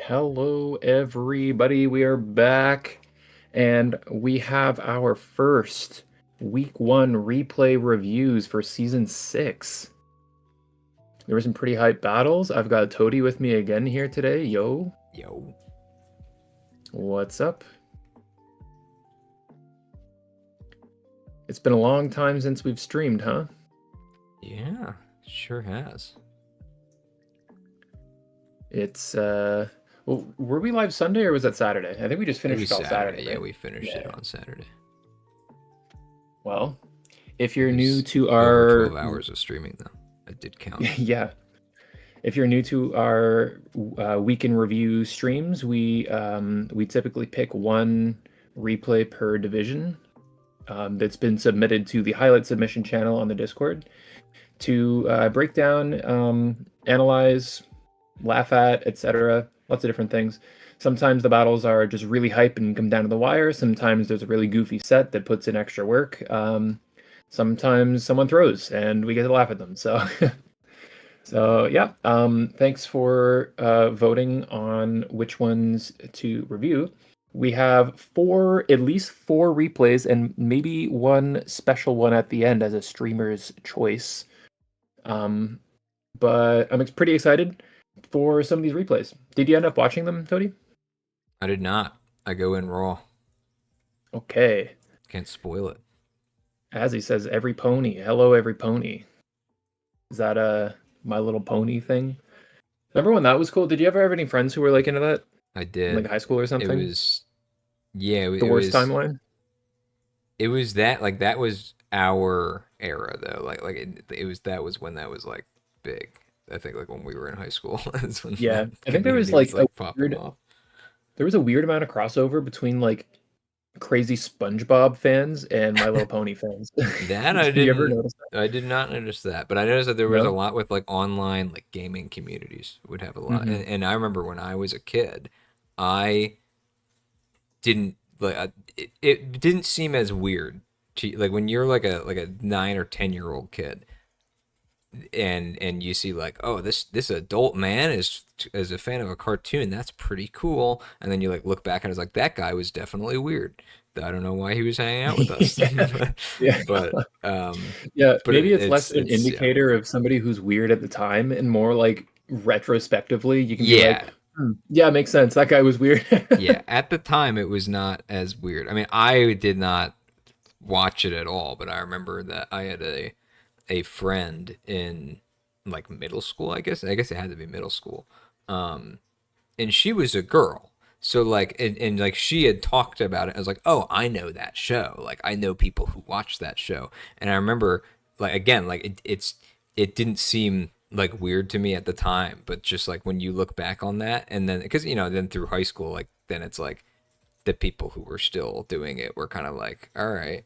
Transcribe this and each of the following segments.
Hello, everybody. We are back, and we have our first week one replay reviews for season 6. There were some pretty hype battles. I've got Toady with me again here today. Yo. Yo. What's up? It's been a long time since we've streamed, huh? Yeah, sure has. It's, well, were we live Sunday or was that Saturday? I think we just finished it on Saturday, Yeah, right? we finished it on Saturday. Well, if you're new to over our 12 hours of streaming, though. I did count. yeah. If you're new to our week in review streams, we typically pick one replay per division that's been submitted to the highlight submission channel on the Discord to break down, analyze, laugh at, etc. Lots of different things. Sometimes the battles are just really hype and come down to the wire. Sometimes there's a really goofy set that puts in extra work. Sometimes someone throws and we get to laugh at them. So So yeah, thanks for voting on which ones to review. We have at least four replays, and maybe one special one at the end as a streamer's choice. But I'm pretty excited for some of these replays. Did you end up watching them, Toady? I did not. I go in raw. Okay. Can't spoil it. As he says, every pony. Hello, every pony. Is that a My Little Pony thing? Remember when that was cool? Did you ever have any friends who were like into that? I did. Like high school or something? It was, yeah. The worst timeline? It was that, like, that was our era, though. That was when that was, like, big. I think, like, when we were in high school. That's when Yeah, that I think there was community like popping off. there was a weird amount of crossover between like crazy SpongeBob fans and My Little Pony fans. That I Did you ever didn't. notice that? I did not notice that, but I noticed that there was a No? lot with like online like gaming communities would have a lot, Hmm. and I remember when I was a kid, I didn't it didn't seem as weird to like when you're like a 9 or 10 year old kid, and you see like, oh, this adult man is a fan of a cartoon, that's pretty cool, and then you like look back and it's like that guy was definitely weird. I don't know why he was hanging out with us. Yeah. Yeah. but Yeah, but maybe it's less an it's yeah. indicator of somebody who's weird at the time and more like retrospectively you can be like, Yeah, yeah, makes sense. That guy was weird. yeah. At the time, it was not as weird. I mean, I did not watch it at all, but I remember that I had a friend in like middle school. I guess it had to be middle school. And she was a girl. So like and like she had talked about it. I was like, "Oh, I know that show. Like I know people who watch that show." And I remember like again, like it didn't seem like weird to me at the time, but just like when you look back on that and then because then through high school like then it's like the people who were still doing it were kind of like, "All right,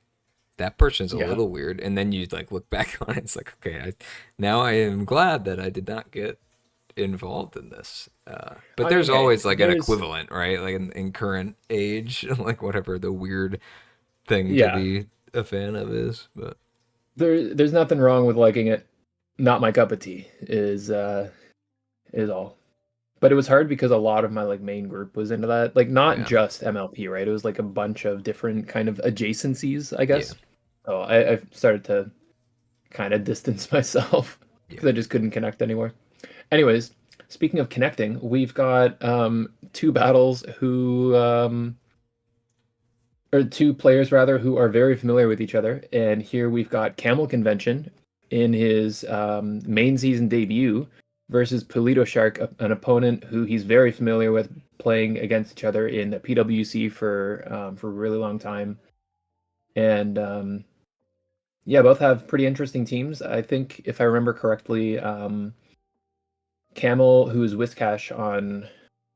that person's a Yeah. little weird." And then you like look back on it, it's like, "Okay, now I am glad that I did not get involved in this." But I mean, there's hey, always like an there's equivalent, right? Like in current age, like whatever the weird thing to yeah, be a fan of is. But there's nothing wrong with liking it. Not my cup of tea is all. But it was hard because a lot of my like main group was into that. Like not yeah, just MLP, right? It was like a bunch of different kind of adjacencies, I yeah, guess. So I've started to kind of distance myself yeah. because I just couldn't connect anymore. Anyways, speaking of connecting, we've got two battles who or two players rather who are very familiar with each other. And here we've got camelConvention in his main season debut versus Pollitoshark, an opponent who he's very familiar with, playing against each other in the PWC for a really long time. And yeah, both have pretty interesting teams. I think if I remember correctly, Camel, who is Whiscash on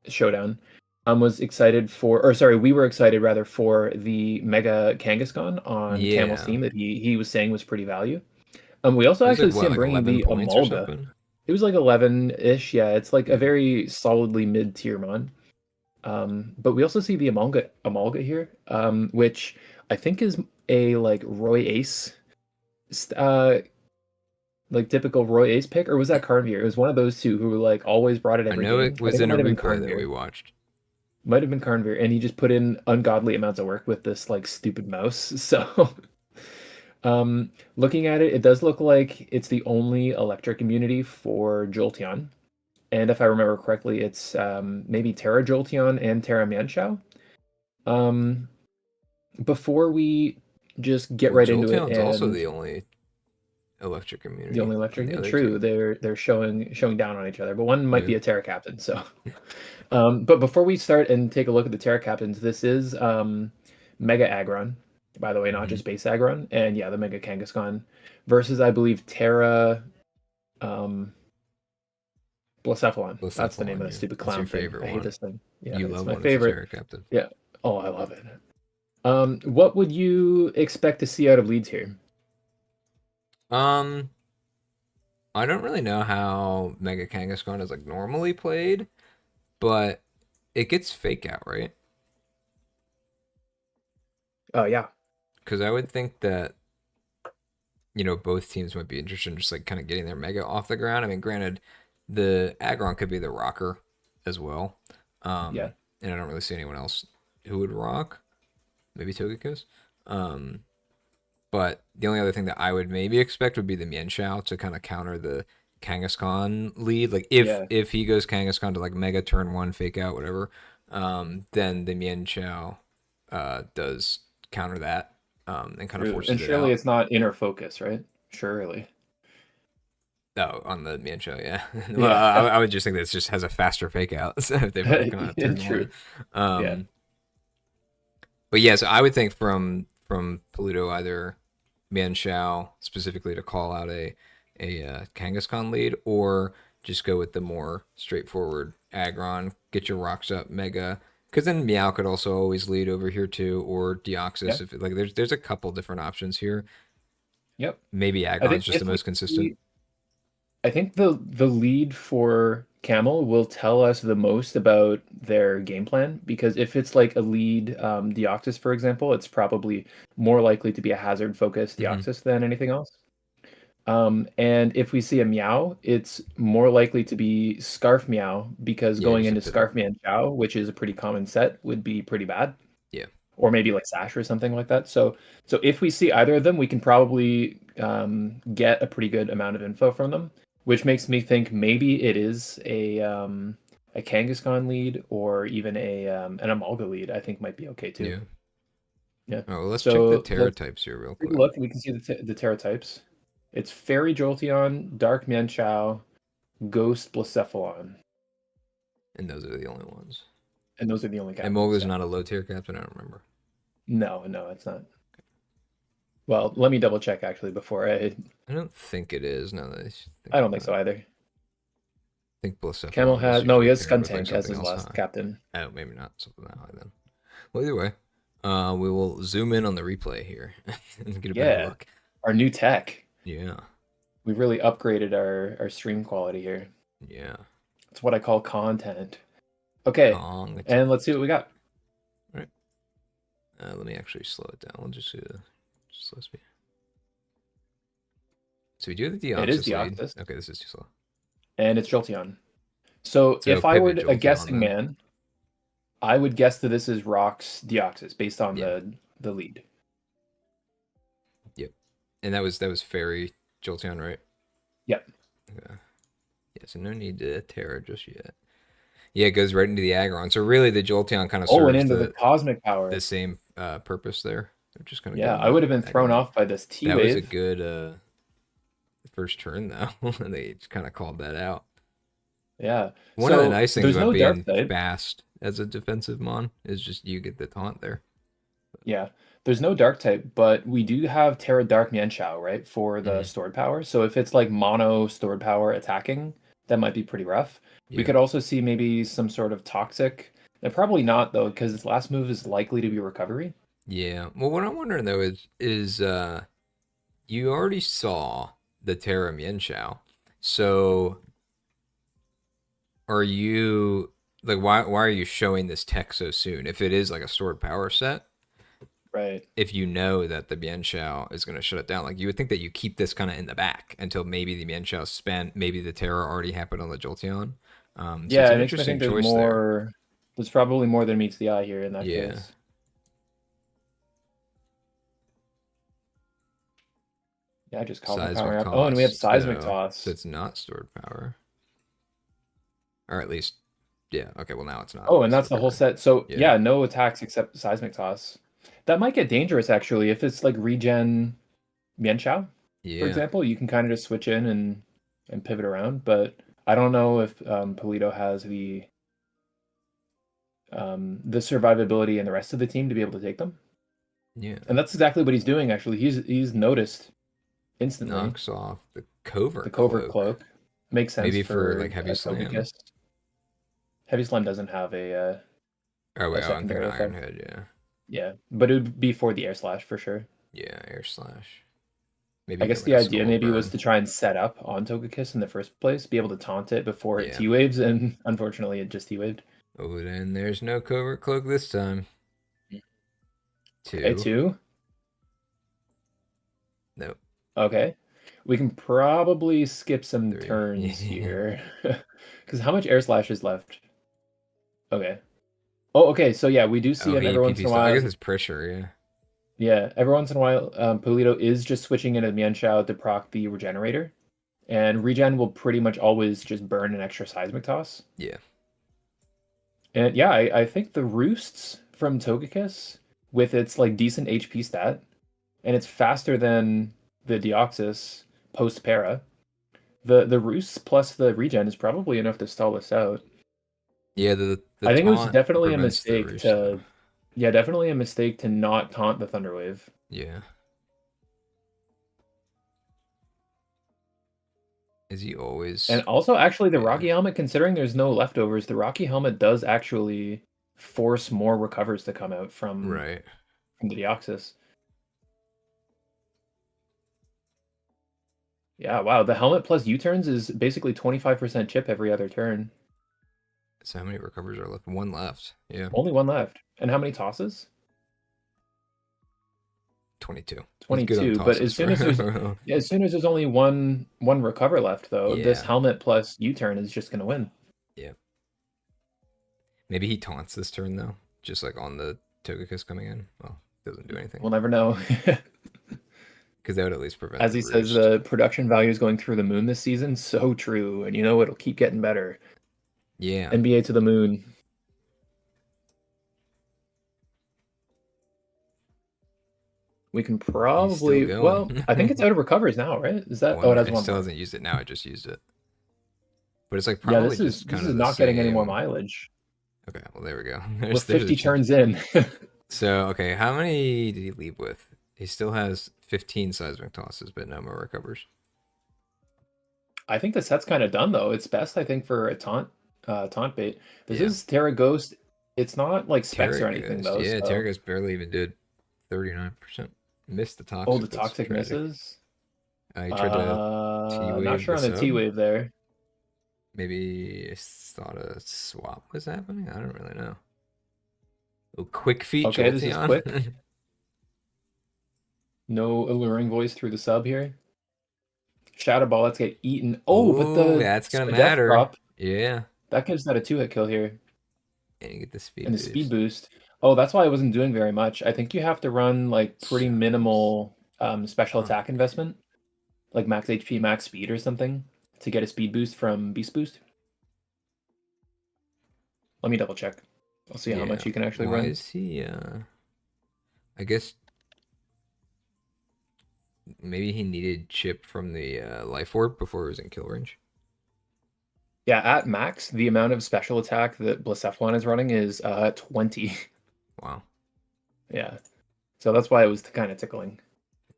Showdown, was excited for, or sorry, we were excited rather for the Mega Kangaskhan on Camel's Yeah. team that he was saying was pretty value. We also It was like actually see what, him like bringing 11 the points or Amolga. something. It was like 11-ish. Yeah, it's like a Yeah. very solidly mid-tier mon. But we also see the Amolga here, which I think is a like Roy Ace uh, Like typical Roy Ace pick, or was that Carnveer? It was one of those two who like always brought it I every know game. it I was think it in a might have been replay that we Carnveer. watched. Might have been Carnveer, and he just put in ungodly amounts of work with this like stupid mouse. So, looking at it, it does look like it's the only electric immunity for Jolteon. And if I remember correctly, it's maybe Terra Jolteon and Terra Mienshao. Um, before we just get Well, right into it, Jolteon's also and the only electric the immunity only from electric, the other two. true, they're showing down on each other, but one might Yeah. be a Terra Captain. So, but before we start and take a look at the Terra Captains, this is Mega Aggron, by the way, not Hmm. just Base Aggron, and yeah, the Mega Kangaskhan versus I believe Terra um, Blacephalon. That's the name Blacephalon, of that yeah. stupid That's your clown thing. favorite I hate one. this thing. Yeah, You it's love my one as a favorite. Terra Captain. Yeah. Oh, I love it. What would you expect to see out of leads here? Um, I don't really know how Mega Kangaskhan is like normally played, but it gets fake out, right? Oh yeah, Because I would think that both teams might be interested in just like kind of getting their Mega off the ground. I mean, granted, the Aggron could be the rocker as well, yeah, and I don't really see anyone else who would rock. Maybe Togekiss. Um, but the only other thing that I would maybe expect would be the Mienshao to kind of counter the Kangaskhan lead. Like if yeah. if he goes Kangaskhan to like Mega turn one, fake out, whatever, then the Mienshao does counter that and kind of True. And forces it surely out. it's not inner focus, right? Surely. Oh, on the Mienshao, yeah. Well, Yeah. I would just think that it just has a faster fake out. So if they both come out turn True. one. Yeah. But yes, I would think from Polito either Mienshao specifically to call out a Kangaskhan lead, or just go with the more straightforward Aggron, get your rocks up, Mega, because then Meow could also always lead over here too, or Yeah. Deoxys. If like there's a couple different options here. Yep. Maybe I Aggron's think just the if we most consistent. see, I think the lead for Camel will tell us the most about their game plan because if it's like a lead Deoxys, for example, it's probably more likely to be a hazard focused Hmm. Deoxys than anything else. And if we see a Meow, it's more likely to be Scarf Meow because Yeah, going just a into pivot. Scarf Man Chow, which is a pretty common set, would be pretty bad. Yeah, Or maybe like Sash or something like that. So if we see either of them, we can probably get a pretty good amount of info from them, which makes me think maybe it is a Kangaskhan lead or even a an Amalga lead. I think might be okay too. yeah. Yeah. Oh, well, let's check the So Terra let's types here real take a quick. look. We can see the Terra types. It's Fairy Jolteon, Dark Mienshao, Ghost Blacephalon, And those are the only ones. and those are the only And captains. Molga's Yeah. not a low tier captain, I don't remember. No, no, it's not. Well, let me double check actually before I don't think it is, now that I think I don't about think it. so either. I think Camel Blacephalon is had no, he usually has paired with like Skuntank as something his else last high. captain. Oh, maybe not something that high then. Well, either way, we will zoom in on the replay here and get a better Yeah, look. our new tech. Yeah, We really upgraded our stream quality here. yeah. It's what I call content. Okay, Kong and let's see attack. what we got. All right. Let me actually slow it down. We'll just slow speed. So we do have the It is Deoxys lead. Deoxys, Okay, this is too slow. and it's Jolteon. So So if I were pivot a Jolteon guessing then. man, I would guess that this is Rock's Deoxys based on Yeah. the lead. Yep. And that was Fairy Jolteon, right? Yep. Okay. Yeah, so no need to Terra just yet. Yeah, it goes right into the Aggron. So really, the Jolteon kind of Oh, and serves into the the cosmic the power. same purpose there. They're just kind of Yeah, getting I that would have been thrown Aggron. off by this T That was a wave. good first turn though, and they just kind of called that out. Yeah. One of the So nice things there's about no dark being type. fast as a defensive mon is just you get the taunt there. Yeah, there's no dark type, but we do have Terra Dark Mienshao, right, for the Hmm. stored power. So if it's like mono stored power attacking, that might be pretty rough. We Yeah, could also see maybe some sort of toxic. Probably not though, because its last move is likely to be recovery. yeah. Well, what I'm wondering though is you already saw the Terra Mienshao, so are you like why are you showing this tech so soon? If it is like a stored power set, Right. if you know that the Mian Shao is going to shut it down, like you would think that you keep this kind of in the back until maybe the Mian Shao spent, maybe the terror already happened on the Jolteon. So it's Yeah, an it makes me interesting think there's choice there. more. There's probably more than meets the eye here in that Yeah. case. Yeah, I just called the power Seismic up. Oh, and we have cost. seismic So toss. it's not stored power. Or at least, yeah. Okay, well now it's not Oh, and that's stored the whole power. set. So Yeah. yeah, no attacks except seismic toss. That might get dangerous actually if it's like regen Mienshao, for Yeah. example. You can kind of just switch in and pivot around, but I don't know if Polito has the survivability and the rest of the team to be able to take them. Yeah. And that's exactly what he's doing actually. He's noticed instantly Knocks off the the covert covert cloak. cloak. Makes sense Maybe for for like heavy slam. Togekiss. Heavy Slam doesn't have Oh a wait, oh, I'm thinking secondary Iron effect. Head, yeah. Yeah, but it would be for the air slash for sure. Yeah, air slash. Maybe I even guess like the a idea skull maybe was burn. to try and set up on Togekiss in the first place, be able to taunt it before it Yeah. T-waves, and unfortunately it just T-waved. Oh, then there's no covert cloak this time. Okay, 2. two. Nope. Okay. We can probably skip some 3. turns Yeah. here. Because how much air slash is left? Okay. Oh, okay. So yeah, we do see Oh, him he every once in PP a still. I while. guess it's pressure, yeah. Yeah, every once in a while, Polito is just switching into Mienshao to proc the Regenerator. And regen will pretty much always just burn an extra seismic toss. Yeah. And yeah, I think the roosts from Togekiss with its like decent HP stat, and it's faster than the Deoxys post para. The roosts plus the regen is probably enough to stall this out. Yeah, the I think it was taunt definitely a prevents the mistake roost though. to yeah, definitely a mistake to not taunt the Thunderwave. Yeah. Is he And always also actually the yeah. Rocky Helmet, considering there's no leftovers, the Rocky Helmet does actually force more recovers to come out Right. from the Deoxys. Yeah, wow. The helmet plus U-turns is basically 25% chip every other turn. So how many recovers are left? 1 left. Yeah. Only one left. And how many tosses? 22. He's good on 22. But tosses as soon as there's only one recover left though, this Yeah. helmet plus U-turn is just gonna win. Yeah. Maybe he taunts this turn though, just like on the Togekiss coming in. Well, doesn't do anything We'll never know. because that would at least prevent As the he says, roost. the production value is going through the moon this season. So true. And you know it'll keep getting better. Yeah. NBA to the moon. We can He's still probably well, going. I think it's out of recovers now, right? Is that oh it has It one still more. hasn't used it now. I just used it, but it's like Yeah, probably just this kind is of the not getting any more same. mileage. Okay, well there we go. We're There's a 50 chance. turns in. So okay, how many did he leave with? He still has 15 seismic tosses, but no more recovers. I think the set's kind of done though. It's best, I think, for a taunt bait. This Yeah. is Terra Ghost. It's not like specs Terra or anything Ghost. though. Yeah, Terra So Ghost barely even did 39%. Missed the oh, the toxic. That's toxic tragic. misses. He tried to Not T-wave sure the on the T sub. wave there. Maybe I thought a swap was happening. I don't really know. Oh, quick feet Okay, this is quick. Jolteon. No alluring voice through the sub here. Shadow Ball, let's get eaten. Oh, but Oh, the that's gonna Death matter. Prop, Yeah. that gives that a 2-hit kill here. And you get the speed And the speed boost. boost. Oh, that's why I wasn't doing very much. I think you have to run like pretty Sucks. minimal special attack investment, like max HP, max speed or something, to get a speed boost from Beast Boost. Let me double check. I'll see how much you can actually Why run. is he I guess maybe he needed chip from the life orb before he was in kill range. Yeah, at max, the amount of special attack that Blacephalon is running is 20. Wow. Yeah. So that's why it was kind of tickling.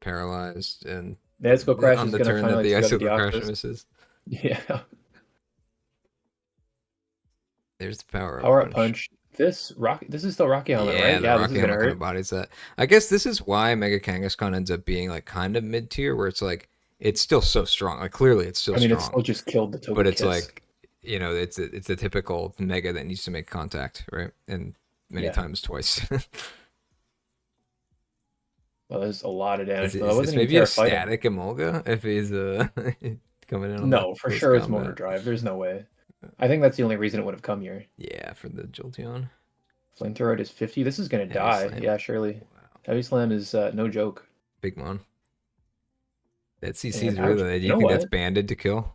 Paralyzed and The Icicle Crash on is the going to turn that finally the just go to icicle crash Deoxys. misses. Yeah. There's the power Power-up punch. This is still Rocky Helmet, Yeah, right? the Yeah, this is Rocky going to Helmet kind of hurt. bodies that. I guess this is why Mega Kangaskhan ends up being like kind of mid tier, where it's like it's still so strong. Like clearly, it's still I mean, it strong, still just killed the but it's Togekiss. like it's a typical Mega that needs to make contact, right? And many Yeah. times twice. Well, there's a lot of damage. That Is this wasn't even maybe a Terra fighting. static Emolga if he's coming in on that No, for close sure it's motor combat? drive. There's no way. I think that's the only reason it would have come here. Yeah, for the Jolteon. Flamethrower is 50. This is gonna Heavy die. Slam. Yeah, surely. Wow. Heavy Slam is no joke. Big Mon. That CC And is ouch. really. Do You you know think that's what? banded to kill?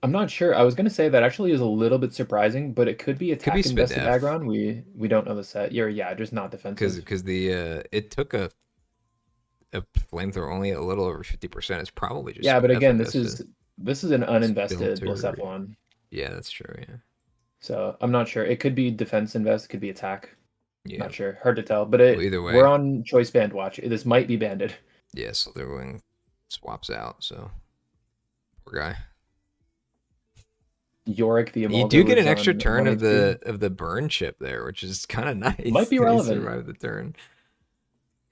I'm not sure. I was gonna say that actually is a little bit surprising, but it could be Could be attack invested Spadef. aggron. We don't know the set. Yeah, just not defensive. Because the it took a flamethrower only a little over 50%. It's probably just Yeah, but Spadef again, invested. this is an uninvested Filter. Blacephalon. Yeah, that's true. Yeah. So I'm not sure. It could be defense invest, could be attack. Yeah. Not sure. Hard to tell. But Well, either way, we're on choice band watch. This might be banded. yeah. Slitherwing swaps out. So poor guy. Yorick the Emolga You do get an was extra on turn 1 of HP. the burn chip there, which is kind of nice. Might be that he relevant. survived the turn.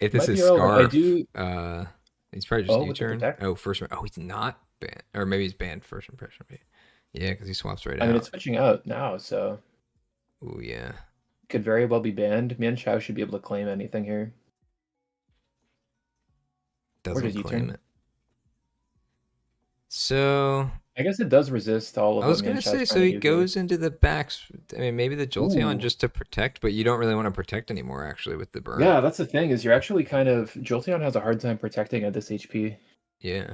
If this Might is be relevant. Scarf, he's probably just with the U-turn. protect? Oh, first. Oh, he's not banned, or maybe he's banned first impression. Maybe. Yeah, because he swaps right I out. mean, it's switching out now, so Oh yeah. could very well be banned. Mian Chao should be able to claim anything here. Doesn't does claim U-turn? it. So I guess it does resist all of I was what Mian gonna Chao's say, trying so to he do goes into the backs. I mean, maybe the Jolteon Ooh. just to protect, but you don't really want to protect anymore, actually, with the burn. Yeah, that's the thing, is you're actually kind of Jolteon has a hard time protecting at this HP. Yeah.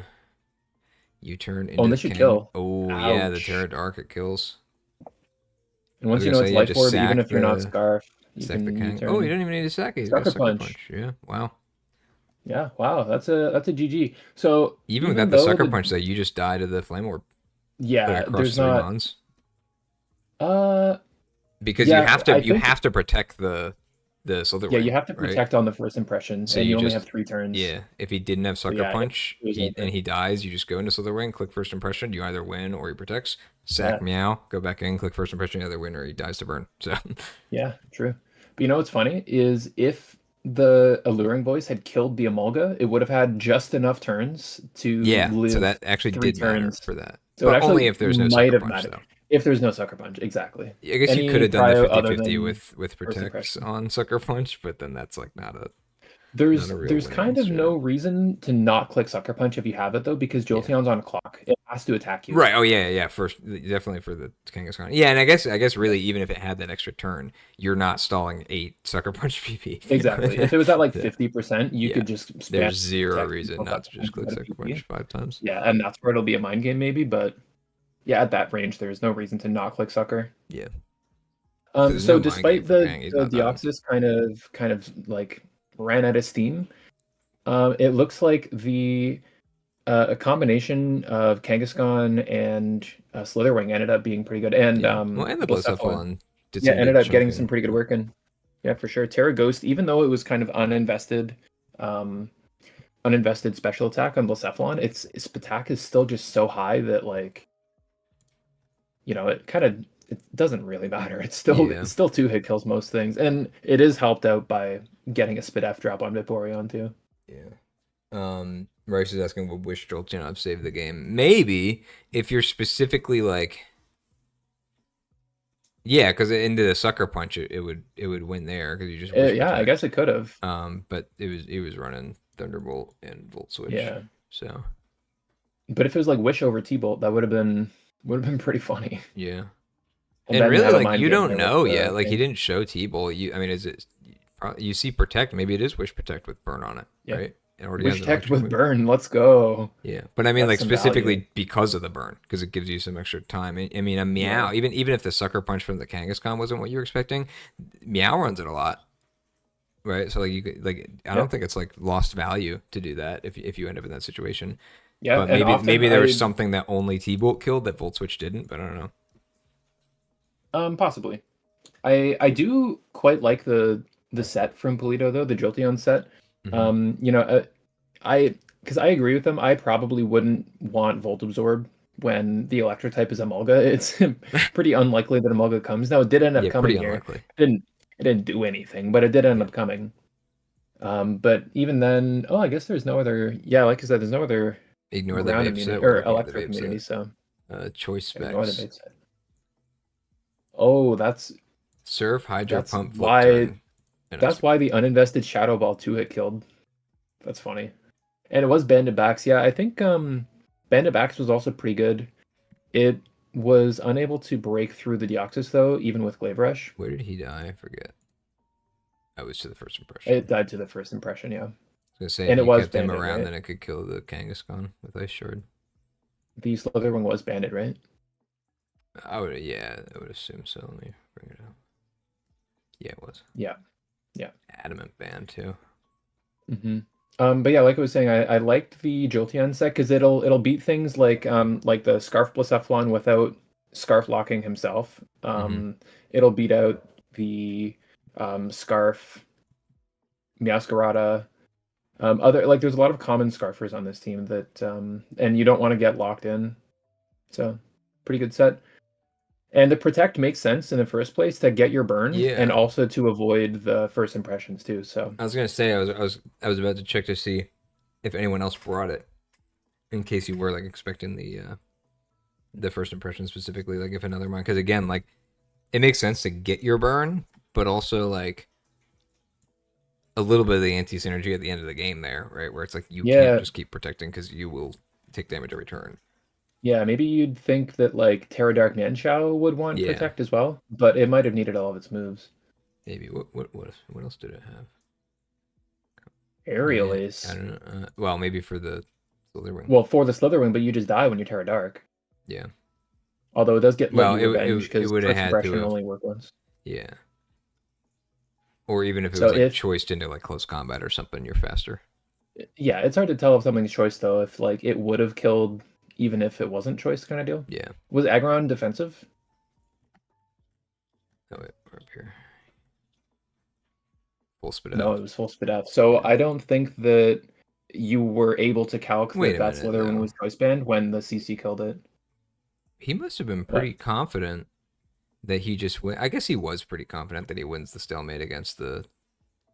You turn into Oh, and the this should Kang. kill. Oh yeah, the Ouch. Terra Dark, it kills. And once was you gonna know it's say, yeah, Life just Orb, even sack if you're not the- Scarf, you Sack the can Kang. U-turn. Oh, you don't even need a sack. He's got a Sucker sucker punch. punch. Yeah. Wow. Yeah, wow, that's a GG. So Even without the though sucker punch, though, you just die to the flame orb. Put yeah, it across there's 3 not mons. Yeah, Because you I think have to protect the Slitherwing. yeah, you have to right? protect on the first impression, So and you you only just have 3 turns. yeah. If he didn't have sucker yeah, punch, it was over. and he dies, you just go into Slitherwing, click first impression. You either win or he protects. Sack Yeah. meow, go back in, click first impression. You either win or he dies to burn. So Yeah, true. But you know what's funny is if the Alluring Voice had killed the Emolga, it would have had just enough turns to yeah. live So that actually 3 did matter turns. for that. So But it actually only if there's no might sucker have punch, mattered. though. If there's no sucker punch, exactly. I guess you Any could have done the prio other 50-50 than with first protects impression. on sucker punch, but then that's like not a There's not a real there's winning kind of strat. no reason to not click sucker punch if you have it though, because Yeah. Jolteon's on a clock. It has to attack you. Right. Oh yeah. First, definitely for the Kangaskhan. Yeah, and I guess really even if it had that extra turn, you're not stalling 8 sucker punch PP. Exactly. If it was at like Yeah. 50%, you Yeah. could just spam There's zero attack reason people not to just click out of sucker PP. punch 5 times. Yeah, and that's where it'll be a mind game maybe, but yeah, at that range, there's no reason to not click sucker. Yeah. So There's no mind despite game for the Kang, he's not Deoxys kind of like ran out of steam, it looks like a combination of Kangaskhan and Slitherwing ended up being pretty good, and well, and the Blacephalon did some ended good up getting chunking. some pretty good work in. Yeah, for sure. Terra Ghost, even though it was kind of uninvested special attack on Blacephalon, its attack is still just so high that like, it doesn't really matter. It's still 2 hit kills most things, and it is helped out by getting a Spadef drop on Vaporeon too. Yeah. Rice is asking, would wish Jolteon have saved the game? Maybe if you're specifically like, yeah, because into the sucker punch, it would win there because you just I guess it could have. But it was running Thunderbolt and Volt Switch. Yeah. So. But if it was like Wish over T-Bolt, that would have been pretty funny. Yeah. And really, have a like mind you game don't there know with the yet. Like he thing. didn't show T-Bolt. I mean, is it? You see Protect. Maybe it is Wish Protect with Burn on it, Yeah. right? It already Wish has an Protect electric with move. Burn. Let's go. Yeah, but I mean, That's like some specifically value. because of the burn, because it gives you some extra time. I mean, a Meow, Yeah. even if the sucker punch from the Kangaskhan wasn't what you were expecting, Meow runs it a lot, right? So like you could, like I don't think it's like lost value to do that if you end up in that situation. Yeah, But and often maybe there was something that only T-Bolt killed that Volt Switch didn't, but I don't know. Possibly. I do quite like the set from Polito though, the Jolteon set. Mhm. Because I agree with them. I probably wouldn't want Volt Absorb when the electric type is Emolga. It's pretty unlikely that Emolga comes. Now it did end up coming pretty here. unlikely. It didn't do anything, but it did end up coming. But even then, I guess there's no other. Yeah, like I said, there's no other Ignore the ground vape set. immunity We're or looking at the electric vape set. immunity. So Choice ignore the specs. vape set. Oh, Surf, Hydro that's Pump, why Volt Turn, and that's why the uninvested Shadow Ball 2-hit killed. That's funny. And it was Banded Backs. Yeah, I think Banded Backs was also pretty good. It was unable to break through the Deoxys though, even with Glaive Rush. Where did he die? I forget. I was to the first It impression. died to the first impression, yeah. I was gonna say if And it you was kept him banded, around, right? then it could kill the Kangaskhan with Ice Shard. The Slitherwing was banded, right? Yeah, I would assume so. Let me bring it up. Yeah, it was. Yeah, yeah. Adamant ban too. But yeah, like I was saying, I liked the Jolteon set because it'll beat things like the Scarf Blacephalon without Scarf locking himself. It'll beat out the Scarf Meowscarada. Other like there's a lot of common Scarfers on this team that and you don't want to get locked in. So pretty good set. And the Protect makes sense in the first place to get your burn and Yeah, also to avoid the first impressions too. So I was gonna say I was about to check to see if anyone else brought it in case you were like expecting the first impression specifically, like if another one, because again, like it makes sense to get your burn, but also like a little bit of the anti synergy at the end of the game there, right? Where it's like you can't yeah, just keep protecting because you will take damage every turn. yeah, maybe you'd think that like Terra Dark Nanshao would want Yeah, Protect as well, but it might have needed all of its moves. maybe. What else did it have? Aerial I Ace. don't know. Well, maybe for the Slitherwing. Well, for the Slitherwing, but you just die when you're Terra Dark. Yeah. Although it does let Well, you revenge it because would have first had to impression have. only work once. Yeah. Or even if it So was like if choiced into like close combat or something, you're faster. yeah, it's hard to tell if something's choice though. If like it would have killed even if it wasn't choice kind of deal. Yeah. Was Aggron defensive? Oh wait, we're up here. Full spit No, up. it was full spit up. So Yeah. I don't think that you were able to calc Wait that a that minute Slitherwing though. was choice banned when the CC killed it. He must have been What? pretty confident that he just win. I guess he was pretty confident that he wins the stalemate against the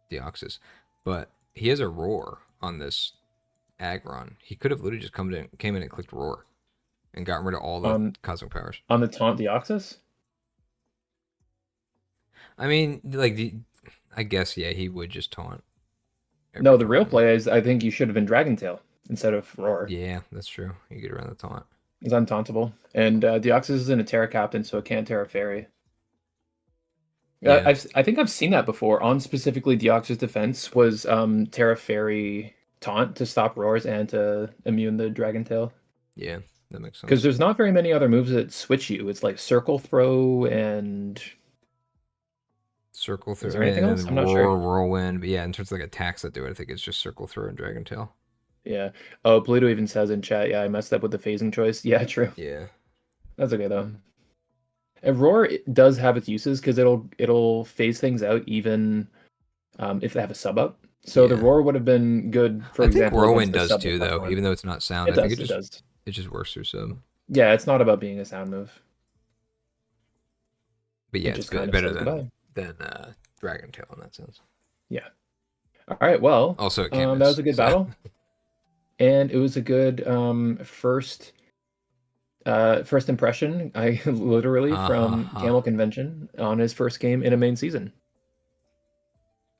Deoxys, but he has a roar on this Aggron. He could have literally just came in and clicked roar and gotten rid of all the On cosmic powers. on the Taunt Deoxys? I mean, like I guess yeah, he would just taunt every No, the real time. play is I think you should have been Dragon Tail instead of Roar. Yeah, that's true. You get around the taunt. It's untauntable. And Deoxys isn't a Terra Captain, so it can't Terra Fairy. Yeah, I think I've seen that before on specifically Deoxys defense was Terra Fairy taunt to stop roars and to immune the Dragon Tail. yeah, that makes Because sense. there's not very many other moves that switch you. It's like Circle Throw and Circle is through. I there mean, anything and else? then I'm not sure. roar, whirlwind. But yeah, in terms of like attacks that do it, I think it's just circle through and dragon tail. Yeah. Oh, Pluto even says in chat, yeah, I messed up with the phasing choice. Yeah, true. Yeah, That's okay though. And Roar does have its uses because it'll phase things out even if they have a sub up. So the yeah. Roar would have been good, for I think example, against whirlwind the does sub too, though. one. Even though it's not sound, It I think does, it does. it just works through sub. Yeah, it's not about being a sound move. But It yeah, it's just good, kind of better says goodbye. than dragon tail in that sense. Yeah. All right. Well, Also, it can't that miss. was a good So battle, and it was a good first impression. I literally ha ha from ha. camelConvention on his first game in a main season.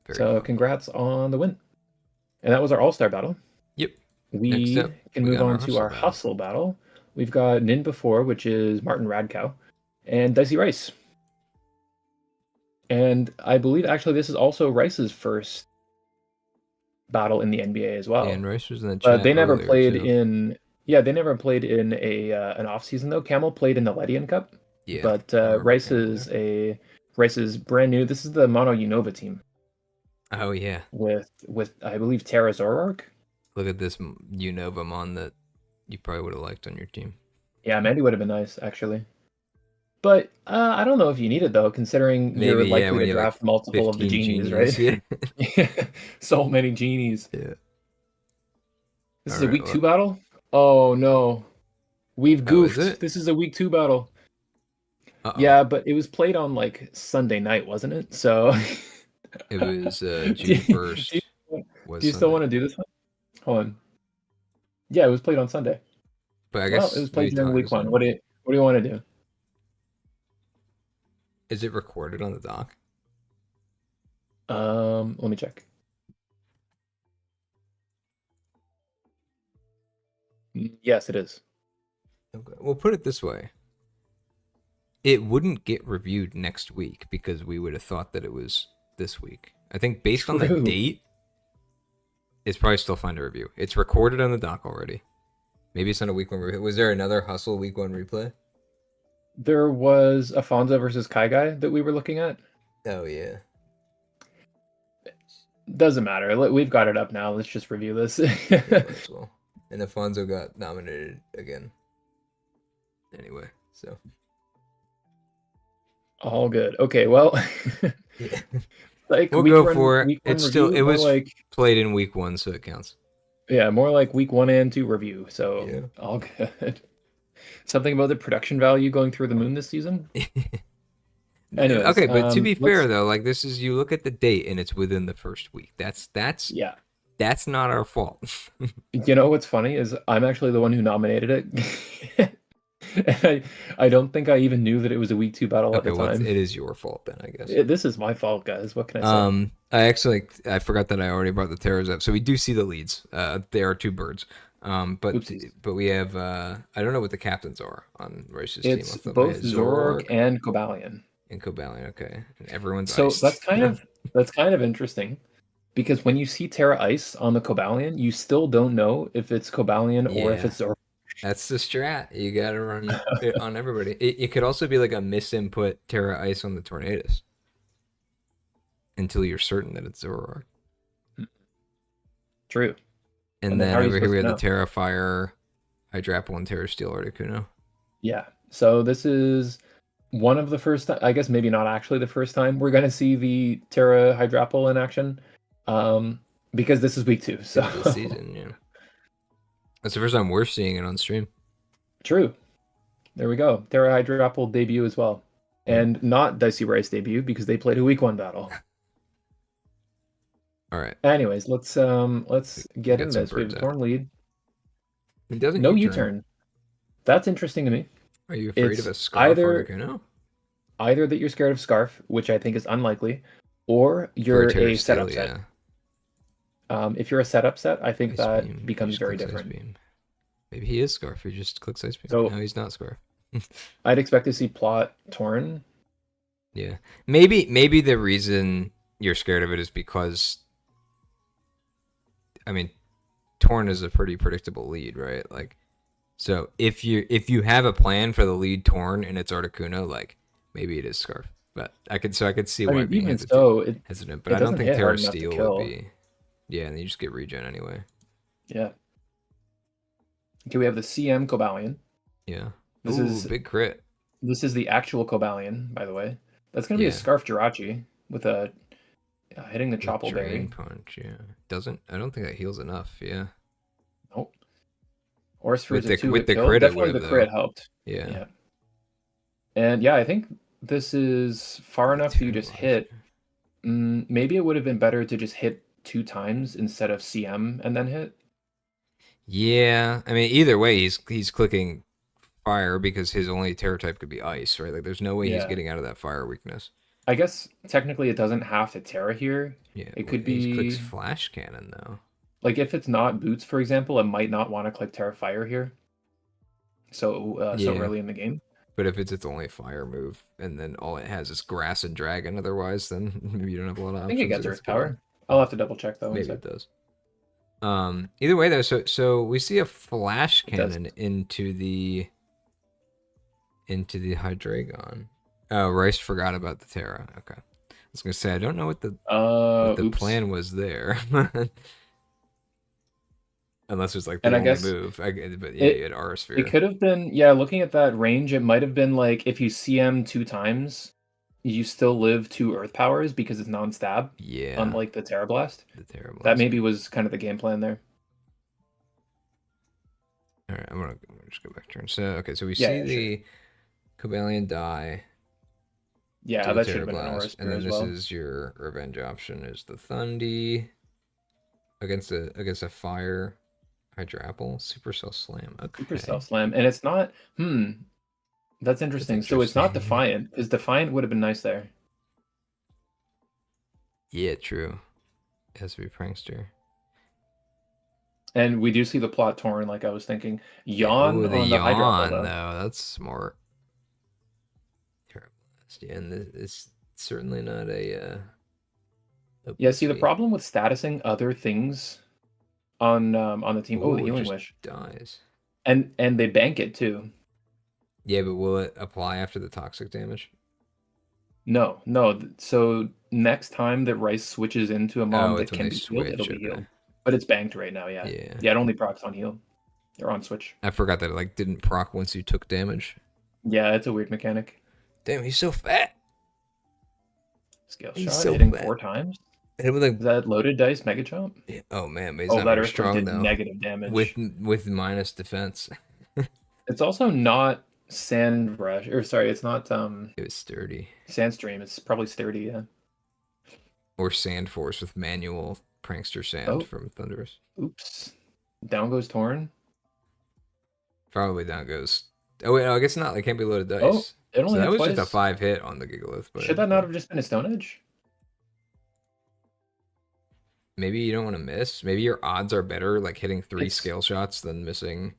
Very So funny. congrats on the win. And that was our all-star battle. Yep. Next We up, can we move got on our to hustle our battle. hustle battle. We've got Nin before, which is MartinRadKau, and Dicey Rice. And I believe actually this is also Rice's first battle in the NBA as Yeah, well. and Rice was in the But chat they never earlier played too. in yeah, they never played in a an off season though. Camel played in the Ledian Cup, Yeah, but I remember Camel there. Rice is brand new. This is the Mono Unova team Oh yeah, with I believe Terra Zoroark. look at this Unova mon that you probably would have liked on your team. Yeah, Mandy would have been nice actually. But I don't know if you need it though, considering you're Maybe yeah, likely when to you have like draft multiple of the 15 genies, genies. right? Yeah. So many genies. Yeah. This All is a right. week Well, two battle? Oh no. We've oh, is goofed. it? This is a week two battle. Uh-oh. Yeah, but it was played on like Sunday night, wasn't it? So It was do June you, do 1st you, was do you still Sunday. want to do this one? Hold on. Yeah, it was played on Sunday. But I Well, it guess was played maybe during talk week us one. in. What do you want to do? Is it recorded on the doc? Let me check. Yes, it is. Okay. We'll put it this way. It wouldn't get reviewed next week because we would have thought that it was this week. I think based on the True. date, it's probably still fine to review. It's recorded on the dock already. Maybe it's not a week one replay. Was there another Hustle week one replay? There was Afonso versus Kai Guy that we were looking at. Oh, yeah. Doesn't matter. We've got it up now. Let's just review this. Yeah, might as well. And Afonso got nominated again. Anyway, so. All good. Okay, well, Yeah. like We'll week go one- for it. week one It's still, review, it more was like played in week 1, so it counts. yeah, more like week 1 and 2 review. So Yeah. all good. Something about the production value going through the moon this season. Anyways, Okay, but to be fair let's- though, like this is you look at the date and it's within the first week. That's yeah. that's not our fault. You know what's funny is I'm actually the one who nominated it. And I don't think I even knew that it was a week 2 battle at Okay, the well, time. it is your fault then, I guess. This is my fault, guys. What can I say? I forgot that I already brought the terrors up. So we do see the leads. There are 2 birds. But Oopsies. we have I don't know what the captains are on Rice's It's team. Off the top of my both head. Zorg and Cobalion. and Cobalion. Okay, and everyone's So iced. that's kind of interesting because when you see Terra Ice on the Cobalion, you still don't know if it's Cobalion or if Yeah. it's Zorg. That's the strat. You gotta run it on everybody. It could also be like a misinput Terra Ice on the Tornadoes until you're certain that it's Zoroark. True. And And then then how are you over here we supposed have to the Terra Fire, Hydrapple, and Terra Steel Articuno. Yeah. So this is one of the first, I guess maybe not actually the first time we're going to see the Terra Hydrapple in action, because this is week 2. So This season, yeah. That's the first time we're seeing it on stream. True. There we go. Terra Hydrapple debut as well, and not Dicey Rice debut because they played a week 1 battle. All right. Anyways, let's get Get in some this. We have birds a out. torn lead. It doesn't No U-turn. U-turn. That's interesting to me. Are you afraid It's of a Scarf either- Articuno? Either that you're scared of Scarf, which I think is unlikely, or you're For Terra a setup Steel, set. yeah. If you're a setup set, I think Ice that Beam. becomes Just very clicks Ice different. Beam. Maybe he is Scarf. He just clicks Ice Beam. So- No, he's not Scarf. I'd expect to see Plot Torn. Yeah. Maybe the reason you're scared of it is because I mean, Torn is a pretty predictable lead, right? Like so if you have a plan for the lead Torn and it's Articuno, like maybe it is Scarf. But I could see I why mean, being even so, hesitant. But it I don't doesn't think hit Terra hard enough to Steel kill. would be. Yeah, and you just get regen anyway. yeah. Okay, we have the CM Cobalion. Yeah. This Ooh, is big crit. This is the actual Cobalion, by the way. That's going to be Yeah. a Scarf Jirachi with a hitting the Choppleberry. Drain punch, yeah. Doesn't I don't think that heals enough, yeah. Nope. Horse for With a the- 2 with hit the kill. crit it Definitely would, the crit though. helped. Yeah. Yeah. And yeah, I think this is far enough to just hit. Maybe it would have been better to just hit 2 times instead of CM and then hit. Yeah. I mean either way he's clicking fire because his only terror type could be ice, right? Like there's no way he's Yeah. getting out of that fire weakness. I guess technically it doesn't have to Terra here. Yeah. It could He clicks be- flash cannon though. Like if it's not Boots, for example, it might not want to click Terra Fire here. So Yeah. early in the game. But if it's its only fire move and then all it has is grass and dragon otherwise, then maybe you don't have a lot of I options. think it gets at Earth this point. Power. I'll have to double check though. one Maybe sec. it does. Either way though, so we see a flash It does. cannon into the Hydreigon. Oh, Rice forgot about the Terra. Okay. I was gonna say I don't know what the Oops. plan was there. Unless it's like the And I only guess move. But yeah, it- you had Aura Sphere. It could have been, yeah, looking at that range, it might have been like if you CM 2 times, you still live 2 Earth Powers because it's non-stab, Yeah. unlike the Terra Blast. the Terra That Blast. maybe was kind of the game plan there. Alright, I'm gonna just go back to turn. So okay, so we Yeah, see yeah, sure. the Cobalion die. Yeah, to the that should Terra have been an Aura Blast, and Spear then as this well. is your revenge option is the Thundy against a fire Hydrapple Supercell Slam. Okay. Supercell Slam. And it's not, that's interesting. So it's not interesting. Defiant, because Defiant would have been nice there. Yeah, true. It has to be Prankster. And we do see the plot torn, like I was thinking. Yeah. Yawn Oh, the on the Hydra hull, yawn though. though. That's smart. Terrible. Yeah, and it's certainly not a Yeah, see, the pussy. problem with statusing other things on the team. Oh, the Oh, it Healing just Wish. dies. And they bank it too. Yeah, but will it apply after the toxic damage? No, no. So next time that Rice switches into a Oh, mom it's that when can they be healed, it'll switch. be Okay. healed. But it's banked right now, yeah. Yeah. Yeah, it only procs on heal. Or on switch. I forgot that it like didn't proc once you took damage. Yeah, it's a weird mechanic. Damn, he's so fat. Scale He's shot, so hitting fat. 4 times. Hit him with Is that loaded dice mega chomp? oh man, but he's Oh, not that very earthquake strong did though. negative damage. With minus defense. It's also not sand rush, or sorry, it's not It was sturdy. sandstream. It's probably sturdy, yeah. Or Sand Force with manual prankster sand Oh, from Thunderous. oops. Down goes Torn. Probably down goes. Oh wait, no, I guess not. It can't be loaded Oh, dice. it So only that hit was just a twice. 5 hit on the Gigalith. But Should that not have just been a Stone Edge? maybe you don't want to miss. Maybe your odds are better, like hitting 3 It's. scale shots than missing.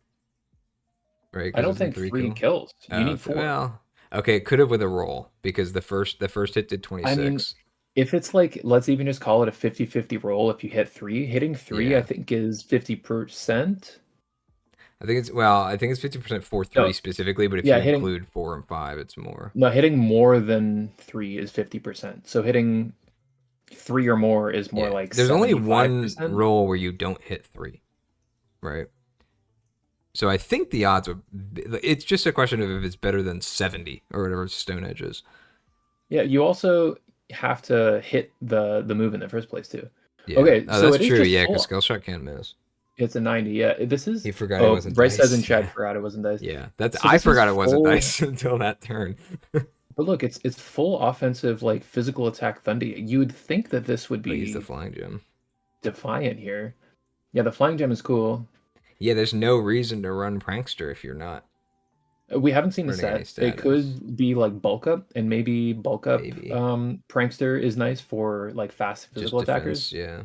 Right? I Because don't it's a think 3 three kill. kills. You Oh, need 4. well, okay, it could have with a roll because the first hit did I mean, 26. if it's like, let's even just call it a 50-50 roll if you hit 3. Hitting 3, I Yeah. think, is 50%. I think it's 50% for 3 No, specifically, but if yeah, you include 4 and 5, it's more. no, hitting more than 3 is 50%. So hitting 3 or more is more Yeah. like There's only one 75%. roll where you don't hit 3, right? So I think the odds would. It's just a question of if it's better than 70 or whatever Stone Edge is. Yeah, you also have to hit the move in the first place too. Yeah. Okay, Oh, so that's it is true. just Yeah, because full. Skill Shot can't miss. It's a 90. Yeah, this is. He forgot it Oh, wasn't Bryce says in dice. chat, Yeah. forgot it wasn't dice. Yeah. So I this is forgot it wasn't full. dice until that turn. But look, it's full offensive, like physical attack Thundy. You would think that this would But he's the be Flying Gem. defiant here. Yeah, the flying gem is cool. Yeah, there's no reason to run Prankster if you're not We haven't seen the running any set. It status. could be like bulk up, and maybe bulk up Maybe. prankster is nice for like fast Just physical defense, attackers. yeah.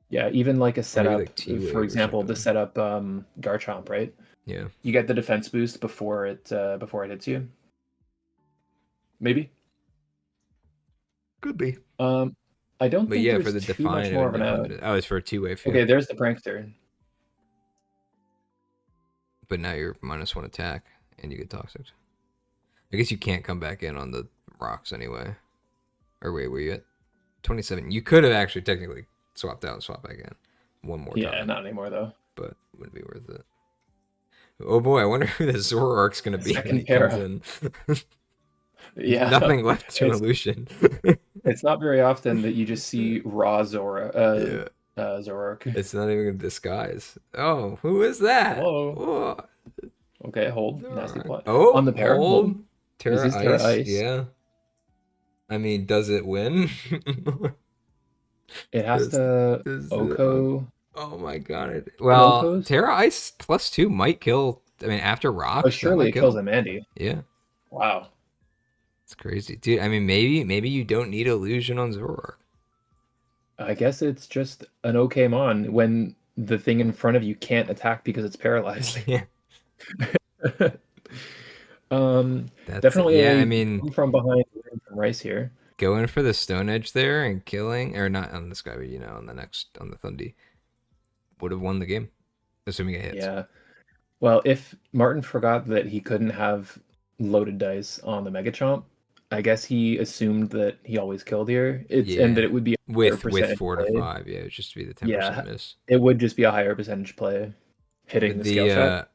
Yeah, even like a Or maybe setup, like T-Wave for or example, the something. setup Garchomp, right? Yeah. You get the defense boost before it hits you. Maybe. Could be. I don't But think yeah, for there's the too much Defiant, more it of an would out. definitely. Oh, it's for a 2-wave. Okay, Yeah. there's the prankster. But now you're -1 attack and you get toxic. I guess you can't come back in on the rocks anyway. Or wait, were you at 27? You could have actually technically swapped out and swapped back in one more Yeah, time. not anymore though. But wouldn't be worth it. Oh boy, I wonder who the Zoroark's gonna be when Second he comes para. in. Yeah, Nothing left to it's illusion. it's not very often that you just see raw Yeah. Zoroark. It's not even a disguise. Oh, who is that? Hello. Oh, Okay, hold. Nasty plot. On oh, the pair, hold. hold. This Terra is Terra Ice. Ice. Yeah. I mean, does it win? It has does, to does Oko. oh my god. It Well, Okos? Terra Ice +2 might kill. I mean, after Oh, rocks, that surely might it kills kill. Amandi. Yeah, Wow. it's crazy, dude. I mean, maybe you don't need illusion on Zoroark. I guess it's just an okay mon when the thing in front of you can't attack because it's paralyzed. Yeah, that's Definitely yeah. a I mean, come from behind win from Rice here. going for the Stone Edge there and killing, or not on this guy, but on the next on the Thundy, would have won the game, assuming it hits. Yeah. Well, if Martin forgot that he couldn't have loaded dice on the Mega Chomp, I guess he assumed that he always killed here. And that it would be a higher with percentage 4 to play. 5, yeah, it would just be the 10% Yeah, miss. it would just be a higher percentage play hitting the scale shot.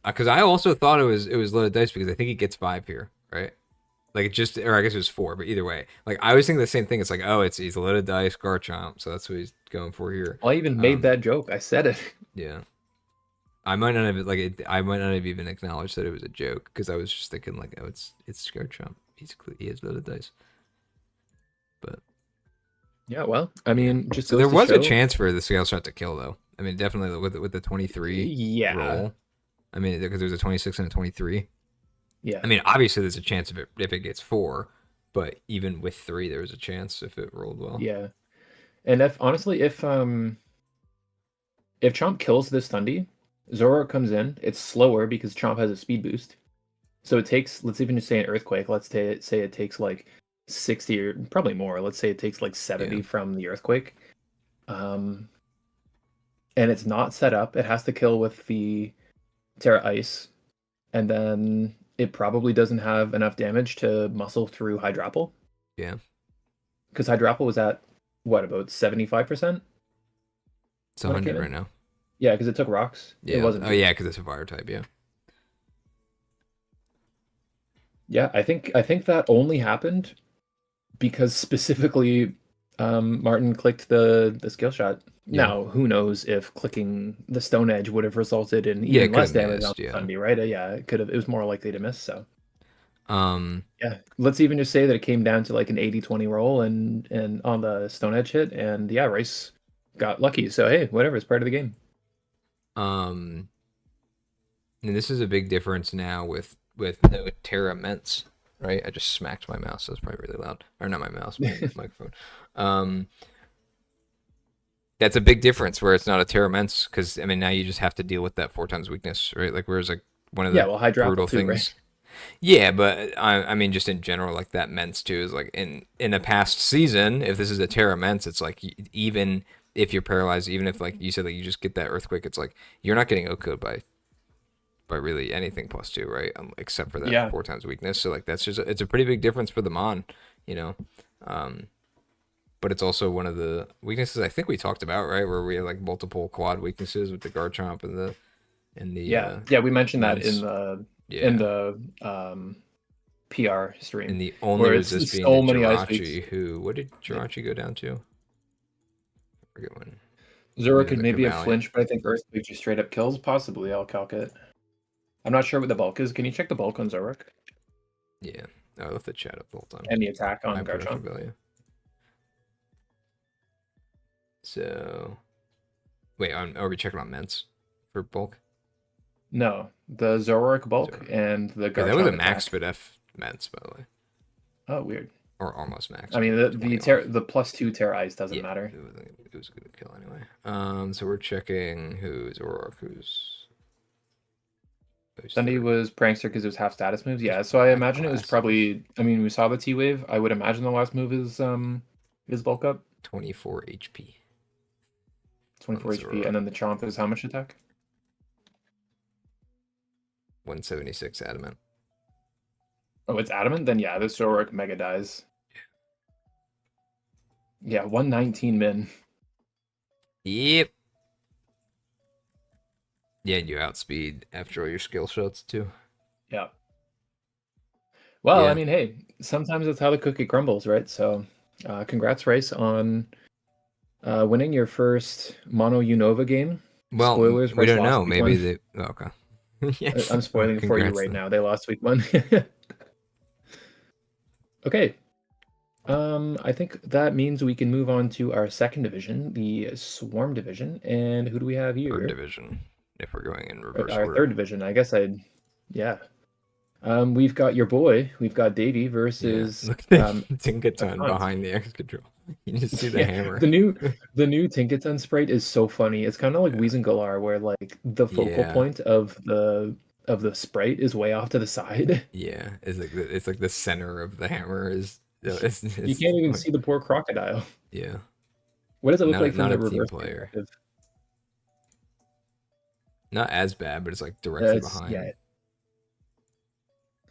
Because I also thought it was loaded dice because I think he gets 5 here, right? Like it just, or I guess it was 4, but either way, like I was thinking the same thing. It's like, oh, he's a loaded dice Garchomp, so that's what he's going for here. I even made that joke. I said it. Yeah, I might not have I might not have even acknowledged that it was a joke because I was just thinking like, oh, it's Garchomp. He has loaded dice. But Yeah, well, I mean, just so goes there to was a show- chance for the scale shot to kill though. I mean, definitely with the 23 Yeah. roll. I mean, because there's a 26 and a 23. Yeah. I mean, obviously there's a chance if it gets 4, but even with 3, there was a chance if it rolled well. Yeah. And if honestly, if if Chomp kills this Thundy, Zoroark comes in. It's slower because Chomp has a speed boost. So it takes, let's even just say an Earthquake. Let's say it takes like 60 or probably more. Let's say it takes like 70 from the Earthquake. And it's not set up. It has to kill with the Terra Ice. And then it probably doesn't have enough damage to muscle through Hydrapple. Yeah. Because Hydrapple was at, what, about 75%? It's 100 right now. Yeah, because it took rocks. Yeah. It wasn't. Oh, yeah, because it's a fire type, yeah. Yeah, I think that only happened because specifically Martin clicked the skill shot. Yeah. Now, who knows if clicking the Stone Edge would have resulted in even less damage on Thundy, right? Yeah, it could have. It was more likely to miss, so. Yeah, let's even just say that it came down to like an 80-20 roll and on the Stone Edge hit, and yeah, Rice got lucky. So hey, whatever, it's part of the game. And this is a big difference now with no Terra Ments, right? I just smacked my mouse, so it's probably really loud. Or not my mouse, my microphone. That's a big difference where it's not a Terra Ments, because I mean now you just have to deal with that 4 times weakness, right? Like whereas like one of the brutal things. Right? Yeah, but I mean just in general, like that Ments too is like in a past season, if this is a Terra Ments, it's like even if you're paralyzed, even if like you said like you just get that Earthquake, it's like you're not getting OHKO'd by really anything +2, right? Except for that 4 times weakness. So like that's just it's a pretty big difference for the Mon, you know. But it's also one of the weaknesses I think we talked about, right? Where we have like multiple quad weaknesses with the Garchomp and the we mentioned that in the PR stream. And the only resist being so the Jirachi, who what did Jirachi go down to? I forget when. Zoro could maybe have flinched, but I think Earthquake just straight up kills. Possibly, I'll calc it. I'm not sure what the bulk is. Can you check the bulk on Zoroark? Yeah, I left the chat up the whole time. And the attack on Garchomp. So, wait, are we checking on Ments for bulk? No, the Zoroark bulk and the Garchomp. That was a max spit F Ments, by the way. Oh, weird. Or almost max. I mean, the +2 Terra Ice doesn't matter. It was a good kill anyway. So we're checking who's Zoroark, who's. Thundy was Prankster because it was half status moves. Yeah, so I imagine it was probably. I mean, we saw the T wave. I would imagine the last move is bulk up. 24 HP. 24 HP, and then the Chomp is how much attack? 176 adamant. Oh, it's adamant? Then yeah, the Zoroark mega dies. Yeah, 119 min. Yep. Yeah, you outspeed after all your skill shots too. Yeah. Well, I mean, hey, sometimes that's how the cookie crumbles, right? So, congrats, Rice, on winning your first Mono Unova game. Well, spoilers, we don't know. Maybe they. Oh, okay. Yes. I'm spoiling it for you right now. They lost week 1. Okay. I think that means we can move on to our second division, the Swarm division. And who do we have here? Third division, if we're going in reverse our order. Third division. I guess yeah. We've got your boy. We've got Davey versus look at the Tinkaton behind the X control. You just see the hammer. The new Tinkaton sprite is so funny. It's kind of like Weezing where like the focal point of the sprite is way off to the side. Yeah, it's like the center of the hammer is. It's you can't even see the poor crocodile. Yeah. What does it look like from the reverse player? Not as bad, but it's like directly behind. Yeah.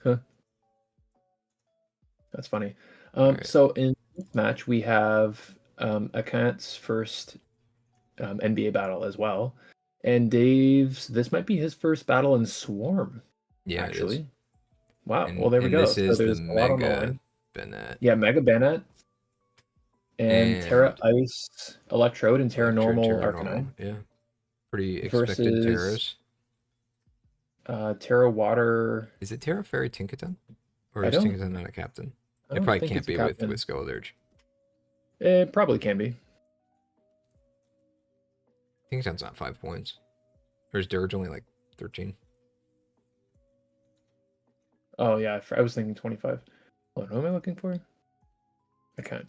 Huh. That's funny. Right. So in this match, we have AKhant's first NBA battle as well. And Dave's, this might be his first battle in Swarm. Yeah, actually. It is. Wow. Well, there we go. This is the Mega Bennett. Yeah, Mega Bennett. And Terra Ice Electrode and Terra Normal Arcanine. Yeah. Pretty expected Terras. Terra Water. Is it Terra Fairy Tinkaton? Or is Tinkaton not a captain? It probably can't be with Skeldurge. It probably can be. Tinkaton's not 5 points. Or is Dirge only like 13? Oh, yeah. I was thinking 25. Oh, what am I looking for? AKhant.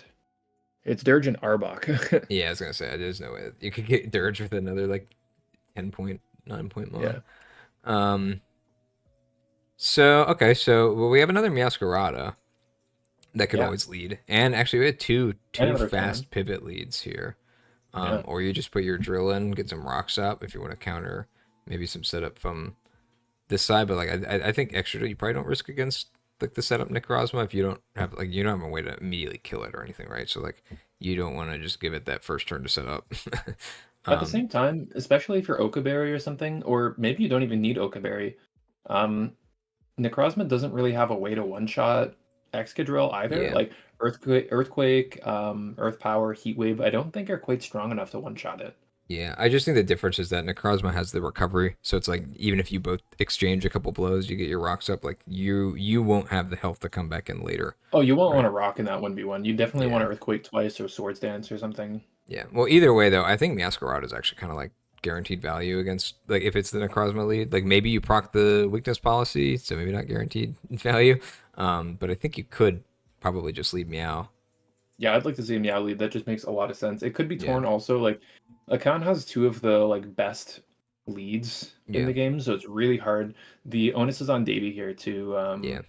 It's Dirge and Arbok. Yeah, I was going to say, there's no way. You could get Dirge with another like 10.9 point Yeah. mod. So okay, so well, we have another Meowscarada that could Yeah. always lead, and actually we had two And two another cannon. fast pivot leads here. Yeah. Or you just put your drill in, get some rocks up if you want to counter maybe some setup from this side. But like I think extra you probably don't risk against like the setup Necrozma if you don't have like you don't have a way to immediately kill it or anything, right? So like you don't want to just give it that first turn to set up. At the same time, especially if you're Okaberry or something, or maybe you don't even need Okaberry, um, Necrozma doesn't really have a way to one-shot Excadrill either. Yeah. Like Earthquake, Earth Power, Heat Wave, I don't think are quite strong enough to one-shot it. Yeah, I just think the difference is that Necrozma has the recovery, so it's like even if you both exchange a couple blows, you get your rocks up. Like you won't have the health to come back in later, Oh, you won't want right? to rock in that 1v1. You definitely want Yeah, to Earthquake twice or Swords Dance or something. yeah. Well, either way though, I think Masquerade is actually kind of like guaranteed value against like if it's the Necrozma lead. Like maybe you proc the weakness policy, so maybe not guaranteed value. But I think you could probably just lead Meow. Yeah, I'd like to see a Meow lead. That just makes a lot of sense. It could be Yeah, torn also. Like, AKhant has two of the like best leads in yeah, the game, so it's really hard. The onus is on Davy here to yeah.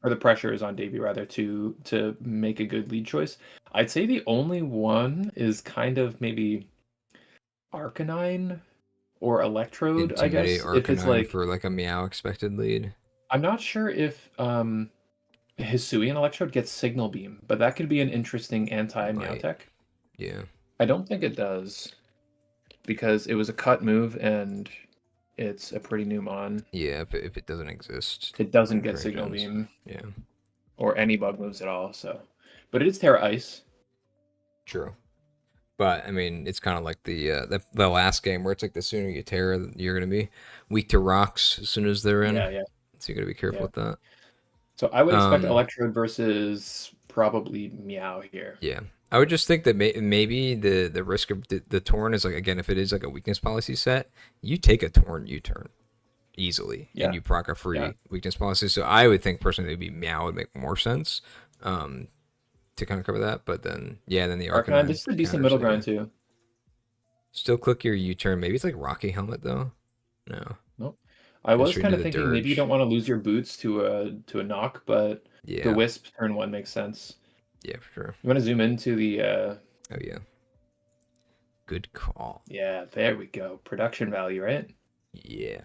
or the pressure is on Davy rather to make a good lead choice. I'd say the only one is kind of maybe Arcanine or Electrode, I Intimidate guess. If it's Arcanine like for like a Meow expected lead. I'm not sure if Hisuian Electrode gets Signal Beam, but that could be an interesting anti-Meow Might. tech. Yeah. I don't think it does because it was a cut move and it's a pretty new mon. Yeah, if it doesn't exist It doesn't in get current Signal gens. Beam Yeah, or any bug moves at all, so but it is Terra Ice. true. But I mean, it's kind of like the last game where it's like the sooner you tear, you're gonna be weak to rocks as soon as they're in. Yeah, yeah, So you gotta be careful yeah. with that. So I would expect Um, Electrode versus probably Meow here. yeah. I would just think that maybe the risk of the Torn is like again if it is like a weakness policy set, you take a Torn U-turn easily and Yeah, you proc a yeah. free weakness policy. So I would think personally it'd be Meow would make more sense. Um, to kind of cover that. But then, yeah, then the Arcanine, this Arcanine is a decent counters middle it. Yeah. ground too. Still click your U-turn. Maybe it's like Rocky Helmet though. No, Nope. I go was straight kind into of the thinking maybe you don't Dirge. want to lose your boots to a knock, but the Yeah, Wisp turn one makes sense. yeah, for sure. You want to zoom into the Oh yeah, good call. yeah, there we go. Production value, right? Yeah,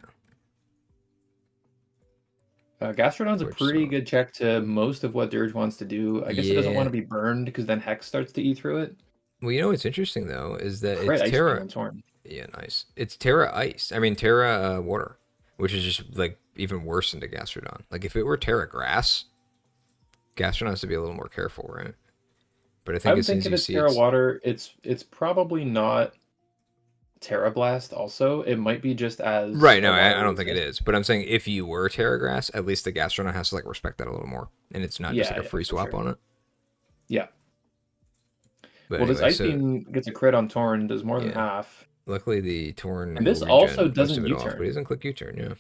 Gastrodon's a which pretty good check to most of what Dirge wants to do. I guess it doesn't want yeah. to be burned because then Hex starts to eat through it. Well, you know what's interesting though is that Crit it's Ice Beam Terra. on Torn. Yeah, nice. It's Terra Ice. I mean Terra Water, which is just like even worse into Gastrodon. Like if it were Terra Grass, Gastrodon has to be a little more careful, right? But I I think would as soon think as if you it's see Terra it's Water, it's probably not Terra Blast also. It might be just as right. a No, I water don't think it resist. is. But I'm saying if you were Terragrass, at least the Gastronaut has to like respect that a little more, and it's not just Yeah, like a yeah, free for swap sure. on it. Yeah. But Well, this anyway, Ice so Beam gets a crit on Torn, does more than yeah, half. luckily the Torn And will this also regen most doesn't of it off, but he U-turn. doesn't click U-turn. Yeah,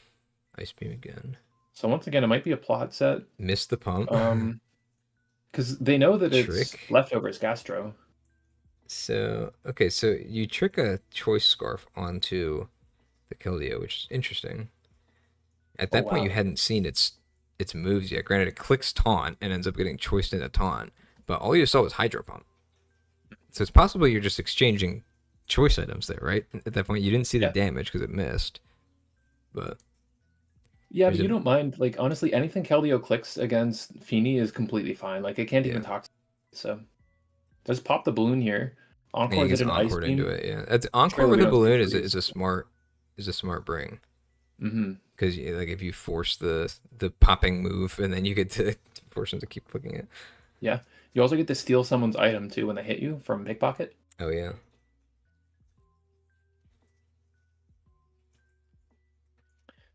Ice Beam again. So once again, it might be a plot set. Missed the pump. Because they know that it's Trick. leftovers Gastro. So okay, so you trick a choice scarf onto the Keldeo, which is interesting. At Oh that point, you wow. hadn't seen its moves yet. Granted, it clicks taunt and ends up getting choiced into taunt, but all you saw was Hydro Pump. So it's possible you're just exchanging choice items there, right? At that point, you didn't see the Yeah. damage because it missed. But Yeah, there's but a you don't mind. Like honestly, anything Keldeo clicks against Feeny is completely fine. Like it can't yeah, even toxic. So just pop the balloon here. and he Encore did gets an Ice encored into Beam. it. Yeah, that's encore Surely with we a don't see balloon freeze. is a smart bring Mm-hmm. because like if you force the popping move and then you get to force them to keep clicking it. Yeah. You also get to steal someone's item too when they hit you from pickpocket. Oh yeah,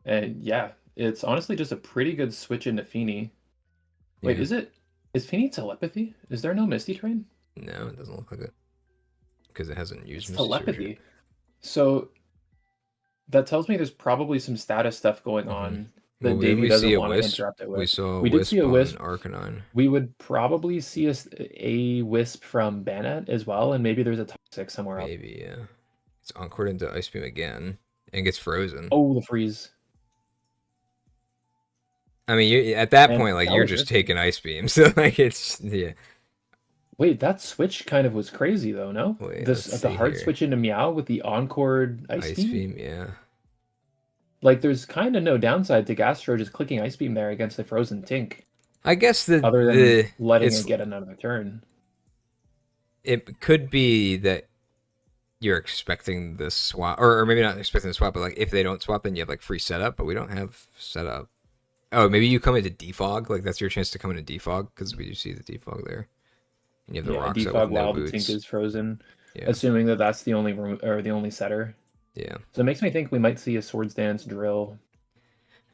And yeah, it's honestly just a pretty good switch into Feeny. Wait, yeah. is Feeny telepathy? Is there no Misty Train? No, it doesn't look like it because it hasn't used It's Misty Surge yet. telepathy. So that tells me there's probably some status stuff going Hmm. on Well, that did Davey we see doesn't a want to wisp? interrupt it We with. saw a We did see wisp a on wisp. Arcanine. We would probably see a wisp from Banette as well, and maybe there's a toxic somewhere else. Maybe, yeah. It's encored into Ice Beam again. and gets frozen. Oh, the freeze. I mean, you, at that And point, like that you're was just risky. taking ice beam, so like it's yeah. Wait, that switch kind of was crazy though, no? Wait, This let's the see hard here. switch into Meow with the Encore Ice Ice Beam? beam, yeah. Like there's kind of no downside to Gastro just clicking Ice Beam there against the frozen Tink, I guess other than the letting it's it get another turn. it could be that you're expecting the swap, or maybe not expecting the swap, but like if they don't swap, then you have like free setup. But we don't have setup. Oh, maybe you come into defog. Like that's your chance to come into defog because we do see the defog there, and you have the Yeah, rock set with defog no while the Tink boots. is frozen, Yeah, assuming that that's the only room or the only setter. yeah. So it makes me think we might see a Swords Dance drill.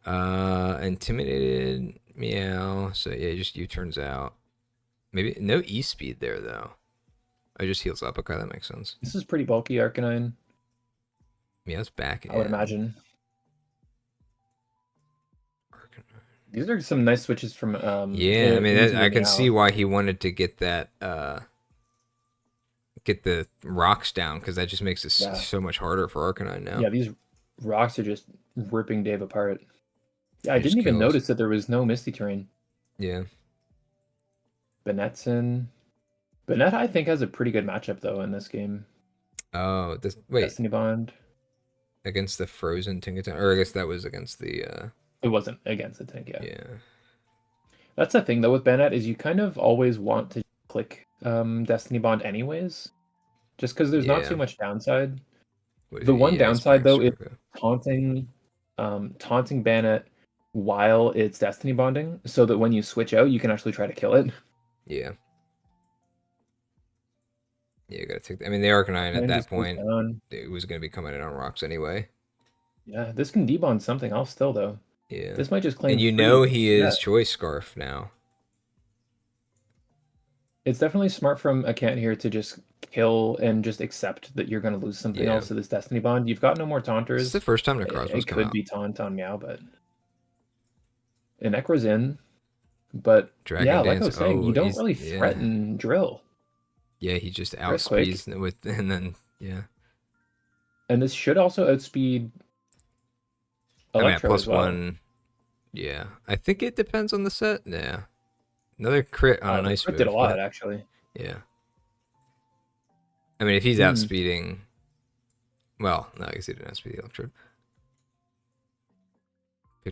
Intimidated, meow. So yeah, just U turns out. Maybe no E speed there though. I just heals up. Okay, that makes sense. This is pretty bulky, Arcanine, Meow's back I would in. imagine. These are some nice switches from Yeah, I mean into I the can see Meow. why he wanted to get that get the rocks down because that just makes it Yeah, so much harder for Arcanine now. yeah, these rocks are just ripping Dave apart. Yeah, I He just didn't even kills. notice that there was no Misty Terrain. Yeah. Bennett's in. Bennett, I think, has a pretty good matchup though in this game. Oh, this wait Destiny Bond. against the frozen Tinkaton, or I guess that was against the It wasn't against the tank, yeah. yeah That's the thing though with Bennett is you kind of always want to click Destiny Bond anyways, just because there's not yeah. too much downside. What is The it? one Yeah, downside Spring though is Circle. taunting, taunting Bennett while it's Destiny Bonding, so that when you switch out, you can actually try to kill it. Yeah. Yeah, you gotta take. I mean, the Arcanine at And that just goes point, down. it was gonna be coming in on rocks anyway. Yeah, this can debond something else still though. Yeah, This might just and claim you free. know he Yeah, is Choice Scarf now. it's definitely smart from AKhant here to just kill and just accept that you're going to lose something Yeah, else to this Destiny Bond. You've got no more this is taunters. the first time Necrozma's It come could out. be taunt on Meow, but an Necro's in. But yeah, Dragon like I Dance. was saying, you Oh, don't he's really yeah, threaten Drill. yeah. He just Earthquake. outspeeds with, and then yeah. And this should also outspeed I mean, at Electro as plus well. one. Yeah, I think it depends on the set. Yeah, another crit on a The nice crit did a move, lot, but actually. yeah. I mean, if he's Hmm. outspeeding, well, no, I guess he didn't outspeed the Electrode.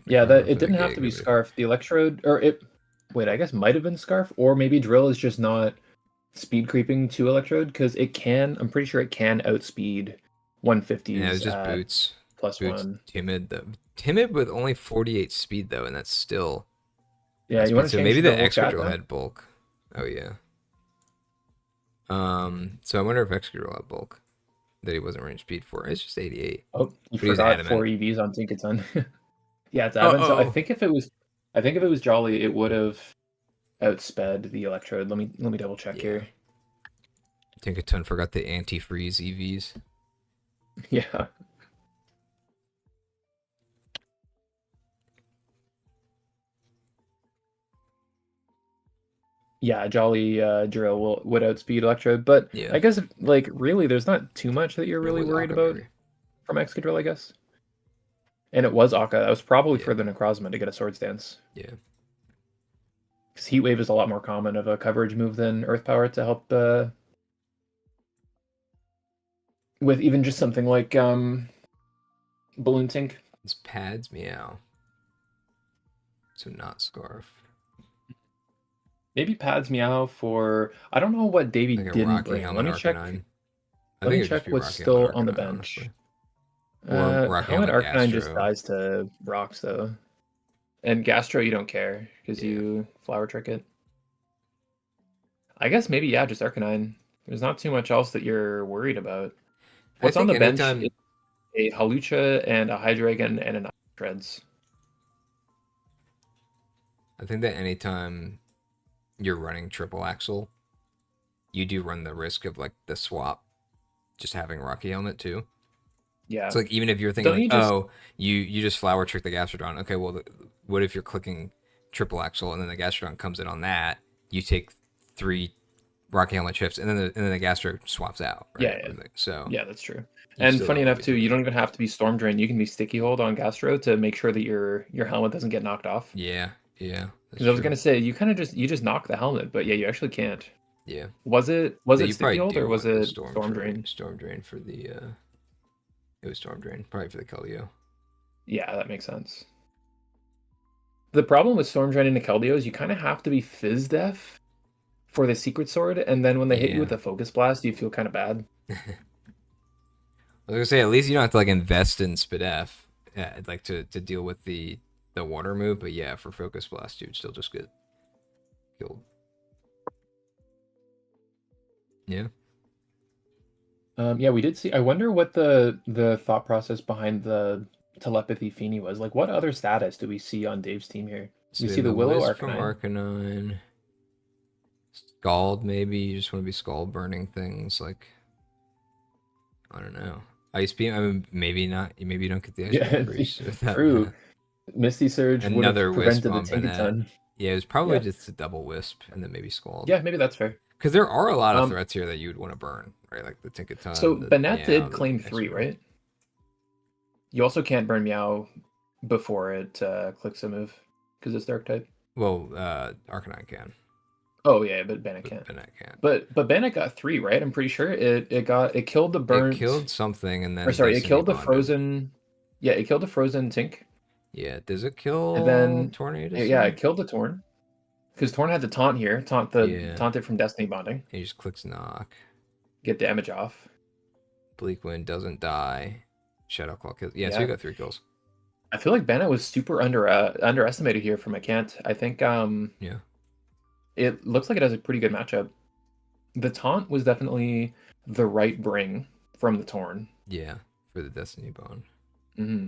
Yeah, that it For the didn't have to gig, be but Scarf. The Electrode, or it. Wait, I guess might have been Scarf, or maybe Drill is just not speed creeping to Electrode because it can. I'm pretty sure it can outspeed yeah, it 150s was just at boots. plus Boots one. timid though. Timid with only 48 speed though, and that's still Yeah, not you speed. want to So change maybe the the whole chat Excadrill though? had bulk. Oh yeah. So I wonder if Excadrill had bulk that he wasn't range speed for. It's just 88, Oh, you but he was forgot four adamant. EVs on Tinkaton. Yeah, it's Oh adamant. So oh. I think if it was Jolly, it would have outsped the Electrode. Let me double check Yeah. here. I think a ton forgot the anti-freeze EVs. Yeah. Yeah, Jolly Drill would outspeed Electrode, but Yeah. I guess like really, there's not too much that you're It really was worried Akka about maybe. from Excadrill, I guess. And it was Akka. That was probably Yeah. for the Necrozma to get a Swords Dance. Yeah. Because Heat Wave is a lot more common of a coverage move than Earth Power to help with even just something like Balloon Tink. It's pads meow. So not scarf. Maybe Pads Meow for I don't know what Davey Like a didn't Rocky bring. Helmet Arcanine. I Let think me it'd just check be what's Rocky Helmet still on the Arcanine, bench. honestly. Or Rocky Helmet Helmet Arcanine just Gastro. dies to rocks though. And Gastro you don't care because Yeah. you flower trick it. I guess maybe yeah, just Arcanine. There's not too much else that you're worried about. I What's on think the bench anytime is a Halucha and a Hydreigon and an Shreds. I think that anytime you're running triple axle, you do run the risk of like the swap just having Rocky Helmet too. Yeah. It's like even if you're thinking Don't like, you just oh, you just flower trick the Gastrodon. Okay, well, what if you're clicking triple axle and then the Gastrodon comes in on that? You take three Rocky Helmet chips, and then the Gastro swaps out, right? Yeah, yeah. So Yeah, that's true. you And still funny don't want enough to be too, doing you don't that. even have to be Storm Drain. You can be Sticky Hold on Gastro to make sure that your helmet doesn't get knocked off. Yeah, yeah, that's Because I was true. gonna say you just knock the helmet, but yeah, you actually can't. Yeah. Was So it you Sticky probably Hold or do was want the it Storm Drain? storm drain for the it was storm drain, probably for the Keldeo. Yeah, that makes sense. The problem with Storm Drain into Keldeo is you kind of have to be Fizz Def for the Secret Sword, and then when they hit you with Yeah. the Focus Blast, you feel kind of bad. I was gonna say at least you don't have to like invest in Spadef, like to deal with the water move. But yeah, for Focus Blast, you'd still just get killed. Yeah. Yeah, we did see. I wonder what the thought process behind the telepathy Feeny was. Like, what other status do we see on Dave's team here? So We we see have the the Willow Wisp from Arcanine. Arcanine. Scald, maybe you just want to be Scald burning things. Like I don't know. Ice Beam. I mean, maybe not. Maybe you don't get the Ice Beam Yeah, increase without true. that. Misty Surge would have Another Wisp prevented the on Banette. Tinkaton. Yeah, it was probably Yeah, just a double Wisp and then maybe Scald. yeah, maybe that's fair. Because there are a lot of Um, threats here that you would want to burn, right? Like the so Tinkaton, the Banette Meow, did the claim three, Ice-Beam. right? You also can't burn Meow before it clicks a move because it's Dark type. Well, Arcanine can, Oh yeah, but Bannock but can't. Banette can't. But Bannock got three, right? I'm pretty sure it killed the It burnt, killed something and or then sorry, it Destiny killed the bonded. frozen. Yeah, it killed the frozen Tink, Yeah, does it and kill then yeah, Tornadus? it killed the Torn because Torn had the taunt here, Yeah, taunt it from Destiny bonding, he just clicks knock. get damage off. Bleak Wind doesn't die. Shadow Claw kills. Yeah, so you Yeah, got 3 kills. I feel like Bannock was super underestimated here from AKhant. I think Yeah, it looks like it has a pretty good matchup. The taunt was definitely the right bring from the Torn. yeah, for the Destiny bond. Hmm.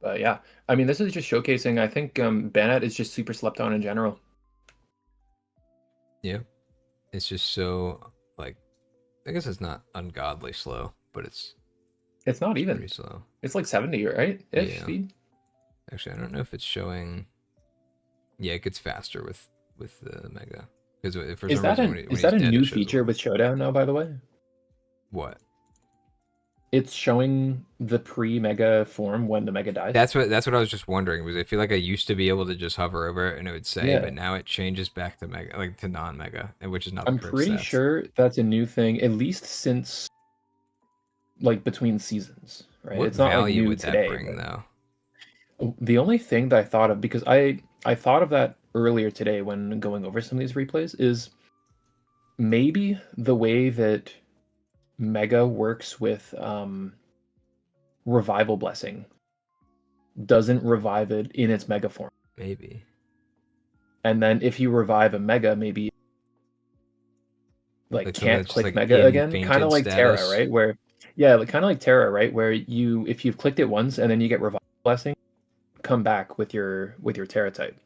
But yeah, I mean, this is just showcasing. I think Bannock is just super slept on in general. Yeah, it's just so like I guess it's not ungodly slow, but It's not it's even. pretty slow. It's like 70, right? Ish Yeah. speed. Actually, I don't know if it's showing. Yeah, it gets faster with the Mega because for some reason when Is he's that a dead, it new shows feature with Showdown now, by the way? what. It's showing the pre-mega form when the mega dies. That's what I was just wondering because I feel like I used to be able to just hover over it and it would say, but Yeah. now it changes back to Mega, like to non-Mega, and which is not the I'm correct pretty stats. sure that's a new thing, at least since like between seasons, right? What It's not like value new would that today, bring though? but the only thing that I thought of, because I thought of that earlier today when going over some of these replays, is maybe the way that Mega works with Revival Blessing doesn't revive it in its mega form. Maybe. And then if you revive a mega, maybe like Like something can't that's just click like mega in again. Kind of fainted like Terra, status. right? Where yeah, like, kind of like Terra, right? Where you, if you've clicked it once and then you get Revival Blessing, come back with your Terra type.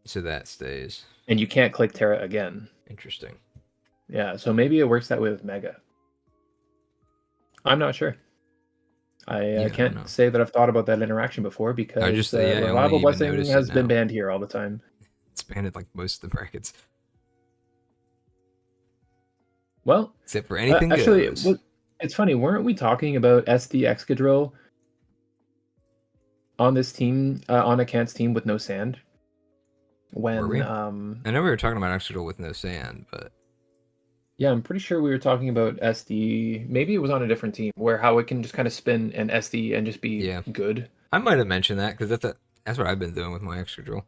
So that stays. And you can't click Terra again. Interesting. Yeah, so maybe it works that way with Mega. I'm not sure. I Yeah, I don't know. can't say that I've thought about that interaction before I because just yeah, I only Revival even Blessing noticed it has been now. banned here all the time. It's banned at like most of the brackets, Well, except for anything actually, goes. it's funny. Weren't we talking about SD Excadrill on this team, on AKhant's team with no sand? Were When we? I know we were talking about Exegol with no sand, but yeah, I'm pretty sure we were talking about SD. Maybe it was on a different team where how it can just kind of spin an SD and just be yeah, good. I might have mentioned that because that's what I've been doing with my Excadrill.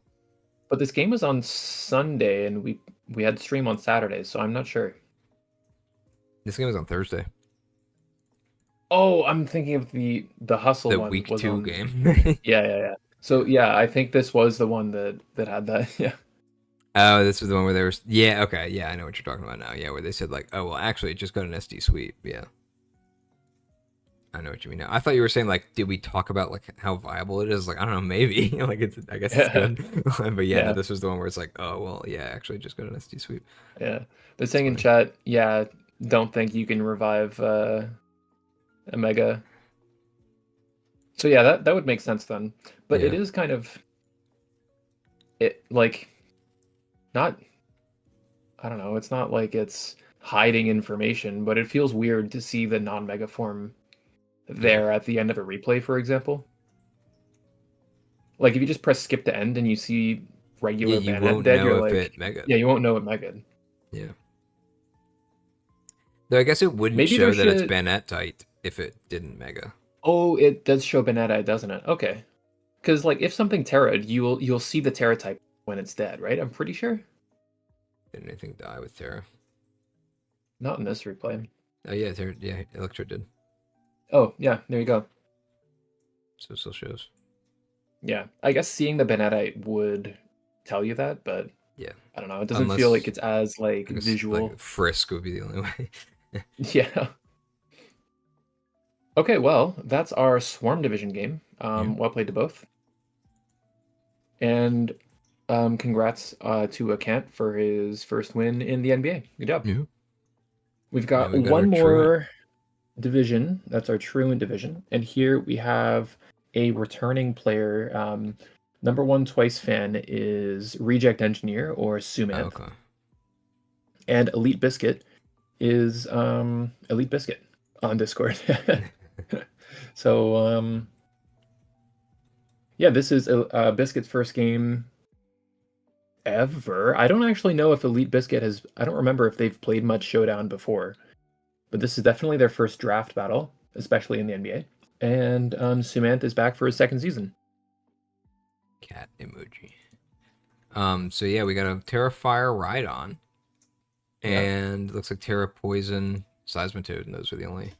But this game was on Sunday and we had stream on Saturday, so I'm not sure. This game was on Thursday, Oh, I'm thinking of the hustle the one week was 2 on. game. Yeah, yeah, yeah. So yeah, I think this was the one that had that. Yeah. Oh, this was the one where there was. Yeah, okay, yeah, I know what you're talking about now. Yeah, where they said like, oh well, actually, it just got an SD sweep. Yeah, I know what you mean now. I thought you were saying like, did we talk about like how viable it is? Like, I don't know, maybe. Like, I guess it's Yeah. good. But yeah, no, Yeah. this was the one where it's like, oh well, yeah, actually, just got an SD sweep. Yeah. They're That's saying in funny. chat, yeah, don't think you can revive a mega. So yeah, that would make sense then. But it Yeah, is kind of it like not. I don't know. It's not like it's hiding information, but it feels weird to see the non-mega form there at the end of a replay, for example. Like if you just press skip to end and you see regular you Banette won't dead, know you're if like, it mega. yeah, you won't know it mega. Yeah. Though I guess it wouldn't Maybe there show that it's should. Banette typed if it didn't mega. Oh, it does show Banette, doesn't it? Okay. Because like if something Terra'd, you'll see the Terra type when it's dead, right? I'm pretty sure. Did anything die with Terra? Not in this replay. Oh yeah, Terra, yeah, Electro did. Oh yeah, there you go. So it still shows. Yeah, I guess seeing the Banette would tell you that, but yeah, I don't know. It doesn't feel like it's as I guess, visual. Like, Frisk would be the only way. Yeah. Okay, well, that's our Swarm Division game. Well played to both. And congrats to AKhant for his first win in the NBA. Good job. Yeah. We've got, we got one more Truant division. That's our Truant division. And here we have a returning player. Number 1 twice fan is Reject Engineer or Sumanth. Oh, okay. And Elitebiscuit is Elitebiscuit on Discord. So yeah, this is Biscuit's first game ever. I don't actually know if Elitebiscuit has. I don't remember if they've played much Showdown before, but this is definitely their first draft battle, especially in the NBA. And Sumanth is back for his second season. Cat emoji. So yeah, we got a Terra Fire Rhydon, and looks like Terra Poison, Seismitoad, and those are the only.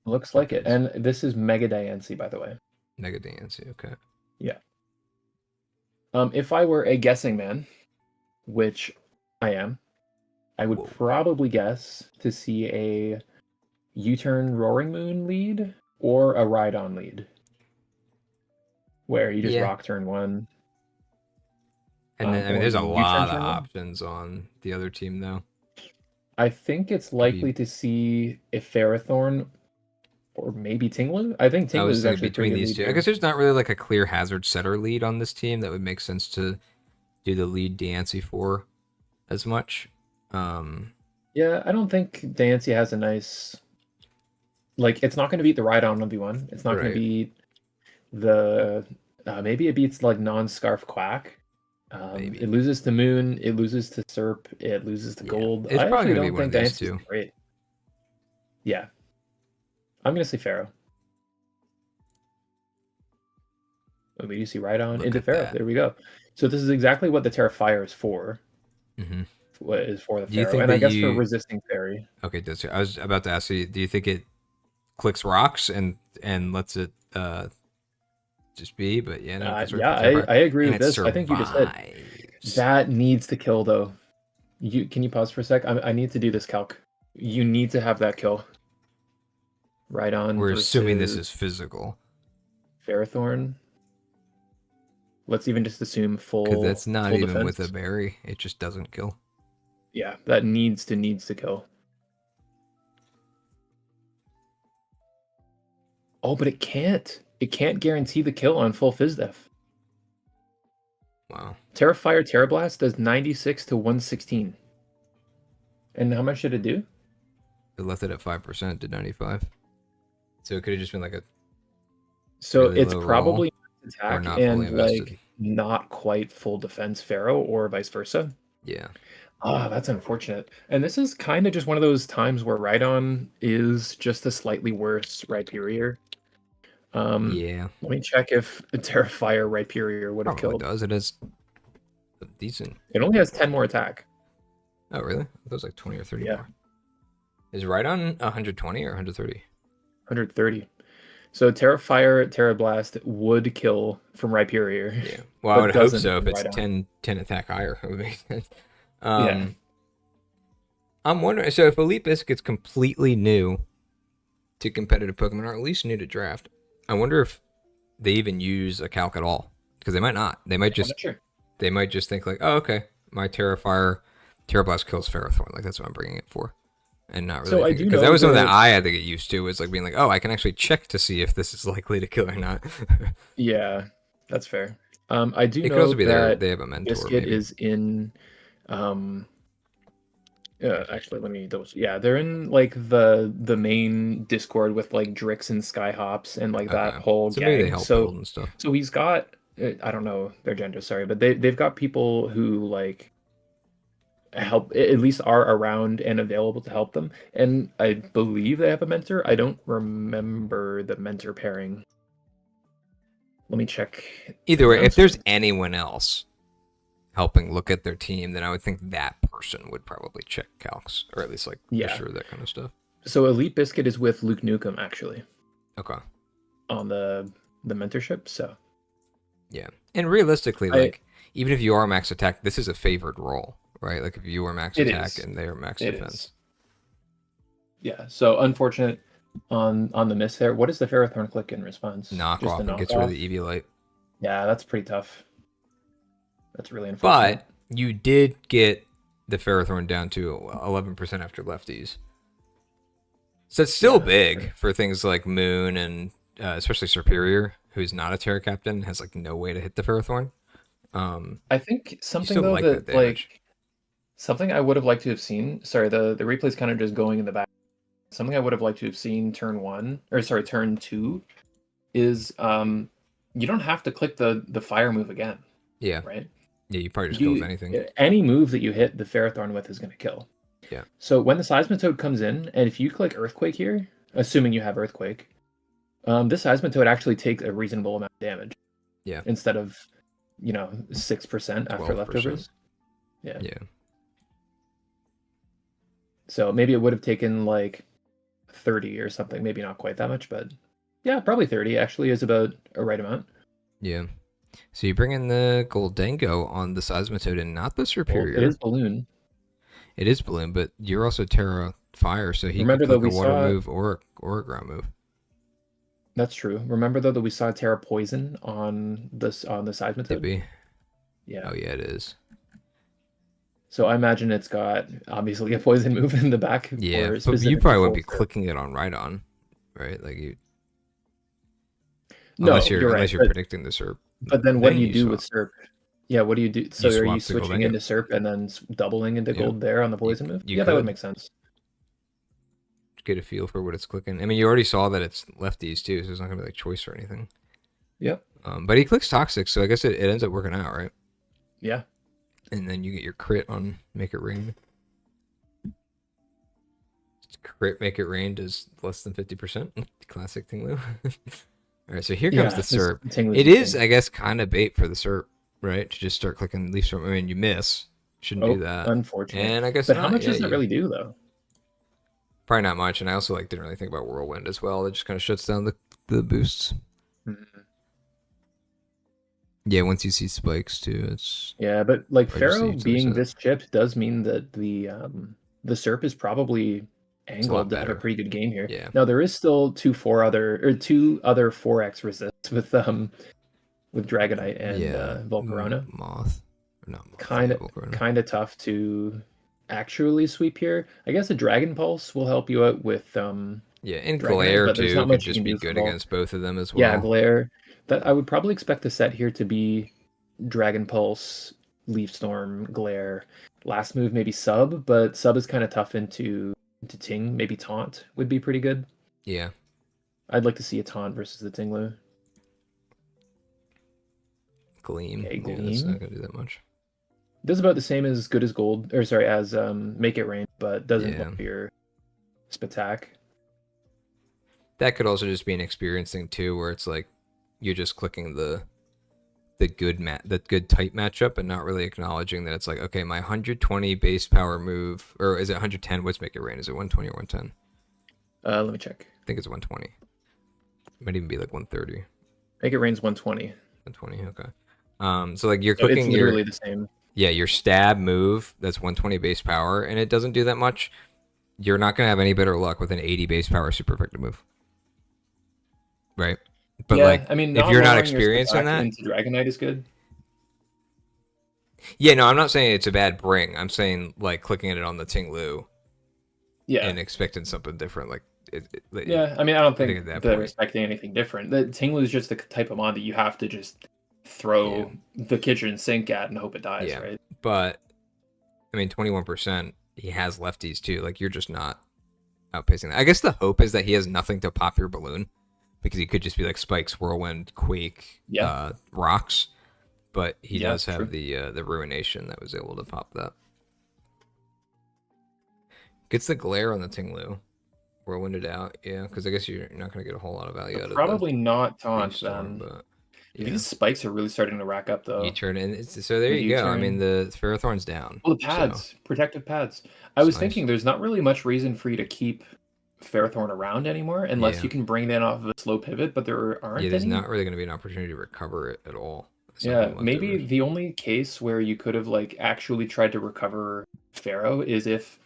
Looks like it. And this is Mega Diancie, by the way. Mega Diancie, okay. Yeah. If I were a guessing man, which I am, I would probably guess to see a U-turn Roaring Moon lead or a Rhydon lead, where you just rock turn 1. And then, I mean, there's a lot of options on the other team, though. I think it's likely to see a Ferrothorn or maybe Tinglu. I think Tinglu is actually between these two. I guess there's not really like a clear hazard setter lead on this team that would make sense to do the lead Diancie for as much. Yeah, I don't think Diancie has a nice. Like, it's not going to beat the Rhydon 1v1. It's not going to beat the. Maybe it beats like non-Scarf Quack. It loses to Moon. It loses to Serp. It loses to Gold. It's probably going to be one of these two. Great. Yeah. I'm going to say Pharaoh. Oh, we do see Rhydon into Pharaoh. There we go. So this is exactly what the Terra Fire is for. Mm-hmm. What is for the Pharaoh. And I guess for resisting Fairy. Okay, I was about to ask you, do you think it clicks rocks and lets it just be? But yeah, no, I agree with this. I think you just said that needs to kill though. Can you pause for a sec? I need to do this calc. You need to have that kill. Rhydon. We're assuming this is physical. Ferrothorn. Let's even just assume full. Because that's not even defense. with a berry. It just doesn't kill. Yeah, that needs to kill. Oh, but it can't. It can't guarantee the kill on full FizzDef. Wow. Terra Fire Terra Blast does 96 to 116. And how much did it do? It left it at 5%, did 95. So it could have just been like a. So really it's probably attack not and like not quite full defense Pharaoh or vice versa. Yeah. Ah, that's unfortunate. And this is kind of just one of those times where Rhydon is just a slightly worse Rhyperior. Yeah. Let me check if Terrifier Rhyperior would have killed. It does. It is decent. It only has 10 more attack. Oh, really? That was like 20 or 30 Yeah. more. Is Rhydon 120 or 130? 130. So Terrifier, Terra Blast would kill from Rhyperior. Yeah. Well, I would hope so if it's 10 attack higher. It would make sense. Yeah. I'm wondering, so if Elitebiscuit's completely new to competitive Pokemon, or at least new to draft, I wonder if they even use a calc at all. Because they might not. They might just they might just think like, oh, okay, my Terra Blast kills Ferrothorn. Like, that's what I'm bringing it for. And not really. So I do know because that was something that I had to get used to, was like being like, oh, I can actually check to see if this is likely to kill or not. Yeah, that's fair. I do It could know also be that they have a mentor, Biscuit maybe. is in. Actually, let me double. Yeah, they're in like the main Discord with like Drix and Skyhops and like that Okay. whole So maybe they gang. help build and stuff. So he's got. I don't know their gender, sorry, but they've got people who like help, at least are around and available to help them. And I believe they have a mentor. I don't remember the mentor pairing. Let me check Either way, if there's announcements. anyone else helping look at their team, then I would think that person would probably check calcs, or at least like Yeah. assure that kind of stuff. So Elite Biscuit is with Luke Nukem actually Okay. on the mentorship. So Yeah. And realistically, I like, even if you are max attack, this is a favored role, right? Like, if you are max it attack is. and they are max It defense. is. Yeah. So unfortunate on the miss there. What is the Ferrothorn click in response? Knock Just off the and gets rid of knockoff. the Eviolite. Yeah, that's pretty tough. That's really unfortunate. But you did get the Ferrothorn down to 11% after lefties. So it's still big sure. for things like Moon and especially Superior, who's not a Terra Captain, has like no way to hit the Ferrothorn. I think You something still though like that that damage. like something I would have liked to have seen. Sorry, the replay's kind of just going in the back. Something I would have liked to have seen turn two is you don't have to click the fire move again, Yeah. right? Yeah, you probably just go with anything. Any move that you hit the Ferrothorn with is going to kill. Yeah. So when the Seismitoad comes in, and if you click Earthquake here, assuming you have Earthquake, this Seismitoad actually takes a reasonable amount of damage. Yeah. Instead of 6% after 12%. leftovers. Yeah. Yeah. So maybe it would have taken like 30 or something. Maybe not quite that much, but yeah, probably 30 actually is about a right amount. Yeah. So you bring in the Goldango on the Seismitoad and not the Superior. Well, it is Balloon. It is Balloon, but you're also Terra Fire, so he Remember could though click we a water saw move or a ground move. that's true. Remember though that we saw Terra Poison on the Seismitoad? Did we? Yeah. Oh yeah, it is. So I imagine it's got obviously a poison move in the back. Yeah, but you specifically probably wouldn't for be Terra. clicking it on Rhydon, right? Like you. No, unless you're right. predicting the SERP. But then what do you do swap. with SERP? Yeah, what do you do? So You are swap you to switching Goldango. into SERP and then doubling into gold there on the poison move? You Yeah, that would could. make sense. Get a feel for what it's clicking. I mean, you already saw that it's lefties too, so it's not gonna be like choice or anything. Yep. But he clicks Toxic, so I guess it ends up working out, right? Yeah. And then you get your crit on Make It Rain. Crit Make It Rain does less than 50%. Classic Tinglu. All right, so here comes the SERP. It is, I guess, kind of bait for the SERP, right? To just start clicking Leaf Storm. I mean, you miss. Shouldn't do that. Unfortunate. And I guess but how much does that really do, though? Probably not much. And I also didn't really think about Whirlwind as well. It just kind of shuts down the boosts. Mm-hmm. Yeah, once you see spikes too, it's but like Pharaoh being this chipped does mean that the SERP is probably angled to have a pretty good game here. Yeah. Now there is still two other 4x resists with Dragonite and Volcarona. Moth. No, kind of tough to actually sweep here. I guess a Dragon Pulse will help you out with and Glare too could just be good against both of them as well. Yeah, Glare. That I would probably expect the set here to be Dragon Pulse, Leaf Storm, Glare. Last move maybe Sub, but Sub is kind of tough into Ting. Maybe Taunt would be pretty good. Yeah. I'd like to see a Taunt versus the Tinglu. Gleam. Okay, Gleam. Yeah, that's not gonna do that much. Does about the same as good as gold, or sorry, as Make It Rain, but doesn't block your Spatak. That could also just be an experience thing too, where it's like you're just clicking the good type matchup and not really acknowledging that it's like, okay, my 120 base power move, or is it 110? What's Make It Rain? Is it 120 or 110? Let me check. I think it's 120. It might even be like 130. Make It Rain's 120. 120, okay. So like you're clicking it's literally the same. Yeah, your stab move that's 120 base power, and it doesn't do that much. You're not gonna have any better luck with an 80 base power super effective move, right? But I mean, if you're not experiencing that, into Dragonite is good. Yeah, no, I'm not saying it's a bad bring. I'm saying like clicking it on the Tinglu, and expecting something different. Like, I mean, I don't think they're expecting anything different. The Tinglu is just the type of mod that you have to just throw the kitchen sink at and hope it dies, right? But I mean, 21%. He has lefties too. Like you're just not outpacing that. I guess the hope is that he has nothing to pop your balloon, because he could just be like Spikes, Whirlwind, Quake, Rocks. But he does have the Ruination that was able to pop that. Gets the glare on the Tinglu. Whirlwinded out, because I guess you're not going to get a whole lot of value out of it. Probably not taunt then. But these spikes are really starting to rack up though. U-turn, and so there you go. I mean, the Ferrothorn's down. Well, the pads, protective pads. I was thinking there's not really much reason for you to keep Ferrothorn around anymore unless you can bring that off of a slow pivot, but there aren't any. There's not really going to be an opportunity to recover it at all. Maybe the only case where you could have like actually tried to recover Pharaoh is if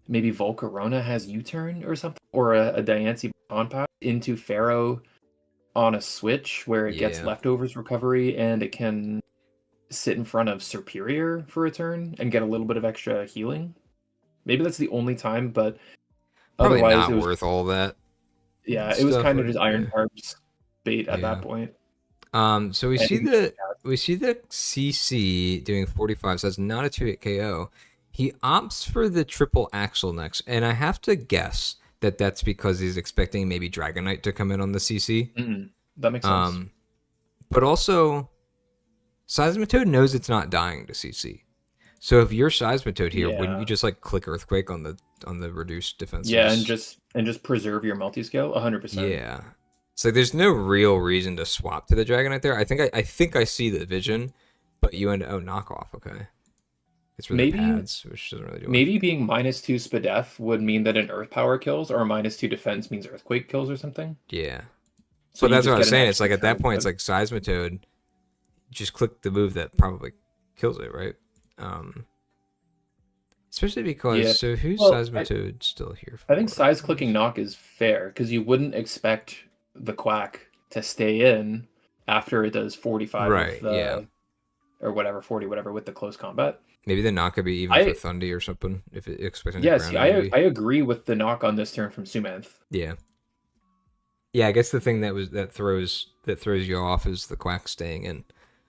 maybe Volcarona has U-turn or something, or a Diancie on pass into Pharaoh on a switch where it gets leftovers recovery and it can sit in front of Superior for a turn and get a little bit of extra healing. Maybe that's the only time, but probably otherwise not worth all that. Yeah, it was kind of just Iron Carb's bait at that point. So we see the CC doing 45, so that's not a 2-hit KO. He opts for the triple axle next, and I have to guess that that's because he's expecting maybe Dragonite to come in on the CC. That makes sense. But also, Seismitoad knows it's not dying to CC. So if you're Seismitoad here, wouldn't you just like click Earthquake on the reduced defense? Yeah, and just preserve your multi-scale 100%. Yeah. So there's no real reason to swap to the Dragonite there. I think I see the vision, but you end up knockoff. Okay. It's really pads, which doesn't really do maybe being -2 Spadef would mean that an Earth Power kills, or -2 defense means Earthquake kills or something. Yeah. So that's what I was saying. It's like at that point, it's like Seismitoad, just click the move that probably kills it, right? Especially because so who's Seismitoad still here for? I think size clicking knock is fair because you wouldn't expect the Quack to stay in after it does 45, right? Or whatever, 40, whatever with the close combat. Maybe the knock could be even for Thundy or something if it expects. I agree with the knock on this turn from Sumanth. Yeah, I guess the thing that throws you off is the Quack staying in.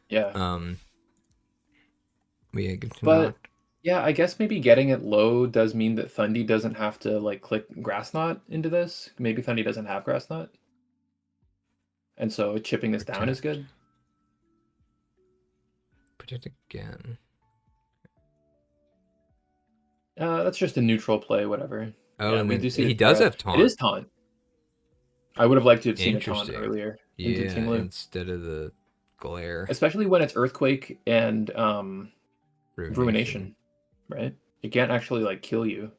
Yeah. But I guess maybe getting it low does mean that Thundy doesn't have to like click Grass Knot into this. Maybe Thundy doesn't have Grass Knot, and so chipping this down is good. Protect again. That's just a neutral play, whatever. Oh, and we do see he does have taunt. It is taunt. I would have liked to have seen a taunt earlier. Instead of the glare. Especially when it's Earthquake and Ruination, right? It can't actually like kill you.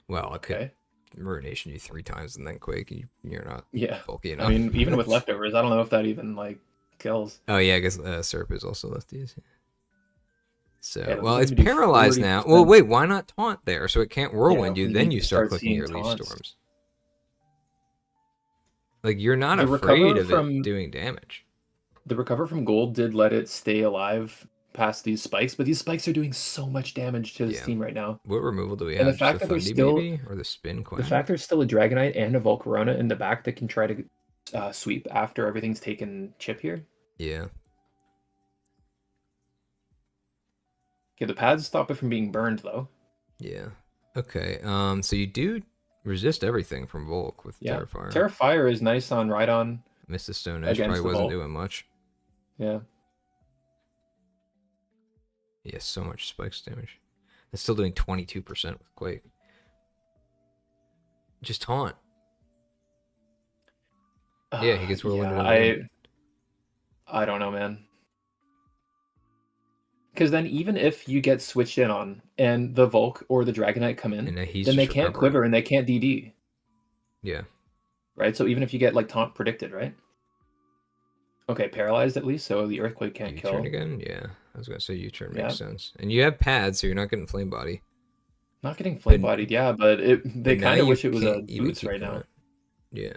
Well, it could Ruination you 3 times and then Quake. You're not bulky enough. I mean, even with leftovers, I don't know if that even like kills. Oh yeah, I guess Serp is also lefties. So well, it's paralyzed now. Well, wait, why not taunt there? So it can't whirlwind you. Then you start clicking your Leaf Storms. Like you're not afraid of it doing damage. The recover from gold did let it stay alive past these spikes, but these spikes are doing so much damage to this team right now. What removal do we have? And the fact that there's still or the spin Quack? The fact there's still a Dragonite and a Volcarona in the back that can try to sweep after everything's taken chip here. Yeah. Okay, the pads stop it from being burned though. Yeah. Okay. So you do resist everything from Volk with Terrafire. Terrafire is nice on Rhydon. Missed the Stone Edge, probably wasn't doing much. Yeah. Yeah, so much spikes damage. It's still doing 22% with Quake. Just taunt. Yeah, he gets Whirlwind. I don't know, man. Because then even if you get switched in on and the Volk or the Dragonite come in, then they can't quiver and they can't DD. Yeah. Right? So even if you get like taunt predicted, right? Okay, paralyzed at least, so the Earthquake can't kill. U-turn again? Yeah. I was going to say U-turn makes sense. And you have pads, so you're not getting Flame Body. Not getting Flame Bodied, but they kind of wish it was a Boots right now. Yeah.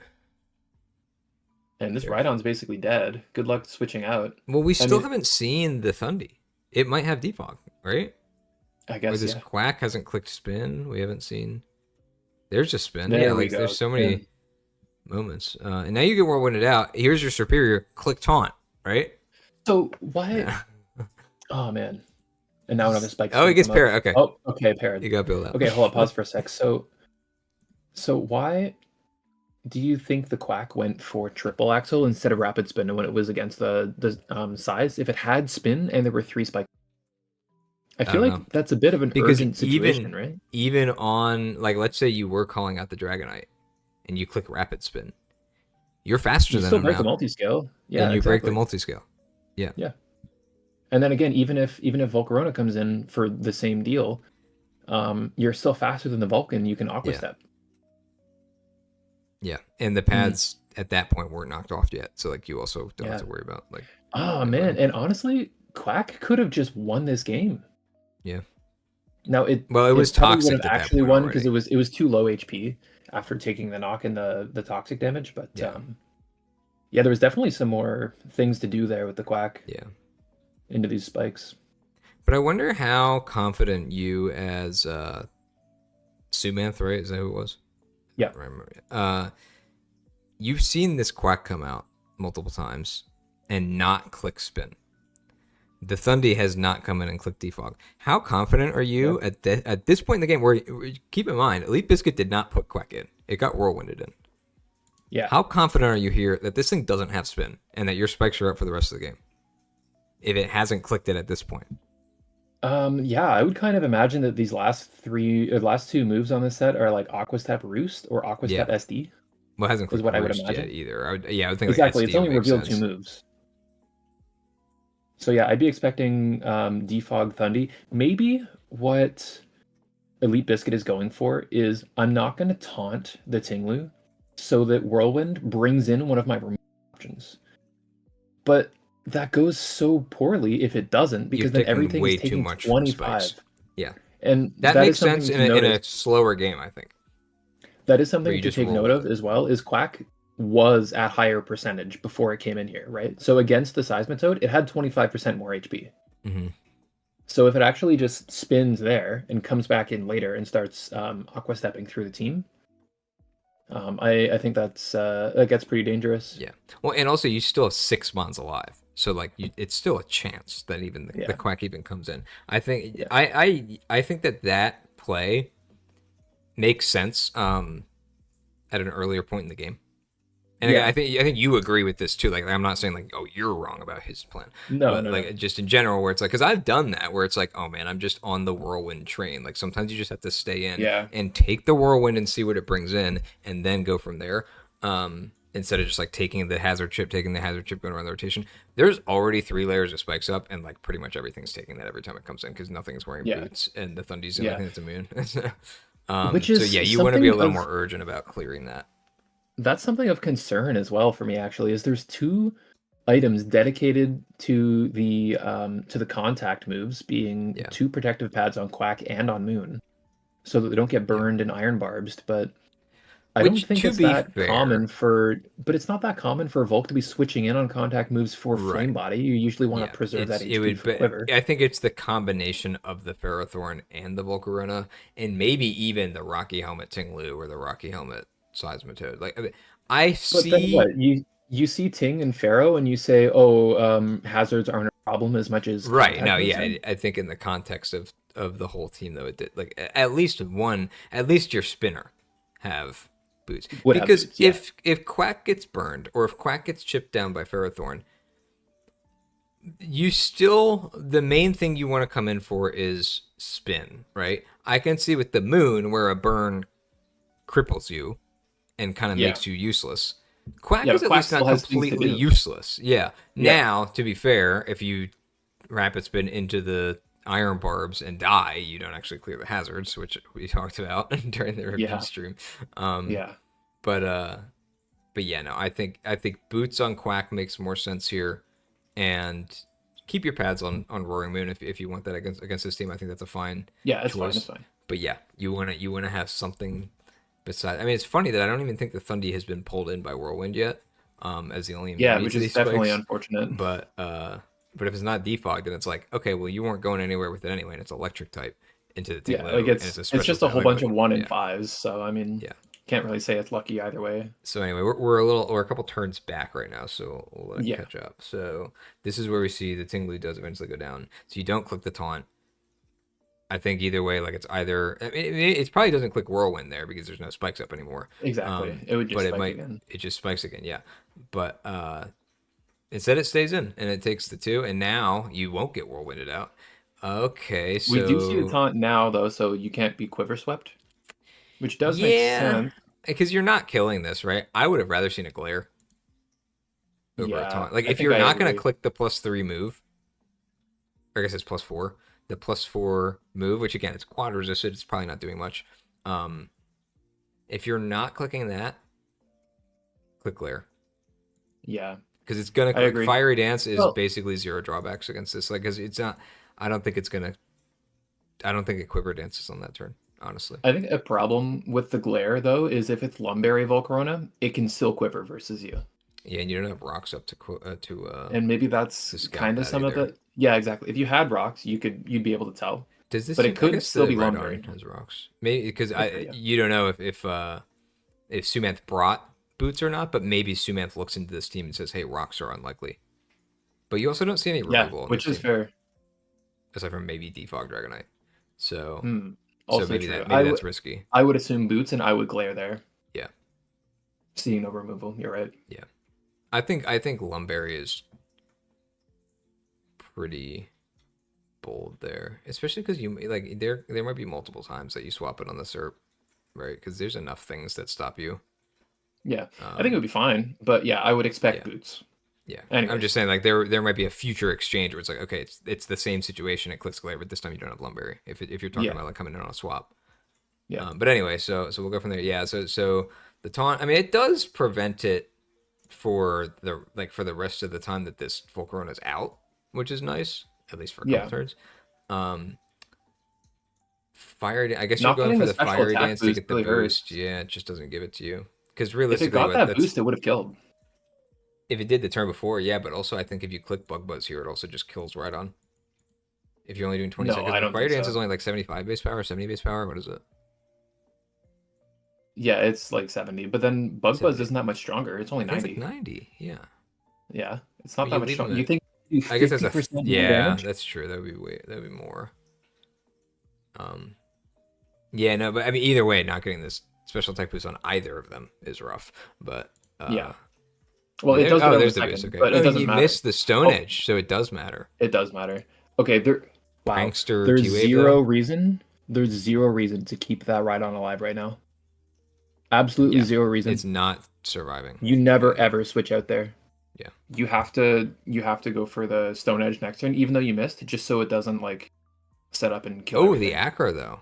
And this Rhydon's basically dead. Good luck switching out. Well, we still haven't seen the Thundy. It might have Defog, right? I guess, or this Quack hasn't clicked spin. We haven't seen. There's a spin. There we go. There's so many. moments. And now you get whirlwinded out. Here's your superior. Click taunt, right? So why? Oh man! And now another spike. Oh, he gets parried. Okay. Oh, okay, parried. You got build up. Okay, hold on. Pause for a sec. So why do you think the Quack went for triple axle instead of rapid spin when it was against the size? If it had spin and there were 3 spikes, I feel like that's a bit of an urgent situation, right? Even on, like, let's say you were calling out the Dragonite and you click rapid spin, you're faster than still him break now. the multiscale. Yeah, and you exactly. break the multiscale. Yeah. Yeah. And then again, even if Volcarona comes in for the same deal, you're still faster than the Vulcan. You can Aqua Step. Yeah, and the pads at that point weren't knocked off yet, so like you also don't have to worry about like. Oh man, and honestly, Quack could have just won this game. Yeah. Now it was toxic at that actually point won because it was too low HP after taking the knock and the toxic damage, but yeah, there was definitely some more things to do there with the Quack. Yeah. Into these spikes. But I wonder how confident you as Sumanth, right? Is that who it was? Yeah. I remember. You've seen this Quack come out multiple times and not click spin. The Thundy has not come in and clicked defog. How confident are you at this point in the game where, keep in mind, Elitebiscuit did not put Quack in. It got whirlwinded in. Yeah. How confident are you here that this thing doesn't have spin and that your spikes are up for the rest of the game? If it hasn't clicked it at this point. Yeah, I would kind of imagine that these last 2 moves on this set are like Aqua Step Roost or Aqua Step SD. Well, it hasn't clicked what I would Roost imagine yet either. I would think exactly. Like it's only revealed sense. 2 moves. So yeah, I'd be expecting defog Thundy. Maybe what Elitebiscuit is going for is I'm not going to taunt the Tinglu so that Whirlwind brings in one of my removal options. But that goes so poorly if it doesn't, because then everything is taking 25. Yeah. And that makes sense in a slower game, I think. That is something to take note of as well, is Quack was at higher percentage before it came in here, right? So against the Seismitoad, it had 25% more HP. Mm-hmm. So if it actually just spins there and comes back in later and starts Aqua Stepping through the team, I think that gets pretty dangerous. Yeah. Well, and also you still have 6 months alive. So like it's still a chance that even the Quack even comes in. I think I think that play makes sense at an earlier point in the game. And again, I think you agree with this too. Like I'm not saying like, oh, you're wrong about his plan. No, like just in general, where it's like, because I've done that, where it's like, oh man, I'm just on the whirlwind train. Like sometimes you just have to stay in and take the whirlwind and see what it brings in, and then go from there. Instead of just like taking the hazard chip, going around the rotation. There's already 3 layers of spikes up, and like pretty much everything's taking that every time it comes in because nothing's wearing boots, and the Thundy's the only thing that's immune. Which is so you want to be a little more urgent about clearing that. That's something of concern as well for me, actually, is there's 2 items dedicated to the contact moves, being 2 protective pads on Quack and on Moon, so that they don't get burned and iron barbed. But I don't think it's that common but it's not that common for Volk to be switching in on contact moves for Flame Body. You usually want to preserve that HP for Quiver. I think it's the combination of the Ferrothorn and the Volcarona, and maybe even the Rocky Helmet Tinglu or the Rocky Helmet Seismitoad. Like I see. But then what? You see Ting and Pharaoh, and you say, hazards aren't a problem as much as No, I think in the context of the whole team, though, it did. Like at least your spinner have boots. Because if Quack gets burned or if Quack gets chipped down by Ferrothorn, the main thing you want to come in for is spin, right? I can see with the Moon where a burn cripples you and kind of makes you useless. Quack is at least not completely useless. Now, to be fair, if you rapid spin into the iron barbs and die, you don't actually clear the hazards, which we talked about during the review stream. But yeah, no, I think boots on Quack makes more sense here, and keep your pads on Roaring Moon if you want that against this team. I think that's a fine choice. It's fine. But yeah, you wanna have something. Besides, I mean, it's funny that I don't even think the Thundy has been pulled in by Whirlwind yet, as the only which is definitely unfortunate. But if it's not defogged, then it's like, okay, well, you weren't going anywhere with it anyway, and it's electric type into the team. It's just a whole bunch of 1 in 5s. So I mean, can't really say it's lucky either way. So anyway, we're a couple turns back right now, so we'll let it Yeah, catch up. So this is where we see the tingly does eventually go down. So you don't click the taunt. I think either way, like it's either it probably doesn't click whirlwind there because there's no spikes up anymore. exactly. It would just But spike again. it just spikes again, yeah. But instead it stays in and it takes the 2, and now you won't get whirlwinded out. Okay, so We do see the taunt now though, so you can't be quiver swept, which does make yeah, sense. because you're not killing this, right? I would have rather seen a glare over a Yeah, taunt. Like I if think you're I not going to agree. click the +3 move, or I guess it's +4, the +4 move, which again it's quad resisted, it's probably not doing much. If you're not clicking that, click glare. Yeah, Because it's gonna I agree. fiery dance is Well, basically 0 drawbacks against this. Like, because it's not. I don't think it's gonna. I don't think it quiver dances on that turn. Honestly. I think a problem with the glare though is if it's Lumberry Volcarona, it can still quiver versus you. Yeah, and you don't have rocks up And maybe that's to scout kind of that some of either. it. Yeah, exactly. If you had rocks, you'd be able to tell. Does this? But it I could guess still the be right on Lumberry. has rocks. Maybe because Good for I you. you don't know if Sumanth brought boots or not, but maybe Sumanth looks into this team and says, "Hey, rocks are unlikely." But you also don't see any Yeah, removal on which this is team, fair. aside from maybe Defog Dragonite. So Hmm. so Also true. maybe that's risky. I would assume boots and I would glare there. Yeah, Seeing no removal. You're right. yeah. I think Lumberry is pretty bold there, especially because you like there might be multiple times that you swap it on the SERP, right? Because there's enough things that stop you. Yeah. I think it would be fine. But yeah, I would expect Yeah, boots. yeah. I'm just Anyways. saying like there might be a future exchange where it's like okay, it's the same situation. It clicks glare, but this time you don't have Lumberry. If you're talking Yeah. about like coming in on a swap. Yeah. But anyway, so we'll go from there. Yeah. So the taunt. I mean, it does prevent it for the rest of the time that this Volcarona is out, which is nice, at least for a couple Yeah. turns. Um, I guess you're Not going getting for the the special fiery attack dance to boost get the really boost. hurts. Yeah, it just doesn't give it to you. Because If it realistically, got that that's boost, it would have killed. if it did the turn before, yeah. But also, I think if you click Bug Buzz here, it also just kills right on. If you're only doing 20 No, seconds, I the don't fire think dance so. is only like 75 base power, 70 base power. What is it? Yeah, it's like 70. But then Bug Buzz 70. isn't that much stronger. It's only I think it's like 90. 90. Yeah. Yeah. It's not But that you much leave them stronger. You at. think you do I guess that's 50% more yeah, damage? that's true. That would be more. Um, yeah, no, but I mean, either way, not getting this special type boost on either of them is rough. But Yeah. Well, it there, does go oh, down in a there's the boost. second, Okay. but it Oh, doesn't you matter. missed the Stone Oh, Edge, so it does matter. it does matter. Okay, wow. Prankster There's T Wave though. zero reason. There's zero reason to keep that Rhydon alive right now. Absolutely Yeah, zero reason. it's not surviving. You never ever switch out there. Yeah. You have to go for the Stone Edge next turn, even though you missed, just so it doesn't like set up and kill Oh, the everything. Acro though.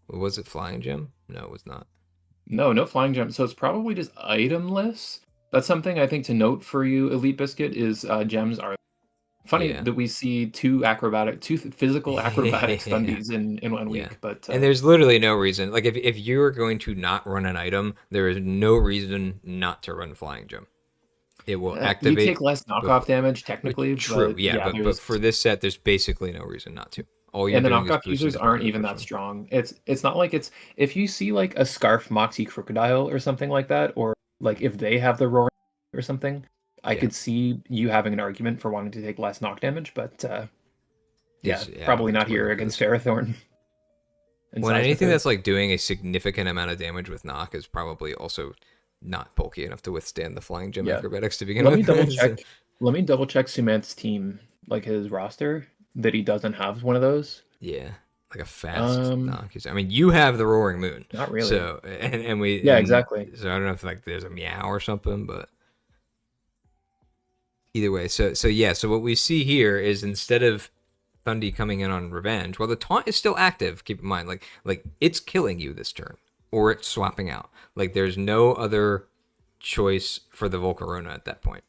Was it Flying Gem? No, it was not. No, no flying jump. So it's probably just itemless. That's something I think to note for you, Elitebiscuit, is gems are funny Yeah. that we see two physical acrobatic stundies in one Yeah. week. But And there's literally no reason. Like if you're going to not run an item, there is no reason not to run Flying Gem. It will you take activate less before. knockoff damage technically, True, but yeah, yeah, but for this set, there's basically no reason not to. All you're and the doing is knockoff boosting users the power aren't of the even first that one. strong. It's not like it's if you see like a Scarf Moxie Crocodile or something like that, or like if they have the roaring or something, I Yeah. could see you having an argument for wanting to take less knock damage, but yeah, I don't probably think not it's worth here it for against this. Ferrothorn and When anything Seismitoad. that's like doing a significant amount of damage with knock is probably also not bulky enough to withstand the Flying Gem Yeah. acrobatics to begin Let me with. double check. Let me double check Sumanth's team, like his roster, that he doesn't have one of those. Yeah, like a fast Um, knock. I mean, you have the Roaring Moon, not really. so and we Yeah, exactly. so I don't know if like there's a meow or something, but either way. So yeah. So what we see here is instead of Thundy coming in on revenge, well, the taunt is still active. Keep in mind, like it's killing you this turn, or it's swapping out. Like there's no other choice for the Volcarona at that point.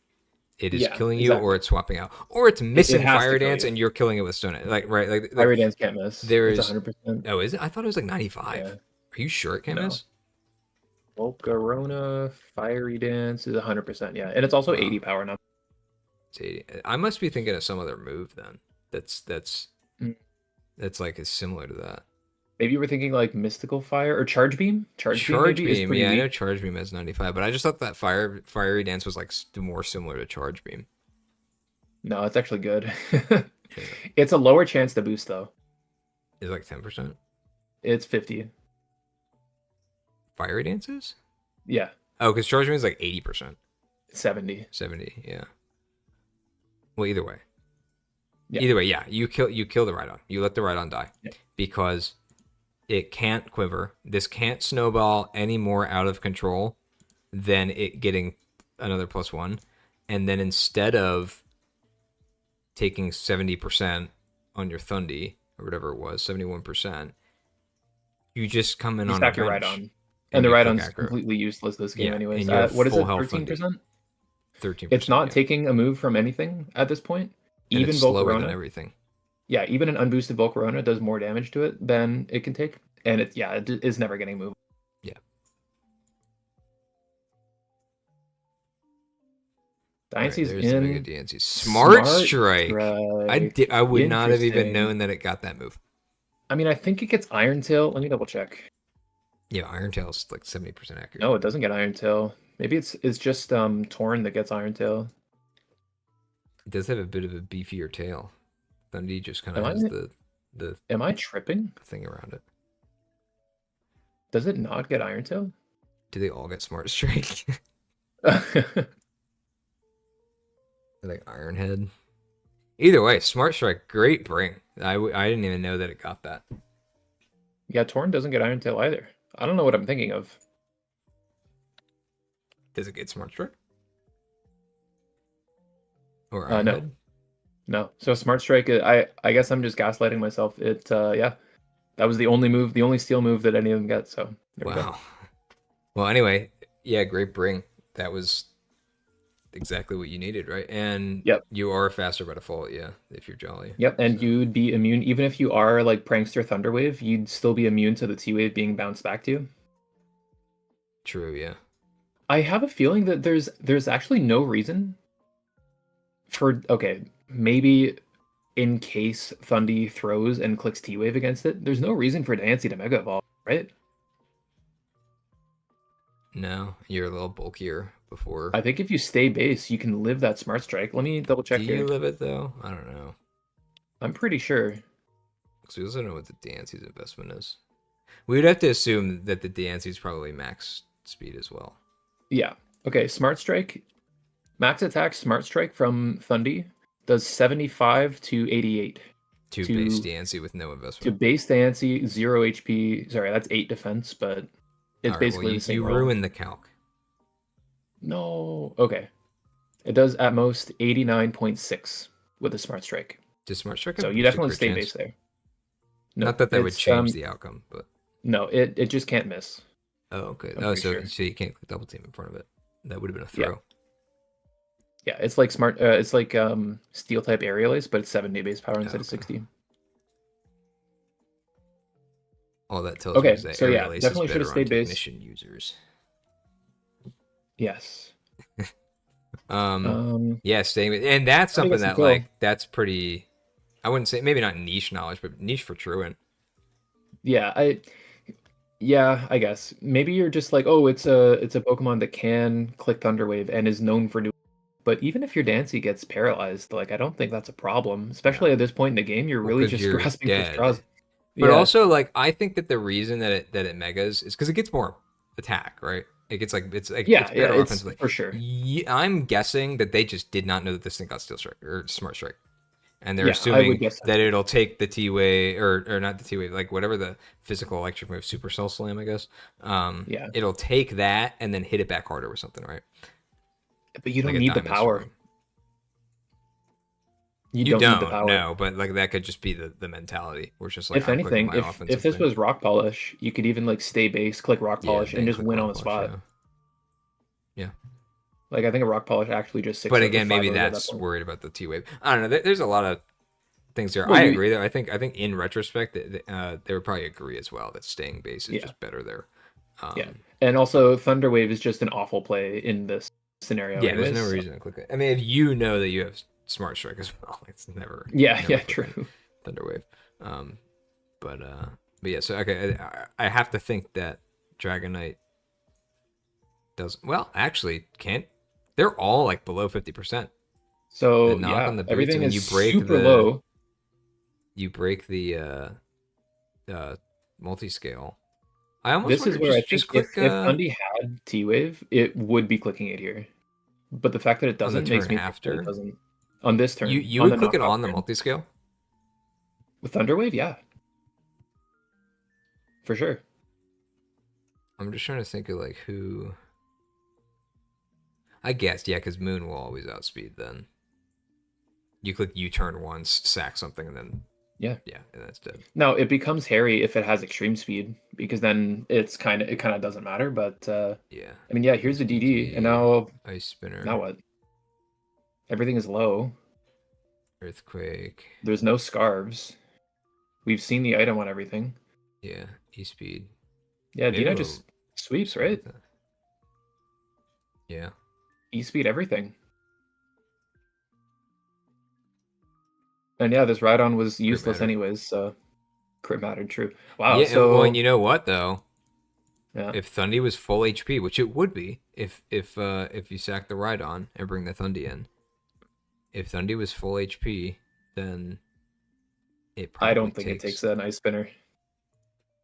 It is Yeah, killing you, exactly. or it's swapping out, or it's It missing has to Fire kill Dance, you. and you're killing it with Stone Edge. Like right, like Fiery Dance can't miss. there It's is. 100%. Oh, is it? I thought it was like 95. Yeah. Are you sure it can't No. miss? Volcarona Fiery Dance is 100%. Yeah, and it's also Wow. 80 power now. It's 80. I must be thinking of some other move then. That's Mm. like is similar to that. Maybe you were thinking like Mystical Fire or Charge Beam. Charge Beam Charge maybe is Beam, pretty yeah, I know weak. Charge Beam has 95, but I just thought that Fiery Dance was like more similar to Charge Beam. No, it's actually good. Yeah. It's a lower chance to boost though. Is it like 10%? It's 50. Fiery Dances? Yeah, Oh, because Charge Beam is like 80%. 70. 70, yeah. Well, either way. Yeah. Either way, yeah. You kill the Rhydon. You let the Rhydon die. Yeah. Because it can't quiver. This can't snowball any more out of control than it getting another +1. And then instead of taking 70% on your Thundy, or whatever it was, 71%, you just come in You on stack your revenge. Rhydon. And the you click Rhydon's aggro. completely useless this game Yeah, anyways. and you have What is full it, health 13%? 13%. It's not yeah. taking a move from anything at this point. And Even it's slower than Volcarona. everything. Yeah, even an unboosted Volcarona does more damage to it than it can take. And it is never getting moved. Yeah. Dynasty's there's the Mega in DNC. Smart Strike. I would not have even Interesting. known that it got that move. I mean, I think it gets Iron Tail. Let me double check. Yeah, Iron Tail's like 70% accurate. No, it doesn't get Iron Tail. Maybe it's just Torn that gets Iron Tail. It does have a bit of a beefier tail. Thundy just kind Am of I- has the Am I tripping? thing around it. Does it not get Iron Tail? Do they all get Smart Strike? Like Iron Head? Either way, Smart Strike, great bring. I didn't even know that it got that. Yeah, Torn doesn't get Iron Tail either. I don't know what I'm thinking of. Does it get Smart Strike? Or Iron No. Head? No. So Smart Strike, I guess I'm just gaslighting myself. Yeah. That was the only steel move that any of them get, so there we go. Wow. Well, anyway, yeah, great bring. That was exactly what you needed, right? And Yep. you are faster by default, yeah, if you're Jolly. Yep, and So- you'd be immune, even if you are like Prankster Thunderwave, you'd still be immune to the T-Wave being bounced back to you. True, yeah. I have a feeling that there's actually no reason for, okay, maybe in case Thundy throws and clicks T-Wave against it, there's no reason for Dancy to Mega Evolve, right? No, you're a little bulkier before. I think if you stay base, you can live that Smart Strike. Let me double check Do here. you live it though? I don't know. I'm pretty sure. Because we also know what the Dancy's investment is. We would have to assume that the Dancy's probably max speed as well. Yeah. Okay, Smart Strike. Max attack Smart Strike from Thundy does 75 to 88. To base Dancy with no To investment. base Dancy, 0 HP. Sorry, that's 8 defense, but it's Alright, basically well, the same you roll. ruined the calc. No. Okay. It does at most 89.6 with a Smart Strike. Does Smart Strike So have you boosted definitely crit stay chance? base there. No, Not that would it's, change the outcome, but No, it just can't miss. oh, okay. I'm Oh, pretty so sure. so you can't click double team in front of it. That would have been a Yeah. throw. Yeah, it's like it's like Steel type Aerial Ace, but it's 70 base power instead of Okay. 60. All that tells Okay, me is that so yeah, Aerial Ace definitely is should better have on stayed base. Technician users. Yes. Yeah, staying and that's I think something that's that cool. like that's pretty. I wouldn't say maybe not niche knowledge, but niche for Truant. Yeah, I guess maybe you're just like, oh, it's a Pokemon that can click Thunderwave and is known for doing. But even if your Dancy gets paralyzed, like I don't think that's a problem. Especially at this point in the game, you're Well, really 'cause just you're grasping dead. for straws. But Yeah. also, like, I think that the reason that it megas is because it gets more attack, right? It gets it's better offensively. for sure. I'm guessing that they just did not know that this thing got Steel Strike or Smart Strike, and they're Yeah, I assuming would guess so. that it'll take the T wave or not the T wave, like whatever the physical electric move, Super Cell Slam, I guess. Yeah. It'll take that and then hit it back harder with something, right? But you don't Like a need the Diamond power. Storm. You You don't need the power. no, but like that could just be the mentality. We're just like If I'm clicking anything, my if offensive this thing. was Rock Polish, you could even like stay base, click Rock Polish, then and just click win Rock on the Polish, spot. yeah. Like I think a Rock Polish actually just 6 But over again, 5 maybe over at that that's point. worried about the T wave. I don't know. There's a lot of things there. Well, I you- agree though. I think in retrospect, they would probably agree as well that staying base is Yeah. just better there. Yeah. And also Thunderwave is just an awful play in this scenario. Yeah, there's anyways, no so- reason to click it. I mean, if you know that you have Smart Strike as well, it's never. Yeah, never yeah, clicking true. Thunderwave. But But yeah, so okay, I have to think that Dragonite does well. Actually, can't. They're all like below 50%. The So knock yeah, on the boots. I everything mean, is super low. you break the uh multi-scale. I almost This is wonder where I think just click if Fundy had T-Wave, it would be clicking it here. But the fact that it on the doesn't makes turn me think that it after. doesn't on this You turn, you on would the click it knockoff on the turn. multi-scale. With Thunderwave, yeah, for sure. I'm just trying to think of like who. I guess yeah, because Moon will always outspeed. Then you click U turn once, sack something, and then Yeah. yeah, and that's dead. Now it becomes hairy if it has extreme speed because then it kind of doesn't matter. But Yeah. I mean, yeah, here's the DD, and SPT, now Ice Spinner, what? Everything is low. Earthquake. There's no scarves. We've seen the item on everything. Yeah, E Speed. Yeah, Maybe Dino we'll just sweeps, right? Sumanth. Yeah. E-speed everything. And yeah, this ride-on was Crit useless mattered. anyways, so crit mattered, true. Wow, Yeah, and well, and so you know what though? yeah, If Thundy was full HP, which it would be, if you sack the ride on and bring the Thundy in, if Thundy was full HP, then it I probably don't think it takes takes an ice spinner,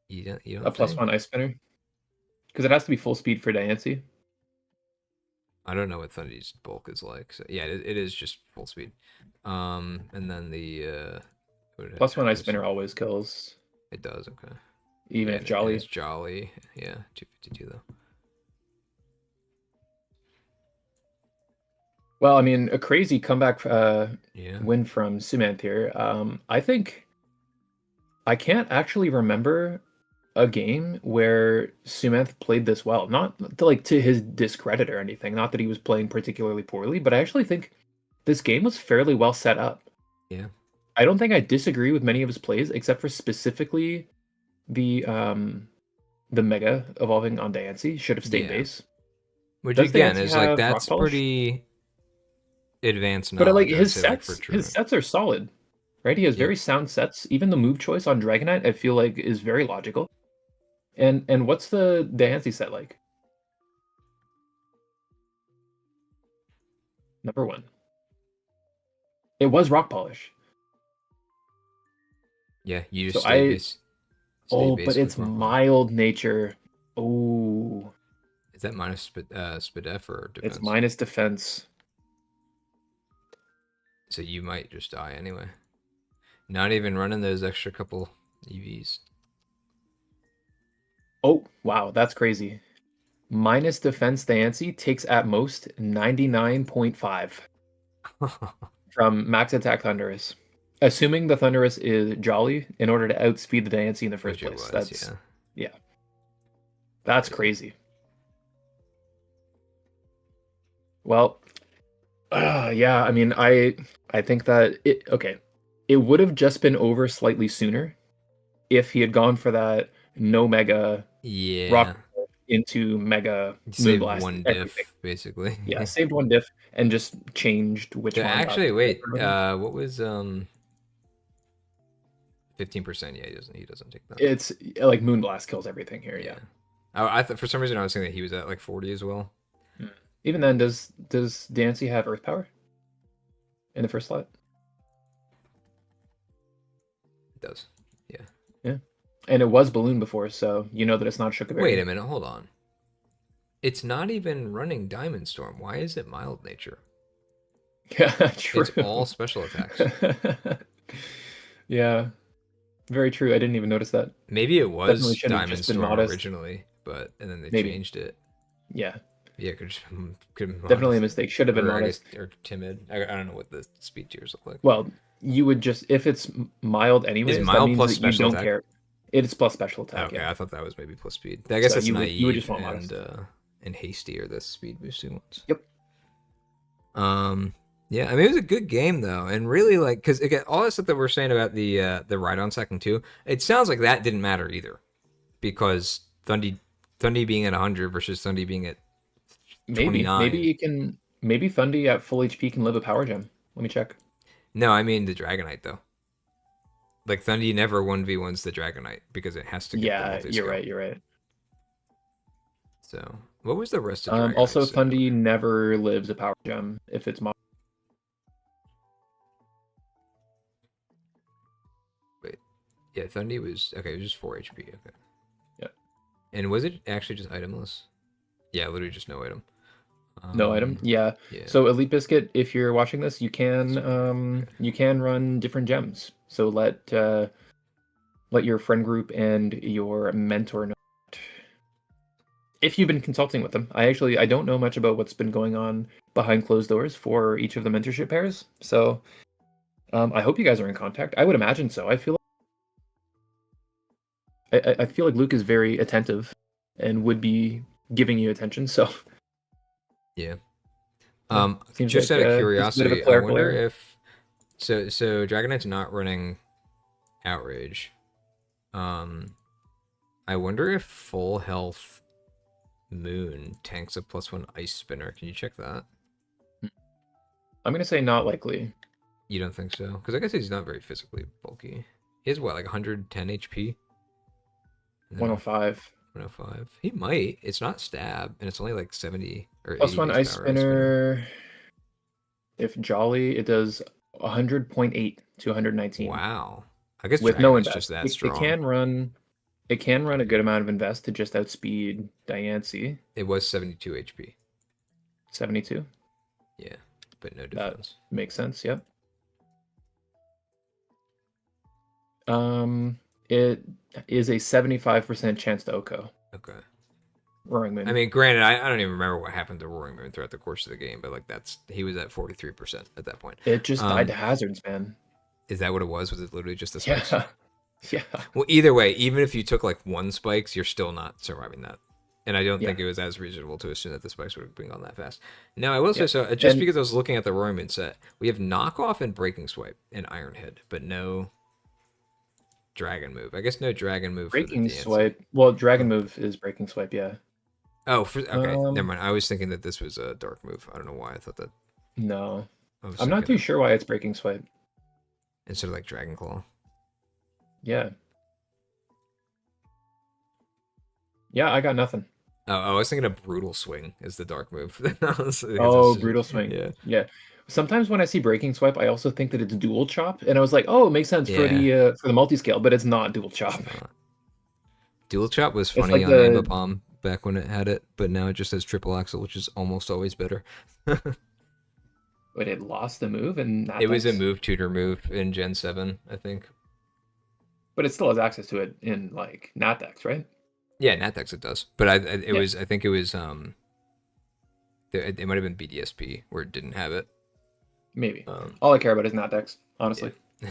you a don't plus think? one ice spinner, because it has to be full speed for Diancie. I don't know what Thundy's bulk is like. So yeah, it is just full speed. And then the what did Plus one ice it say? spinner always kills, It does, okay. even Yeah, if and it's Jolly. Jolly. Yeah, 252 though. Well, I mean, a crazy comeback Yeah. win from Sumanth here. I think I can't actually remember a game where Sumanth played this well. Not to, like to his discredit or anything. Not that he was playing particularly poorly, but I actually think this game was fairly well set up. Yeah. I don't think I disagree with many of his plays, except for specifically the Mega evolving on Diancie should have stayed Yeah. base. Which Does again Diancie is like have Rock that's Polish? pretty advanced But like knowledge, I'd say like for his Truant. sets are solid, right? He has Yep. very sound sets. Even the move choice on Dragonite, I feel like is very logical. And what's the Diancie set like? Number one. It was Rock Polish. Yeah, you So just stay base. Stay but base it's with Rock Polish. mild nature. Oh, Is that minus Spidef or it's defense? minus defense. So you might just die anyway. Not even running those extra couple EVs. Oh, wow, that's crazy. Minus defense Diancie takes at most 99.5 from max attack Thundurus. Assuming the Thundurus is Jolly in order to outspeed the Diancie in the first Which it place. was, Yeah. That's yeah. crazy. Well, yeah, I mean, I think that it would have just been over slightly sooner if he had gone for that no Mega Yeah. Rock into Mega You saved Moonblast one everything. diff, basically. Yeah, saved one diff and just changed which So one up. actually, wait. What was 15%? Yeah, he doesn't take that. It's like Moonblast kills everything here. Yeah. I thought for some reason I was thinking that he was at like 40 as well. Even then, does Dancy have Earth Power in the first slot? It does. Yeah. Yeah. And it was Balloon before, so you know that it's not Shukaberry. Wait a minute. Hold on. It's not even running Diamond Storm. Why is it mild nature? Yeah, true. It's all special attacks. Yeah. Very true. I didn't even notice that. Maybe it Definitely was shouldn't have Diamond just been Storm modest. originally, and then they Maybe. changed it. Yeah. Yeah, could have been Definitely a modest. mistake. Should have been modest. Or timid. I don't know what the speed tiers look like. Well, you would just if it's mild anyways, Is mild that means plus that you special don't attack? care. It's plus special attack. Okay, Yeah. I thought that was maybe plus speed. I guess So that's you would naive just want modest. and hasty are the speed boosting ones. Yep. Yeah, I mean it was a good game though, and really like because again all that stuff that we're saying about the ride on second too, it sounds like that didn't matter either, because Thundy being at 100 versus Thundy being at 29. Maybe Thundy at full HP can live a power gem. Let me check. No, I mean the Dragonite though. Like Thundy never 1v1s the Dragonite because it has to get the Yeah, you're multi-scale. right. You're right. So what was the rest of Dragonite Also, set? Thundy never lives a power gem if it's mono. Wait, yeah, Thundy was okay. It was just 4 HP. Okay. Yeah. And was it actually just itemless? Yeah, literally just no item. No item. Yeah. Yeah. So Elitebiscuit, if you're watching this, Okay. you can run different gems. So let your friend group and your mentor know if you've been consulting with them. I don't know much about what's been going on behind closed doors for each of the mentorship pairs. So I hope you guys are in contact. I would imagine so. I feel like Luke is very attentive and would be giving you attention. So Yeah. seems Just like out of just a bit of a curiosity, I clerical wonder error. if so Dragonite's not running Outrage. I wonder if full health Moon tanks a +1 Ice Spinner. Can you check that? I'm gonna say not likely. You don't think so? Because I guess he's not very physically bulky. He has what, like 110 HP? And then 105. 105. He might. It's not stab, and it's only like 70 or 80 +1 base ice power Ice Spinner. spinner. If Jolly, it does 100.8 to 119 Wow. I guess with no Dragonite's just invest. that It strong. can run a good amount of invest to just outspeed Diancie. It was 72 HP. 72. Yeah, but no That defense. makes sense. Yep. It is a 75% chance to Oko. Okay. Roaring Moon. I mean, granted, I don't even remember what happened to Roaring Moon throughout the course of the game, but like he was at 43% at that point. It just died to hazards, man. Is that what it was? Was it literally just the Yeah. spikes? Yeah. Well, either way, even if you took like 1 spikes, you're still not surviving that. And I don't think it was as reasonable to assume that the spikes would have been gone that fast. Now, I will say so, just because I was looking at the Roaring Moon set, we have Knockoff and Breaking Swipe and Iron Head, but no Dragon Move. I guess no Dragon Move Breaking for the Swipe. Well, Dragon Move is Breaking Swipe, yeah. Oh, okay. Never mind. I was thinking that this was a Dark Move. I don't know why I thought that. No. I'm not too sure why it's Breaking Swipe. Instead of like Dragon Claw. Yeah. Yeah, I got nothing. Oh, I was thinking a Brutal Swing is the Dark Move. Brutal Swing. Yeah. Sometimes when I see Breaking Swipe, I also think that it's Dual Chop, and I was like, oh, it makes sense for the multi-scale, but it's not Dual Chop. Dual Chop was funny like on Ambipom back when it had it, but now it just has Triple Axle, which is almost always better. But it lost the move, and it was a move tutor move in Gen 7, I think. But it still has access to it in like Natex, right? Yeah, Natex it does. But I think it was it might have been BDSP where it didn't have it. Maybe. All I care about is Natex, honestly. Yeah.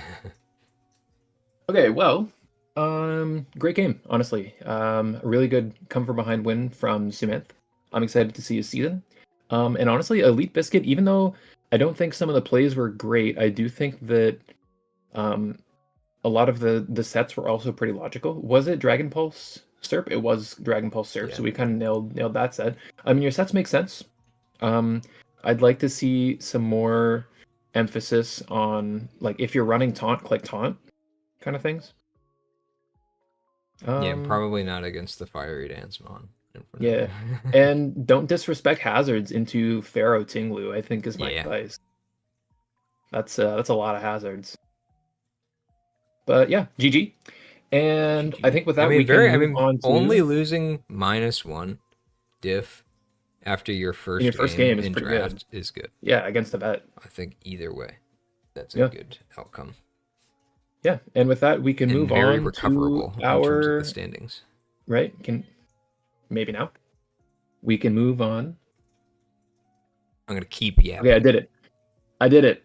Okay, well, great game, honestly. A really good come from behind win from Sumanth. I'm excited to see his season. And honestly, Elitebiscuit, even though I don't think some of the plays were great, I do think that a lot of the sets were also pretty logical. Was it Dragon Pulse Serp? It was Dragon Pulse Serp, so we kind of nailed that set. I mean, your sets make sense. I'd like to see some more emphasis on, like, if you're running taunt, click taunt kind of things. Yeah, probably not against the Fiery Dancemon. Yeah, and don't disrespect hazards into Pharaoh Tinglu, I think is my advice. That's a lot of hazards. But yeah, GG. And I think with that we can move on to... only losing -1 diff after your first game is in pretty draft good. is good. Yeah, against a vet. I think either way, that's a good outcome. Yeah, and with that we can move on recoverable to our in terms of the standings. Right? Maybe now we can move on. I'm gonna keep yapping. Okay, I did it.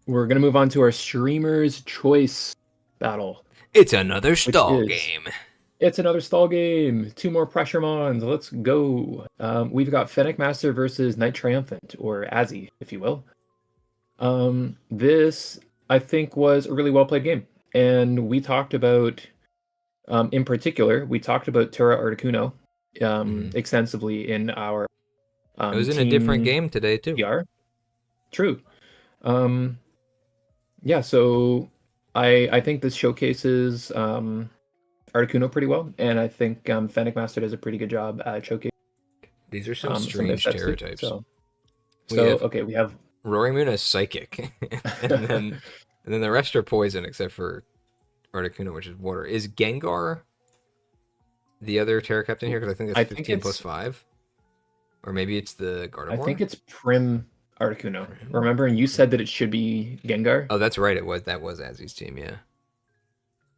We're gonna move on to our streamer's choice battle. It's another stall game. It's another stall game. 2 more pressure mons. Let's go. We've got FennekMaster versus Knight Triumphant, or Azzy, if you will. This, I think, was a really well-played game. And we talked about, in particular, Terra Articuno extensively in our it was in a different game today, too. PR. True. Yeah, so I think this showcases Articuno pretty well, and I think FennekMaster does a pretty good job at showcasing These are some some of their strange sets too. terratypes. So, We have okay, we have Roaring Moon as Psychic, and then the rest are Poison, except for Articuno, which is Water. Is Gengar the other Terra Captain here? Because I think it's 15 plus 5. Or maybe it's the Gardevoir? I think it's Prim Articuno. Remember, and you said that it should be Gengar? Oh, that's right. That was Azzy's team, yeah.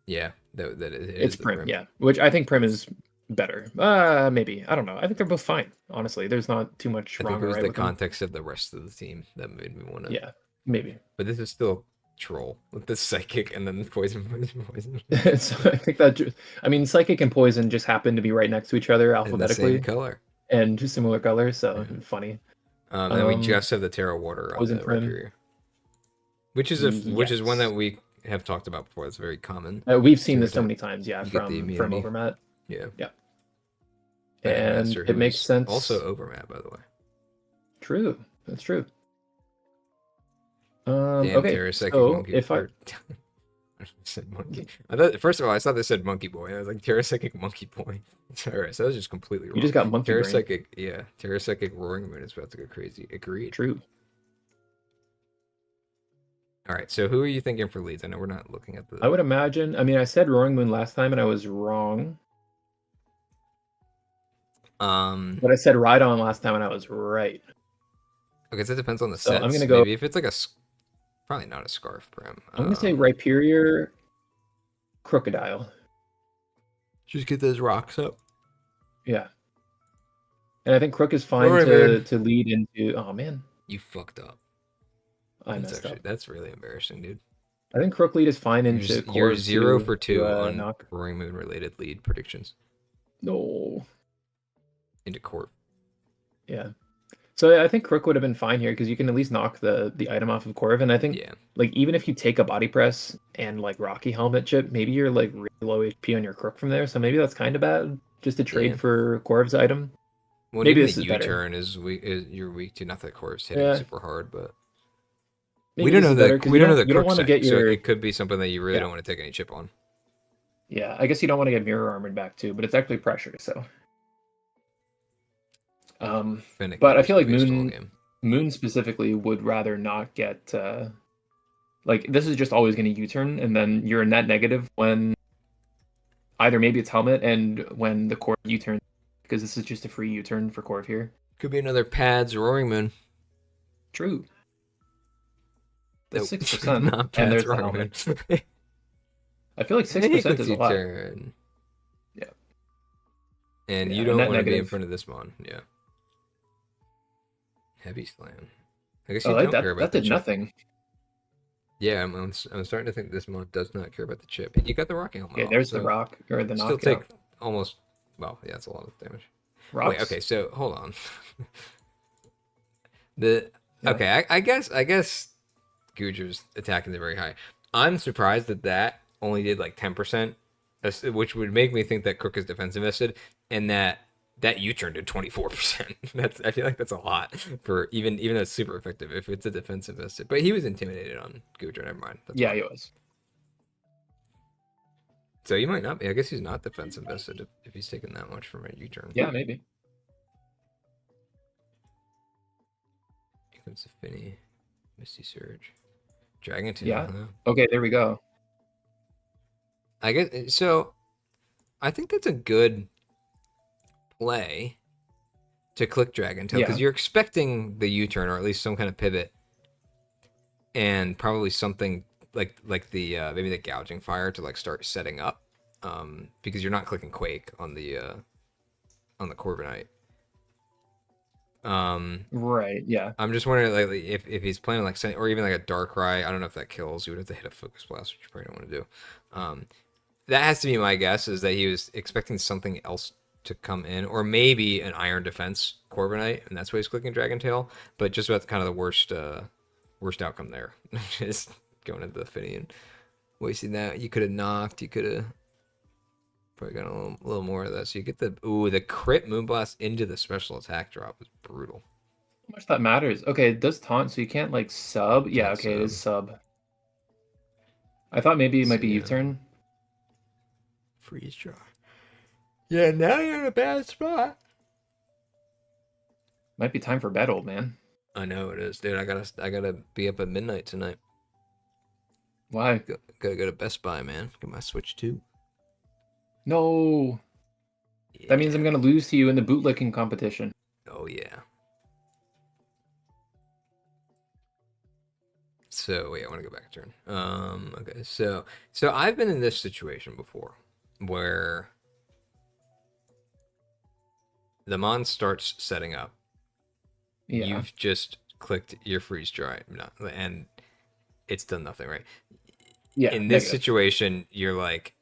Yeah, it's the Prim, Prim. yeah. Which I think Prim is better. Maybe. I don't know. I think they're both fine, honestly. There's not too much wrong or right with them. I think it was the context of the rest of the team that made me want to... Yeah, maybe. But this is still Troll with the Psychic and then Poison. So I think that... I mean, Psychic and Poison just happen to be right next to each other alphabetically. And the same color. And just similar colors, so funny. Then we just have the Terra Water on the Rhyperior. Which is one that we have talked about before. It's very common. We've seen this so many times, yeah, from Overmat. Yeah. And it makes sense. Also Overmat, by the way. True. That's true. Damn, okay, so if I said monkey. First of all, I thought they said monkey boy. I was like Terrapsychic monkey boy. Alright, so that was just completely wrong. You just got monkey Terrapsychic, yeah. Terrapsychic Roaring Moon is about to go crazy. Agreed. True. Alright, so who are you thinking for leads? I know we're not looking at the... I would imagine... I mean, I said Roaring Moon last time, and I was wrong. But I said Rhydon last time, and I was right. Okay, so that depends on the sets. I'm gonna go... Maybe if it's like a... Probably not a Scarf Prim. I'm going to say Rhyperior Crocodile. Just get those rocks up. Yeah. And I think Crook is fine to lead into... Oh, man. You fucked up. I messed up. That's really embarrassing, dude. I think Crook lead is fine into... You're 0 for 2 on Roaring Moon related lead predictions. No. Into Corp. Yeah. So I think Crook would have been fine here because you can at least knock the item off of Corv. And I think like even if you take a body press and like Rocky Helmet chip, maybe you're like really low HP on your Crook from there. So maybe that's kind of bad just to trade for Corv's item. Well, maybe this is U-turn is you're weak to. Not that Corv's hitting super hard, but maybe we don't know that. We don't know the Crook set, so it could be something that you really don't want to take any chip on. Yeah, I guess you don't want to get mirror armored back too, but it's actually pressure, so. But I feel like Moon specifically would rather not get like this is just always going to U-turn, and then you're a net negative when either maybe it's helmet and when the Corv U-turn, because this is just a free U-turn for Corv here. Could be another Pads Roaring Moon. True. That's 6%. Not Pads and there's Roaring Moon. I feel like 6% is a lot. Yeah. And you don't want to be in front of this mon. Yeah. Heavy Slam. I guess you don't care about that did nothing. Yeah, I'm starting to think this mod does not care about the chip. And you got the rocking helmet. Yeah, there's the rock or the knockout. Still take almost. Well, yeah, it's a lot of damage. Rocks. Wait, okay, so hold on. Okay, I guess Gujar's attacking is very high. I'm surprised that only did like 10%, which would make me think that Crook is defensive vested, and that U-turn did 24%. I feel like that's a lot for even though it's super effective if it's a defensive vested. But he was intimidated on Gujar. Never mind. He was. So he might not be. I guess he's not defensive vested if he's taking that much from a U-turn. Yeah, maybe. Here comes the Finny, Misty Surge, Dragon Tail. Yeah. Huh? Okay, there we go. I guess so. I think that's a good play to click Dragon Tail because you're expecting the U-turn or at least some kind of pivot, and probably something like the maybe the gouging fire to like start setting up, because you're not clicking Quake on the Corviknight. Right. Yeah. I'm just wondering like if he's playing like or even like a Darkrai. I don't know if that kills. You would have to hit a Focus Blast, which you probably don't want to do. That has to be my guess, is that he was expecting something else to come in, or maybe an Iron Defense Corviknight, and that's why he's clicking Dragon Tail. But just about kind of the worst outcome there, just going into the Finny and wasting that. You could have knocked. You could have probably got a little more of that. So you get the crit Moonblast into the special attack drop is brutal. How much that matters? Okay, it does taunt, so you can't like sub. Yeah, okay, it is sub. I thought maybe it might So, be yeah. U-turn. Freeze dry. Yeah, now you're in a bad spot. Might be time for bed, old man. I know it is, dude. I gotta be up at midnight tonight. Why? Gotta go to Best Buy, man. Get my Switch 2. No. That means I'm Yeah. gonna lose to you in the bootlicking competition. Oh yeah. So wait, I want to go back a turn. Okay. So I've been in this situation before, where the mon starts setting up. Yeah. You've just clicked your freeze dry, and it's done nothing, right? Yeah. In this Negative. situation, you're like,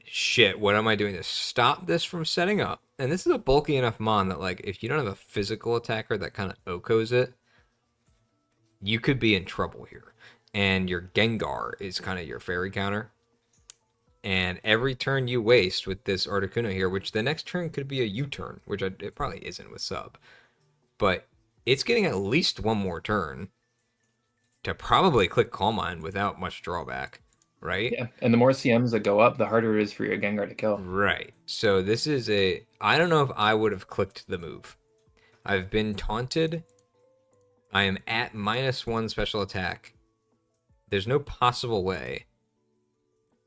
shit, what am I doing to stop this from setting up? And this is a bulky enough mon that, like, if you don't have a physical attacker that kind of okos it, you could be in trouble here. And your Gengar is kind of your fairy counter. And every turn you waste with this Articuno here, which the next turn could be a U-turn, which it probably isn't with sub, but it's getting at least one more turn to probably click Calm Mind without much drawback, right? Yeah. And the more CMs that go up, the harder it is for your Gengar to kill. Right. So this is I don't know if I would have clicked the move. I've been taunted. I am at -1 special attack. There's no possible way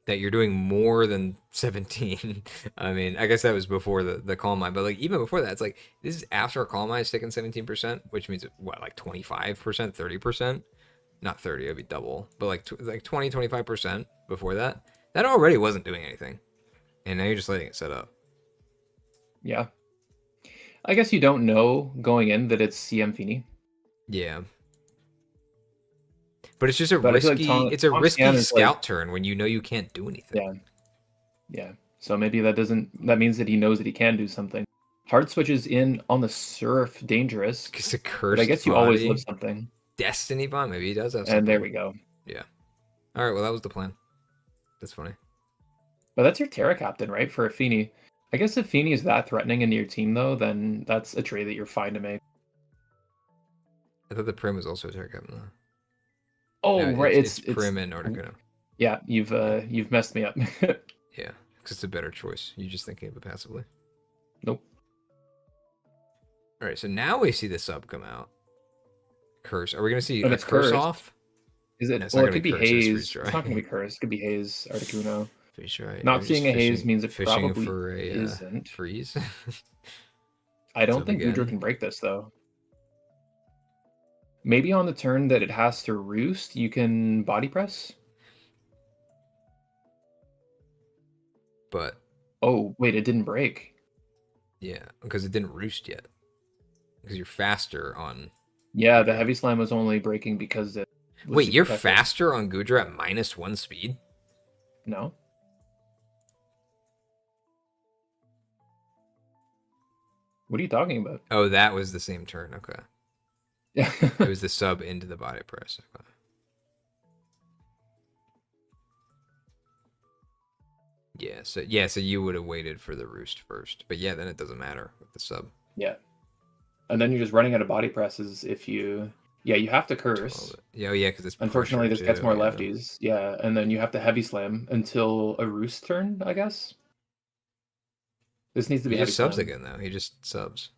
that you're doing more than 17. I mean, I guess that was before the Calm Mind, but like even before that, it's like this is after a Calm Mind is taking 17%, which means what, like 25%, 30%? Not 30, it'd be double, but like 20, 25% before that. That already wasn't doing anything. And now you're just letting it set up. Yeah. I guess you don't know going in that it's CM Fini. Yeah. But it's just a But I feel like risky it's a Tom risky CM is scout turn when you know you can't do anything. Yeah. Yeah. So maybe that means that he knows that he can do something. Hard switches in on the surf, dangerous. Because the But cursed I guess you body, always live something. Destiny bond, maybe he does have something. And there we go. Yeah. Alright, well that was the plan. That's funny. But that's your Terra Captain, right? For a Fini. I guess if Fini is that threatening into your team, though, then that's a trade that you're fine to make. I thought the Prim was also a Terra Captain. Oh, No, right. it's Prim and Articuno. Yeah, you've messed me up. Yeah, because it's a better choice. You're just thinking of it passively. Nope. Alright, so now we see the sub come out. Curse. Are we going to see But a it's curse cursed. off? Is it? No, it's Well, not it could be gonna be cursed, it's haze. freeze It's dry. not going to be cursed. It could be haze, Articuno. Freeze dry. Not Maybe seeing just a haze means it fishing probably for a isn't. freeze. I don't Sub think again. Goodra can break this, though. Maybe on the turn that it has to roost, you can body press? But Oh, wait, it didn't break. yeah, because it didn't roost yet. Because you're faster on. Yeah, the heavy slam was only breaking because it was Wait, super you're protected. faster on Goodra at -1 speed? No. What are you talking about? Oh, that was the same turn. Okay. Yeah. It was the sub into the body press. Okay. So you would have waited for the roost first. But yeah, then it doesn't matter with the sub. Yeah. And then you're just running out of body presses if you... Yeah, you have to curse. Yeah, because it's Unfortunately, this pressure gets too, more yeah. lefties. Yeah, and then you have to heavy slam until a roost turn, I guess. This needs to be He heavy just subs slam. again, though. He just subs.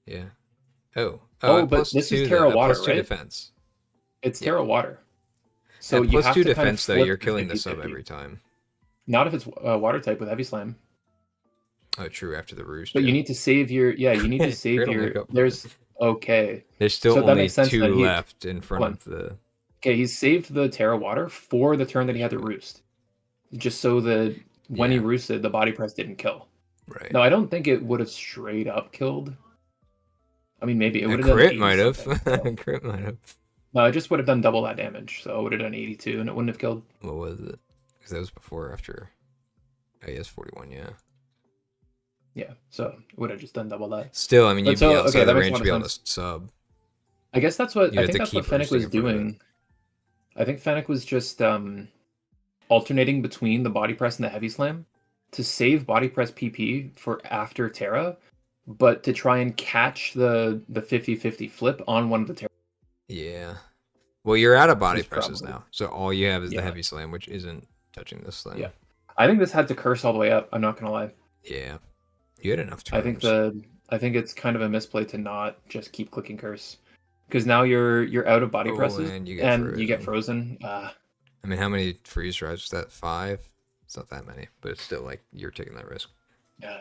Yeah. Oh, but this is Terra Water, +2 right? defense. It's Yeah. Terra Water. So At you have +2 to kind of defense, though, flip you're the killing the 50-50. sub every time. Not if it's water type with heavy slam. Oh, true. After the roost. But yeah. you need to save your... Yeah, you need to save Cradle your... makeup. There's... Okay. There's still So that only makes sense 2 then. left in front Hold on. of the. Okay, he saved the Terra Water for the turn that he had to roost. Just so that when he Yeah. roosted, the body press didn't kill. Right. No, I don't think it would have straight up killed. I mean, maybe it A would have done crit 80 might have. something, A crit might have. No, it just would have done double that damage. So it would have done 82 and it wouldn't have killed. What was it? Because that was before or after AS 41, yeah. Yeah, so it would have just done double that. Still, I mean, But you'd so, be okay, outside that the makes a range lot to be of able to sub. I guess that's what... You I have think to that's what keep Fennec was roosting in front of doing. I think Fennec was just alternating between the body press and the heavy slam to save body press PP for after Terra, but to try and catch the 50-50 flip on one of the Terra. Yeah. Well, you're out of body Is presses probably now, so all you have is the yeah. heavy slam, which isn't touching this thing. Yeah. I think this had to curse all the way up. I'm not gonna lie. Yeah. You had enough I think turns. I think it's kind of a misplay to not just keep clicking curse, because now you're out of body Oh, presses and you get and you get frozen. frozen. I mean, how many freeze drives is that? 5? It's not that many, but it's still like you're taking that risk. Yeah.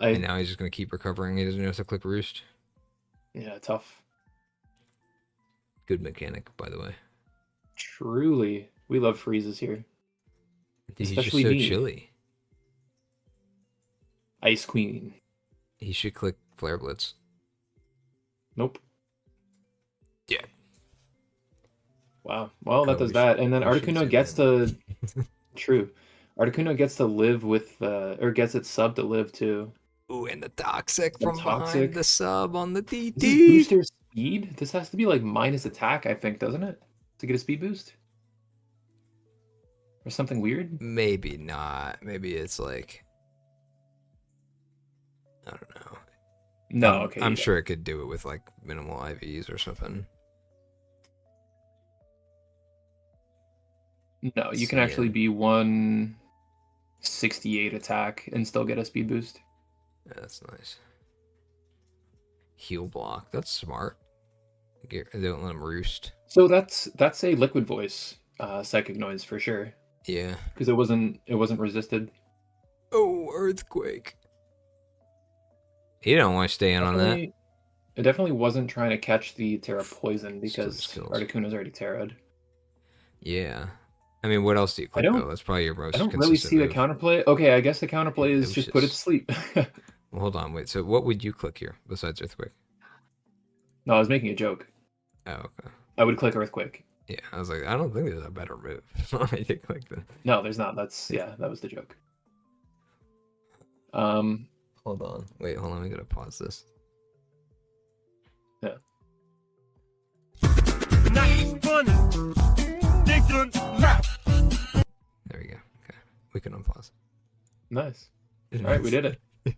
And now he's just gonna keep recovering. He doesn't have to click roost. Yeah, tough. Good mechanic, by the way. Truly, we love freezes here, Dude, he's just especially so me, chilly. Ice Queen. He should click Flare Blitz. Nope. Yeah. Wow. Well, that Oh, does that, and then we should Articuno zoom gets in. to true. Articuno gets to live with or gets its sub to live too. Ooh, and the Toxic The from behind toxic. the sub on the This is DT. booster speed. This has to be like minus attack, I think, doesn't it? To get a speed boost? Or something weird? Maybe not. Maybe it's like, I don't know. No, okay. I'm sure it could do it with like minimal IVs or something. No, you can actually be 168 attack and still get a speed boost. Yeah, that's nice. Heal block. That's smart. They don't let him roost. So that's a liquid voice psychic noise for sure. Yeah. Because it wasn't resisted. Oh, earthquake. He don't want to stay in on that. It definitely wasn't trying to catch the Terra Poison because Articuno's already Terra'd. Yeah. I mean, what else do you click though? That's probably your most consistent really see move. the counterplay. Okay, I guess the counterplay is just put it to sleep. Well, hold on, wait. So what would you click here besides Earthquake? No, I was making a joke. Oh, okay. I would click Earthquake. Yeah, I was like, I don't think there's a better move. I think like that. No, there's not. That was the joke. Hold on. Wait, hold on. We gotta pause this. Yeah. There we go. Okay, we can unpause. Nice. All right, we did it. So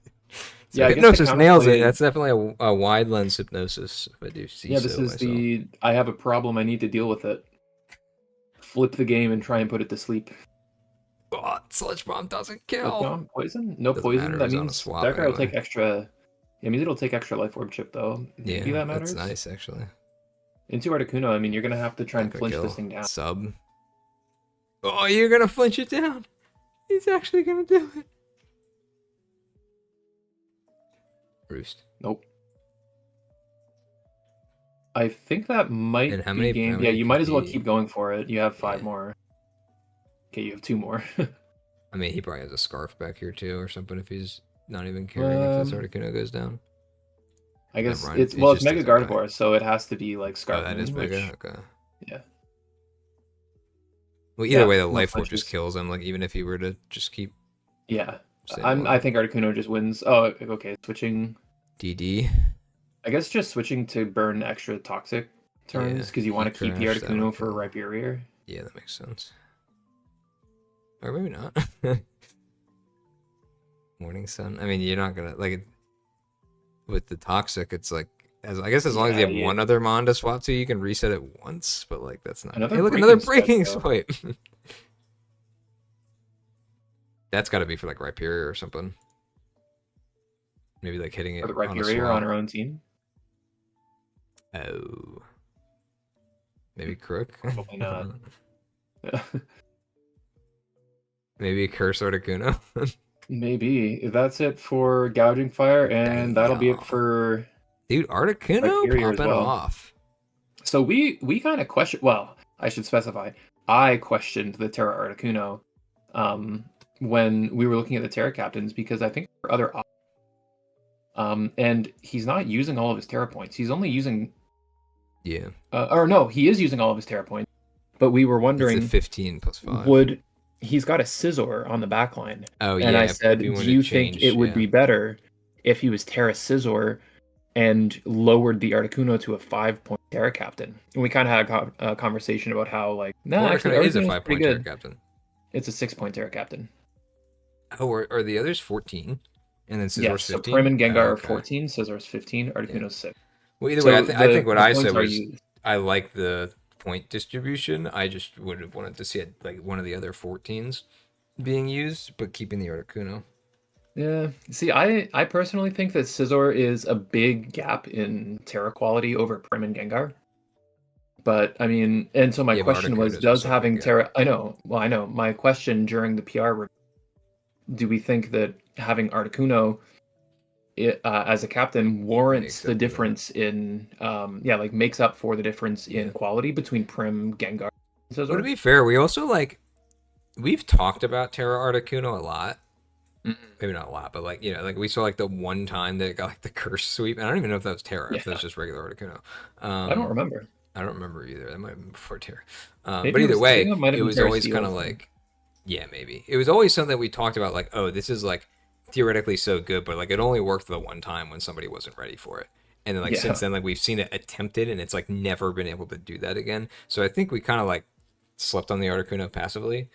yeah, hypnosis nails it. That's definitely a wide lens hypnosis. If I do see. Yeah, this is myself. I have a problem. I need to deal with it. Flip the game and try and put it to sleep. Oh, Sludge Bomb doesn't kill. Sludge Bomb? Poison? No poison. That means that guy will take extra. It means it'll take extra life orb chip though. Maybe that matters. That's nice actually. Into Articuno, I mean, you're gonna have to try and flinch this thing down. Sub. Oh, you're gonna flinch it down. He's actually gonna do it. Roost. Nope. I think that might be game. Yeah, you might as well keep going for it. You have 5 more. Okay, you have 2 more. I mean, he probably has a scarf back here too, or something. If he's not even carrying, if this Articuno goes down. I guess it's Mega Gardevoir, so it has to be like Scarf. Oh, that is Mega. Okay. Yeah. Well, either way, the life orb just kills him. Like even if he were to just keep. Yeah, I think Articuno just wins. Oh, okay. Switching. DD. I guess just switching to burn extra toxic turns because you want to keep the Articuno for Rhyperior. Yeah, that makes sense. Or maybe not. Morning Sun. I mean, you're not gonna like with the toxic. It's like as long as you have one other Mon to swap to, you can reset it once. But like that's not. Hey, look, another breaking swipe. That's got to be for like Rhyperior or something. Maybe like hitting it for the Rhyperior on our own team. Oh. Maybe Crook. Probably not. Maybe Curse Articuno. Maybe. That's it for Gouging Fire, and that'll be it for... Dude, Articuno popping off. So we kind of questioned... Well, I should specify. I questioned the Terra Articuno when we were looking at the Terra Captains, because I think there are other options. And he's not using all of his Terra points. He's only using... Yeah. Or no, he is using all of his Terra points. But we were wondering... It's a 15 plus 5. He's got a Scizor on the back line. Oh, yeah. And I said, do you think it would be better if he was Terra Scizor and lowered the Articuno to a 5-point Terra Captain? And we kind of had a conversation about how, like, no, actually, it is a 5-point Terra Captain. It's a 6-point Terra Captain. Oh, are the others 14? And then Scizor's 15? So Prim and Gengar are 14, Scizor's 15, Articuno's 6. Well, either way, I think what I said was I like the point distribution. I just would have wanted to see it like one of the other 14s being used, but keeping the Articuno. Yeah. See, I personally think that Scizor is a big gap in Terra quality over Prim and Gengar. But I mean, and so my Yeah, but question was, Articuno is does also a big having gap. Terra? I know. Well, I know. My question during the PR, do we think that having Articuno as a captain warrants Makes the up for that. difference in, yeah, like makes up for the difference in Yeah. quality between Prim, Gengar, and Well, to Scizor? be fair, we also like we've talked about Terra Articuno a lot. Mhm. Maybe not a lot, but like like we saw like the one time that it got like the curse sweep. And I don't even know if that was Terra, if that Yeah, was just regular Articuno. I don't Um, remember. I don't remember either. That might have been before Terra. But Maybe it either was. I think way, it might have it been was Terra always kind Steel. of like, yeah, maybe it was always something that we talked about. Like, oh, this is like theoretically so good, but like it only worked the one time when somebody wasn't ready for it. And then like since Yeah, then, like we've seen it attempted, and it's like never been able to do that again. So I think we kind of like slept on the Articuno passively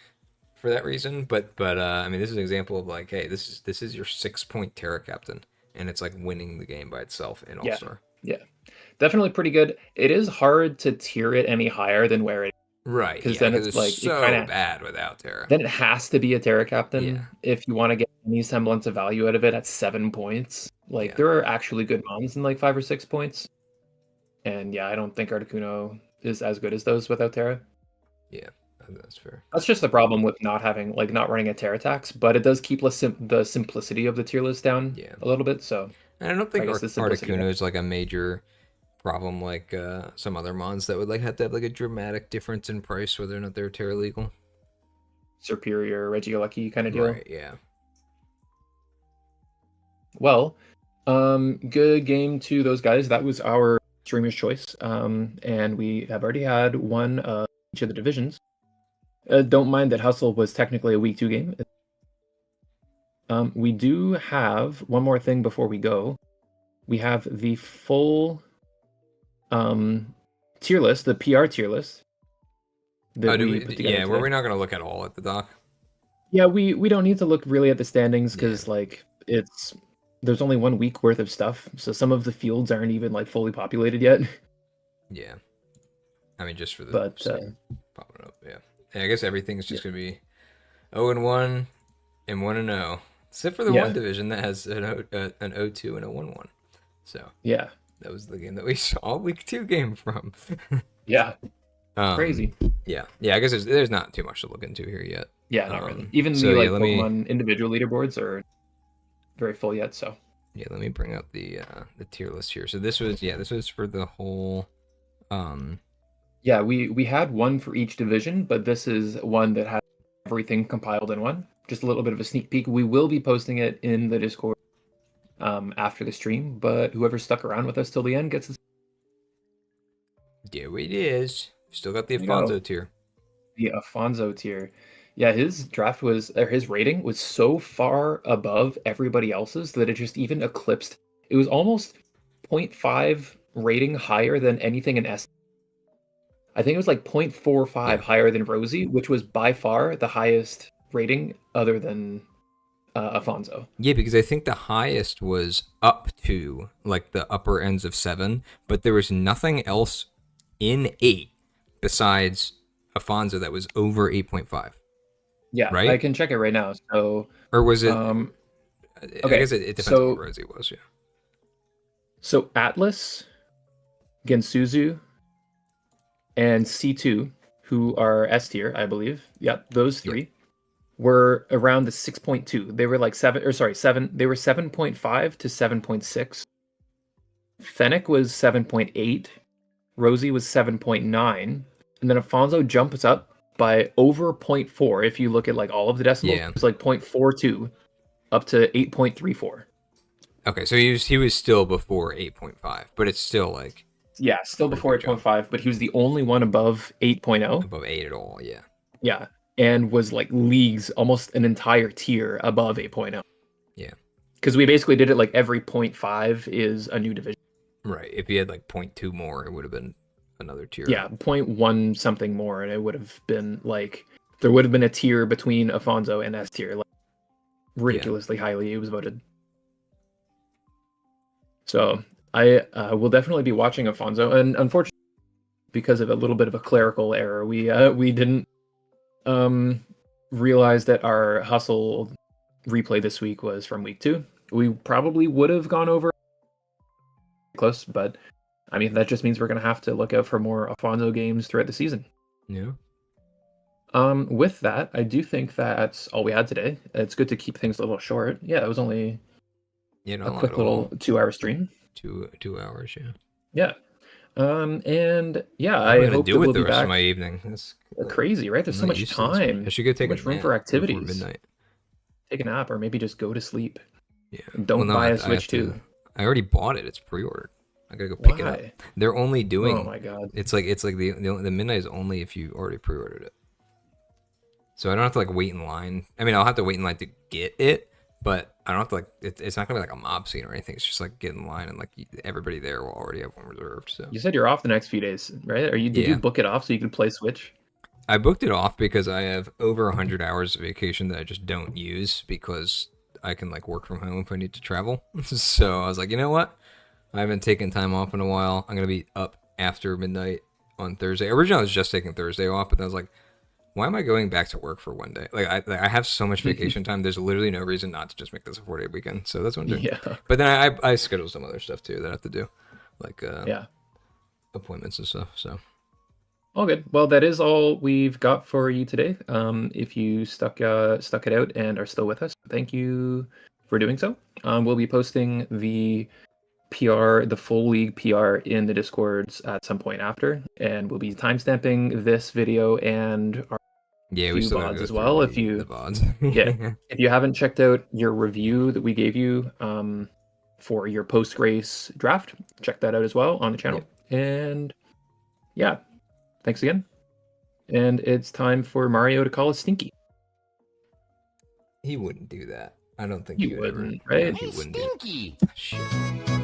for that reason. But I mean, this is an example of like, hey, this is your 6 point Terra captain, and it's like winning the game by itself in All yeah, Star. yeah. Definitely pretty good. It is hard to tier it any higher than where it, Right? because Yeah, then because it's it's like it kind so of bad without Terra. then it has to be a Terra Yeah, captain if you want to get any semblance of value out of it at 7 points. Like yeah, there are actually good mons in like 5 or 6 points, and yeah, I don't think Articuno is as good as those without Terra. yeah. That's fair. That's just the problem with not having like not running a Terra tax, but it does keep the simplicity of the tier list down Yeah, a little bit. So and I don't I think guess the simplicity Articuno is like a major problem like some other mons that would like have to have like a dramatic difference in price whether or not they're Terra legal. superior Regieleki kind of deal. Right? Yeah. Well, good game to those guys. That was our streamer's choice. And we have already had one each of the divisions. Don't mind that Hustle was technically a week 2 game. We do have one more thing before we go. We have the full tier list, the PR tier list Oh, that we put together yeah, were today. we not going to look at all at the doc? Yeah, we don't need to look really at the standings Yeah, because like there's only 1 week worth of stuff, so some of the fields aren't even like fully populated yet. yeah. I mean, just for the But sake of popping it up, yeah. And I guess everything's just going to be 0-1 and 1-0, except for the one yeah, division that has an 0-2 and a 1-1. So yeah, that was the game that we saw week 2 game from. yeah, um, crazy. yeah, yeah. I guess there's not too much to look into here yet. Yeah, not really. Even So the yeah, like Pokemon individual leaderboards are very full yet. So let me bring up the tier list here. So this was for the whole. yeah, we had one for each division, but this is one that has everything compiled in one. Just a little bit of a sneak peek. We will be posting it in the Discord after the stream, but whoever stuck around with us till the end gets this. There it is. Still got the There you go. Afonso tier. The Afonso tier. Yeah, his rating was so far above everybody else's that it just even eclipsed. It was almost 0.5 rating higher than anything in S. I think it was like 0.45 Yeah. higher than Rosie, which was by far the highest rating other than Afonso. Yeah, because I think the highest was up to like the upper ends of 7, but there was nothing else in 8 besides Afonso that was over 8.5. Yeah, I Right? can check it right now. So, Or was it? I okay, guess it depends on so what Rosie was. Yeah. Atlas, Gensuzu, and C2, who are S tier, I believe. Yep, those Yeah. three were around the 6.2. They were like 7. They were 7.5 to 7.6. Fennec was 7.8. Rosie was 7.9. And then Afonso jumps up by over 0.4. If you look at like all of the decimals, Yeah. it's like 0.42 up to 8.34. Okay, so he was still before 8.5, but it's still like Yeah, still pretty before big jump. 8.5, but he was the only one above 8.0. Above 8 at all. Yeah. Yeah, and was like leagues, almost an entire tier above 8.0. Yeah. Because we basically did it like every 0.5 is a new division. Right. If he had like 0.2 more, it would have been another tier. Yeah, 0.1 something more, and it would have been like there would have been a tier between Afonso and S tier, like ridiculously highly. It was voted. So I will definitely be watching Afonso, and unfortunately, because of a little bit of a clerical error. We didn't realize that our hustle replay this week was from week 2. We probably would have gone over close, but I mean that just means we're gonna have to look out for more Alfonso games throughout the season. Yeah. With that, I do think that's all we had today. It's good to keep things a little short. Yeah, it was only a quick little 2-hour stream. 2 hours, yeah. Yeah. And yeah, What am I I gonna hope do that with we'll the be rest back. of my evening? That's Crazy, right? There's so I'm not much used to this. time. I should go take so a much room nap for before activities. midnight. Take a nap, or maybe just go to sleep. Yeah. And don't buy a Switch 2. I already bought it. It's pre-ordered. I gotta go pick it up. Why? They're only doing. Oh my god. It's like the midnight is only if you already pre-ordered it. So I don't have to like wait in line. I mean, I'll have to wait in line to get it, but I don't have to like. It's not gonna be like a mob scene or anything. It's just like get in line and like everybody there will already have one reserved. So You said you're off the next few days, right? Did you book it off so you could play Switch? I booked it off because I have over 100 hours of vacation that I just don't use because I can like work from home if I need to travel. So I was like, you know what? I haven't taken time off in a while. I'm gonna be up after midnight on Thursday. Originally, I was just taking Thursday off, but then I was like, why am I going back to work for one day? Like I have so much vacation time. There's literally no reason not to just make this a 4-day weekend. So that's what I'm doing. Yeah. But then I schedule some other stuff too that I have to do, like appointments and stuff. So. All good. Well, that is all we've got for you today. If you stuck it out and are still with us, thank you for doing so. We'll be posting the PR, the full league PR, in the Discords at some point after, and we'll be timestamping this video and our we still VODs as well. If you the VODs. if you haven't checked out your review that we gave you for your post-race draft, check that out as well on the channel. And yeah. Thanks again. And it's time for Mario to call us stinky. He wouldn't do that. I don't think he would wouldn't, ever. right? He wouldn't stinky. Shit.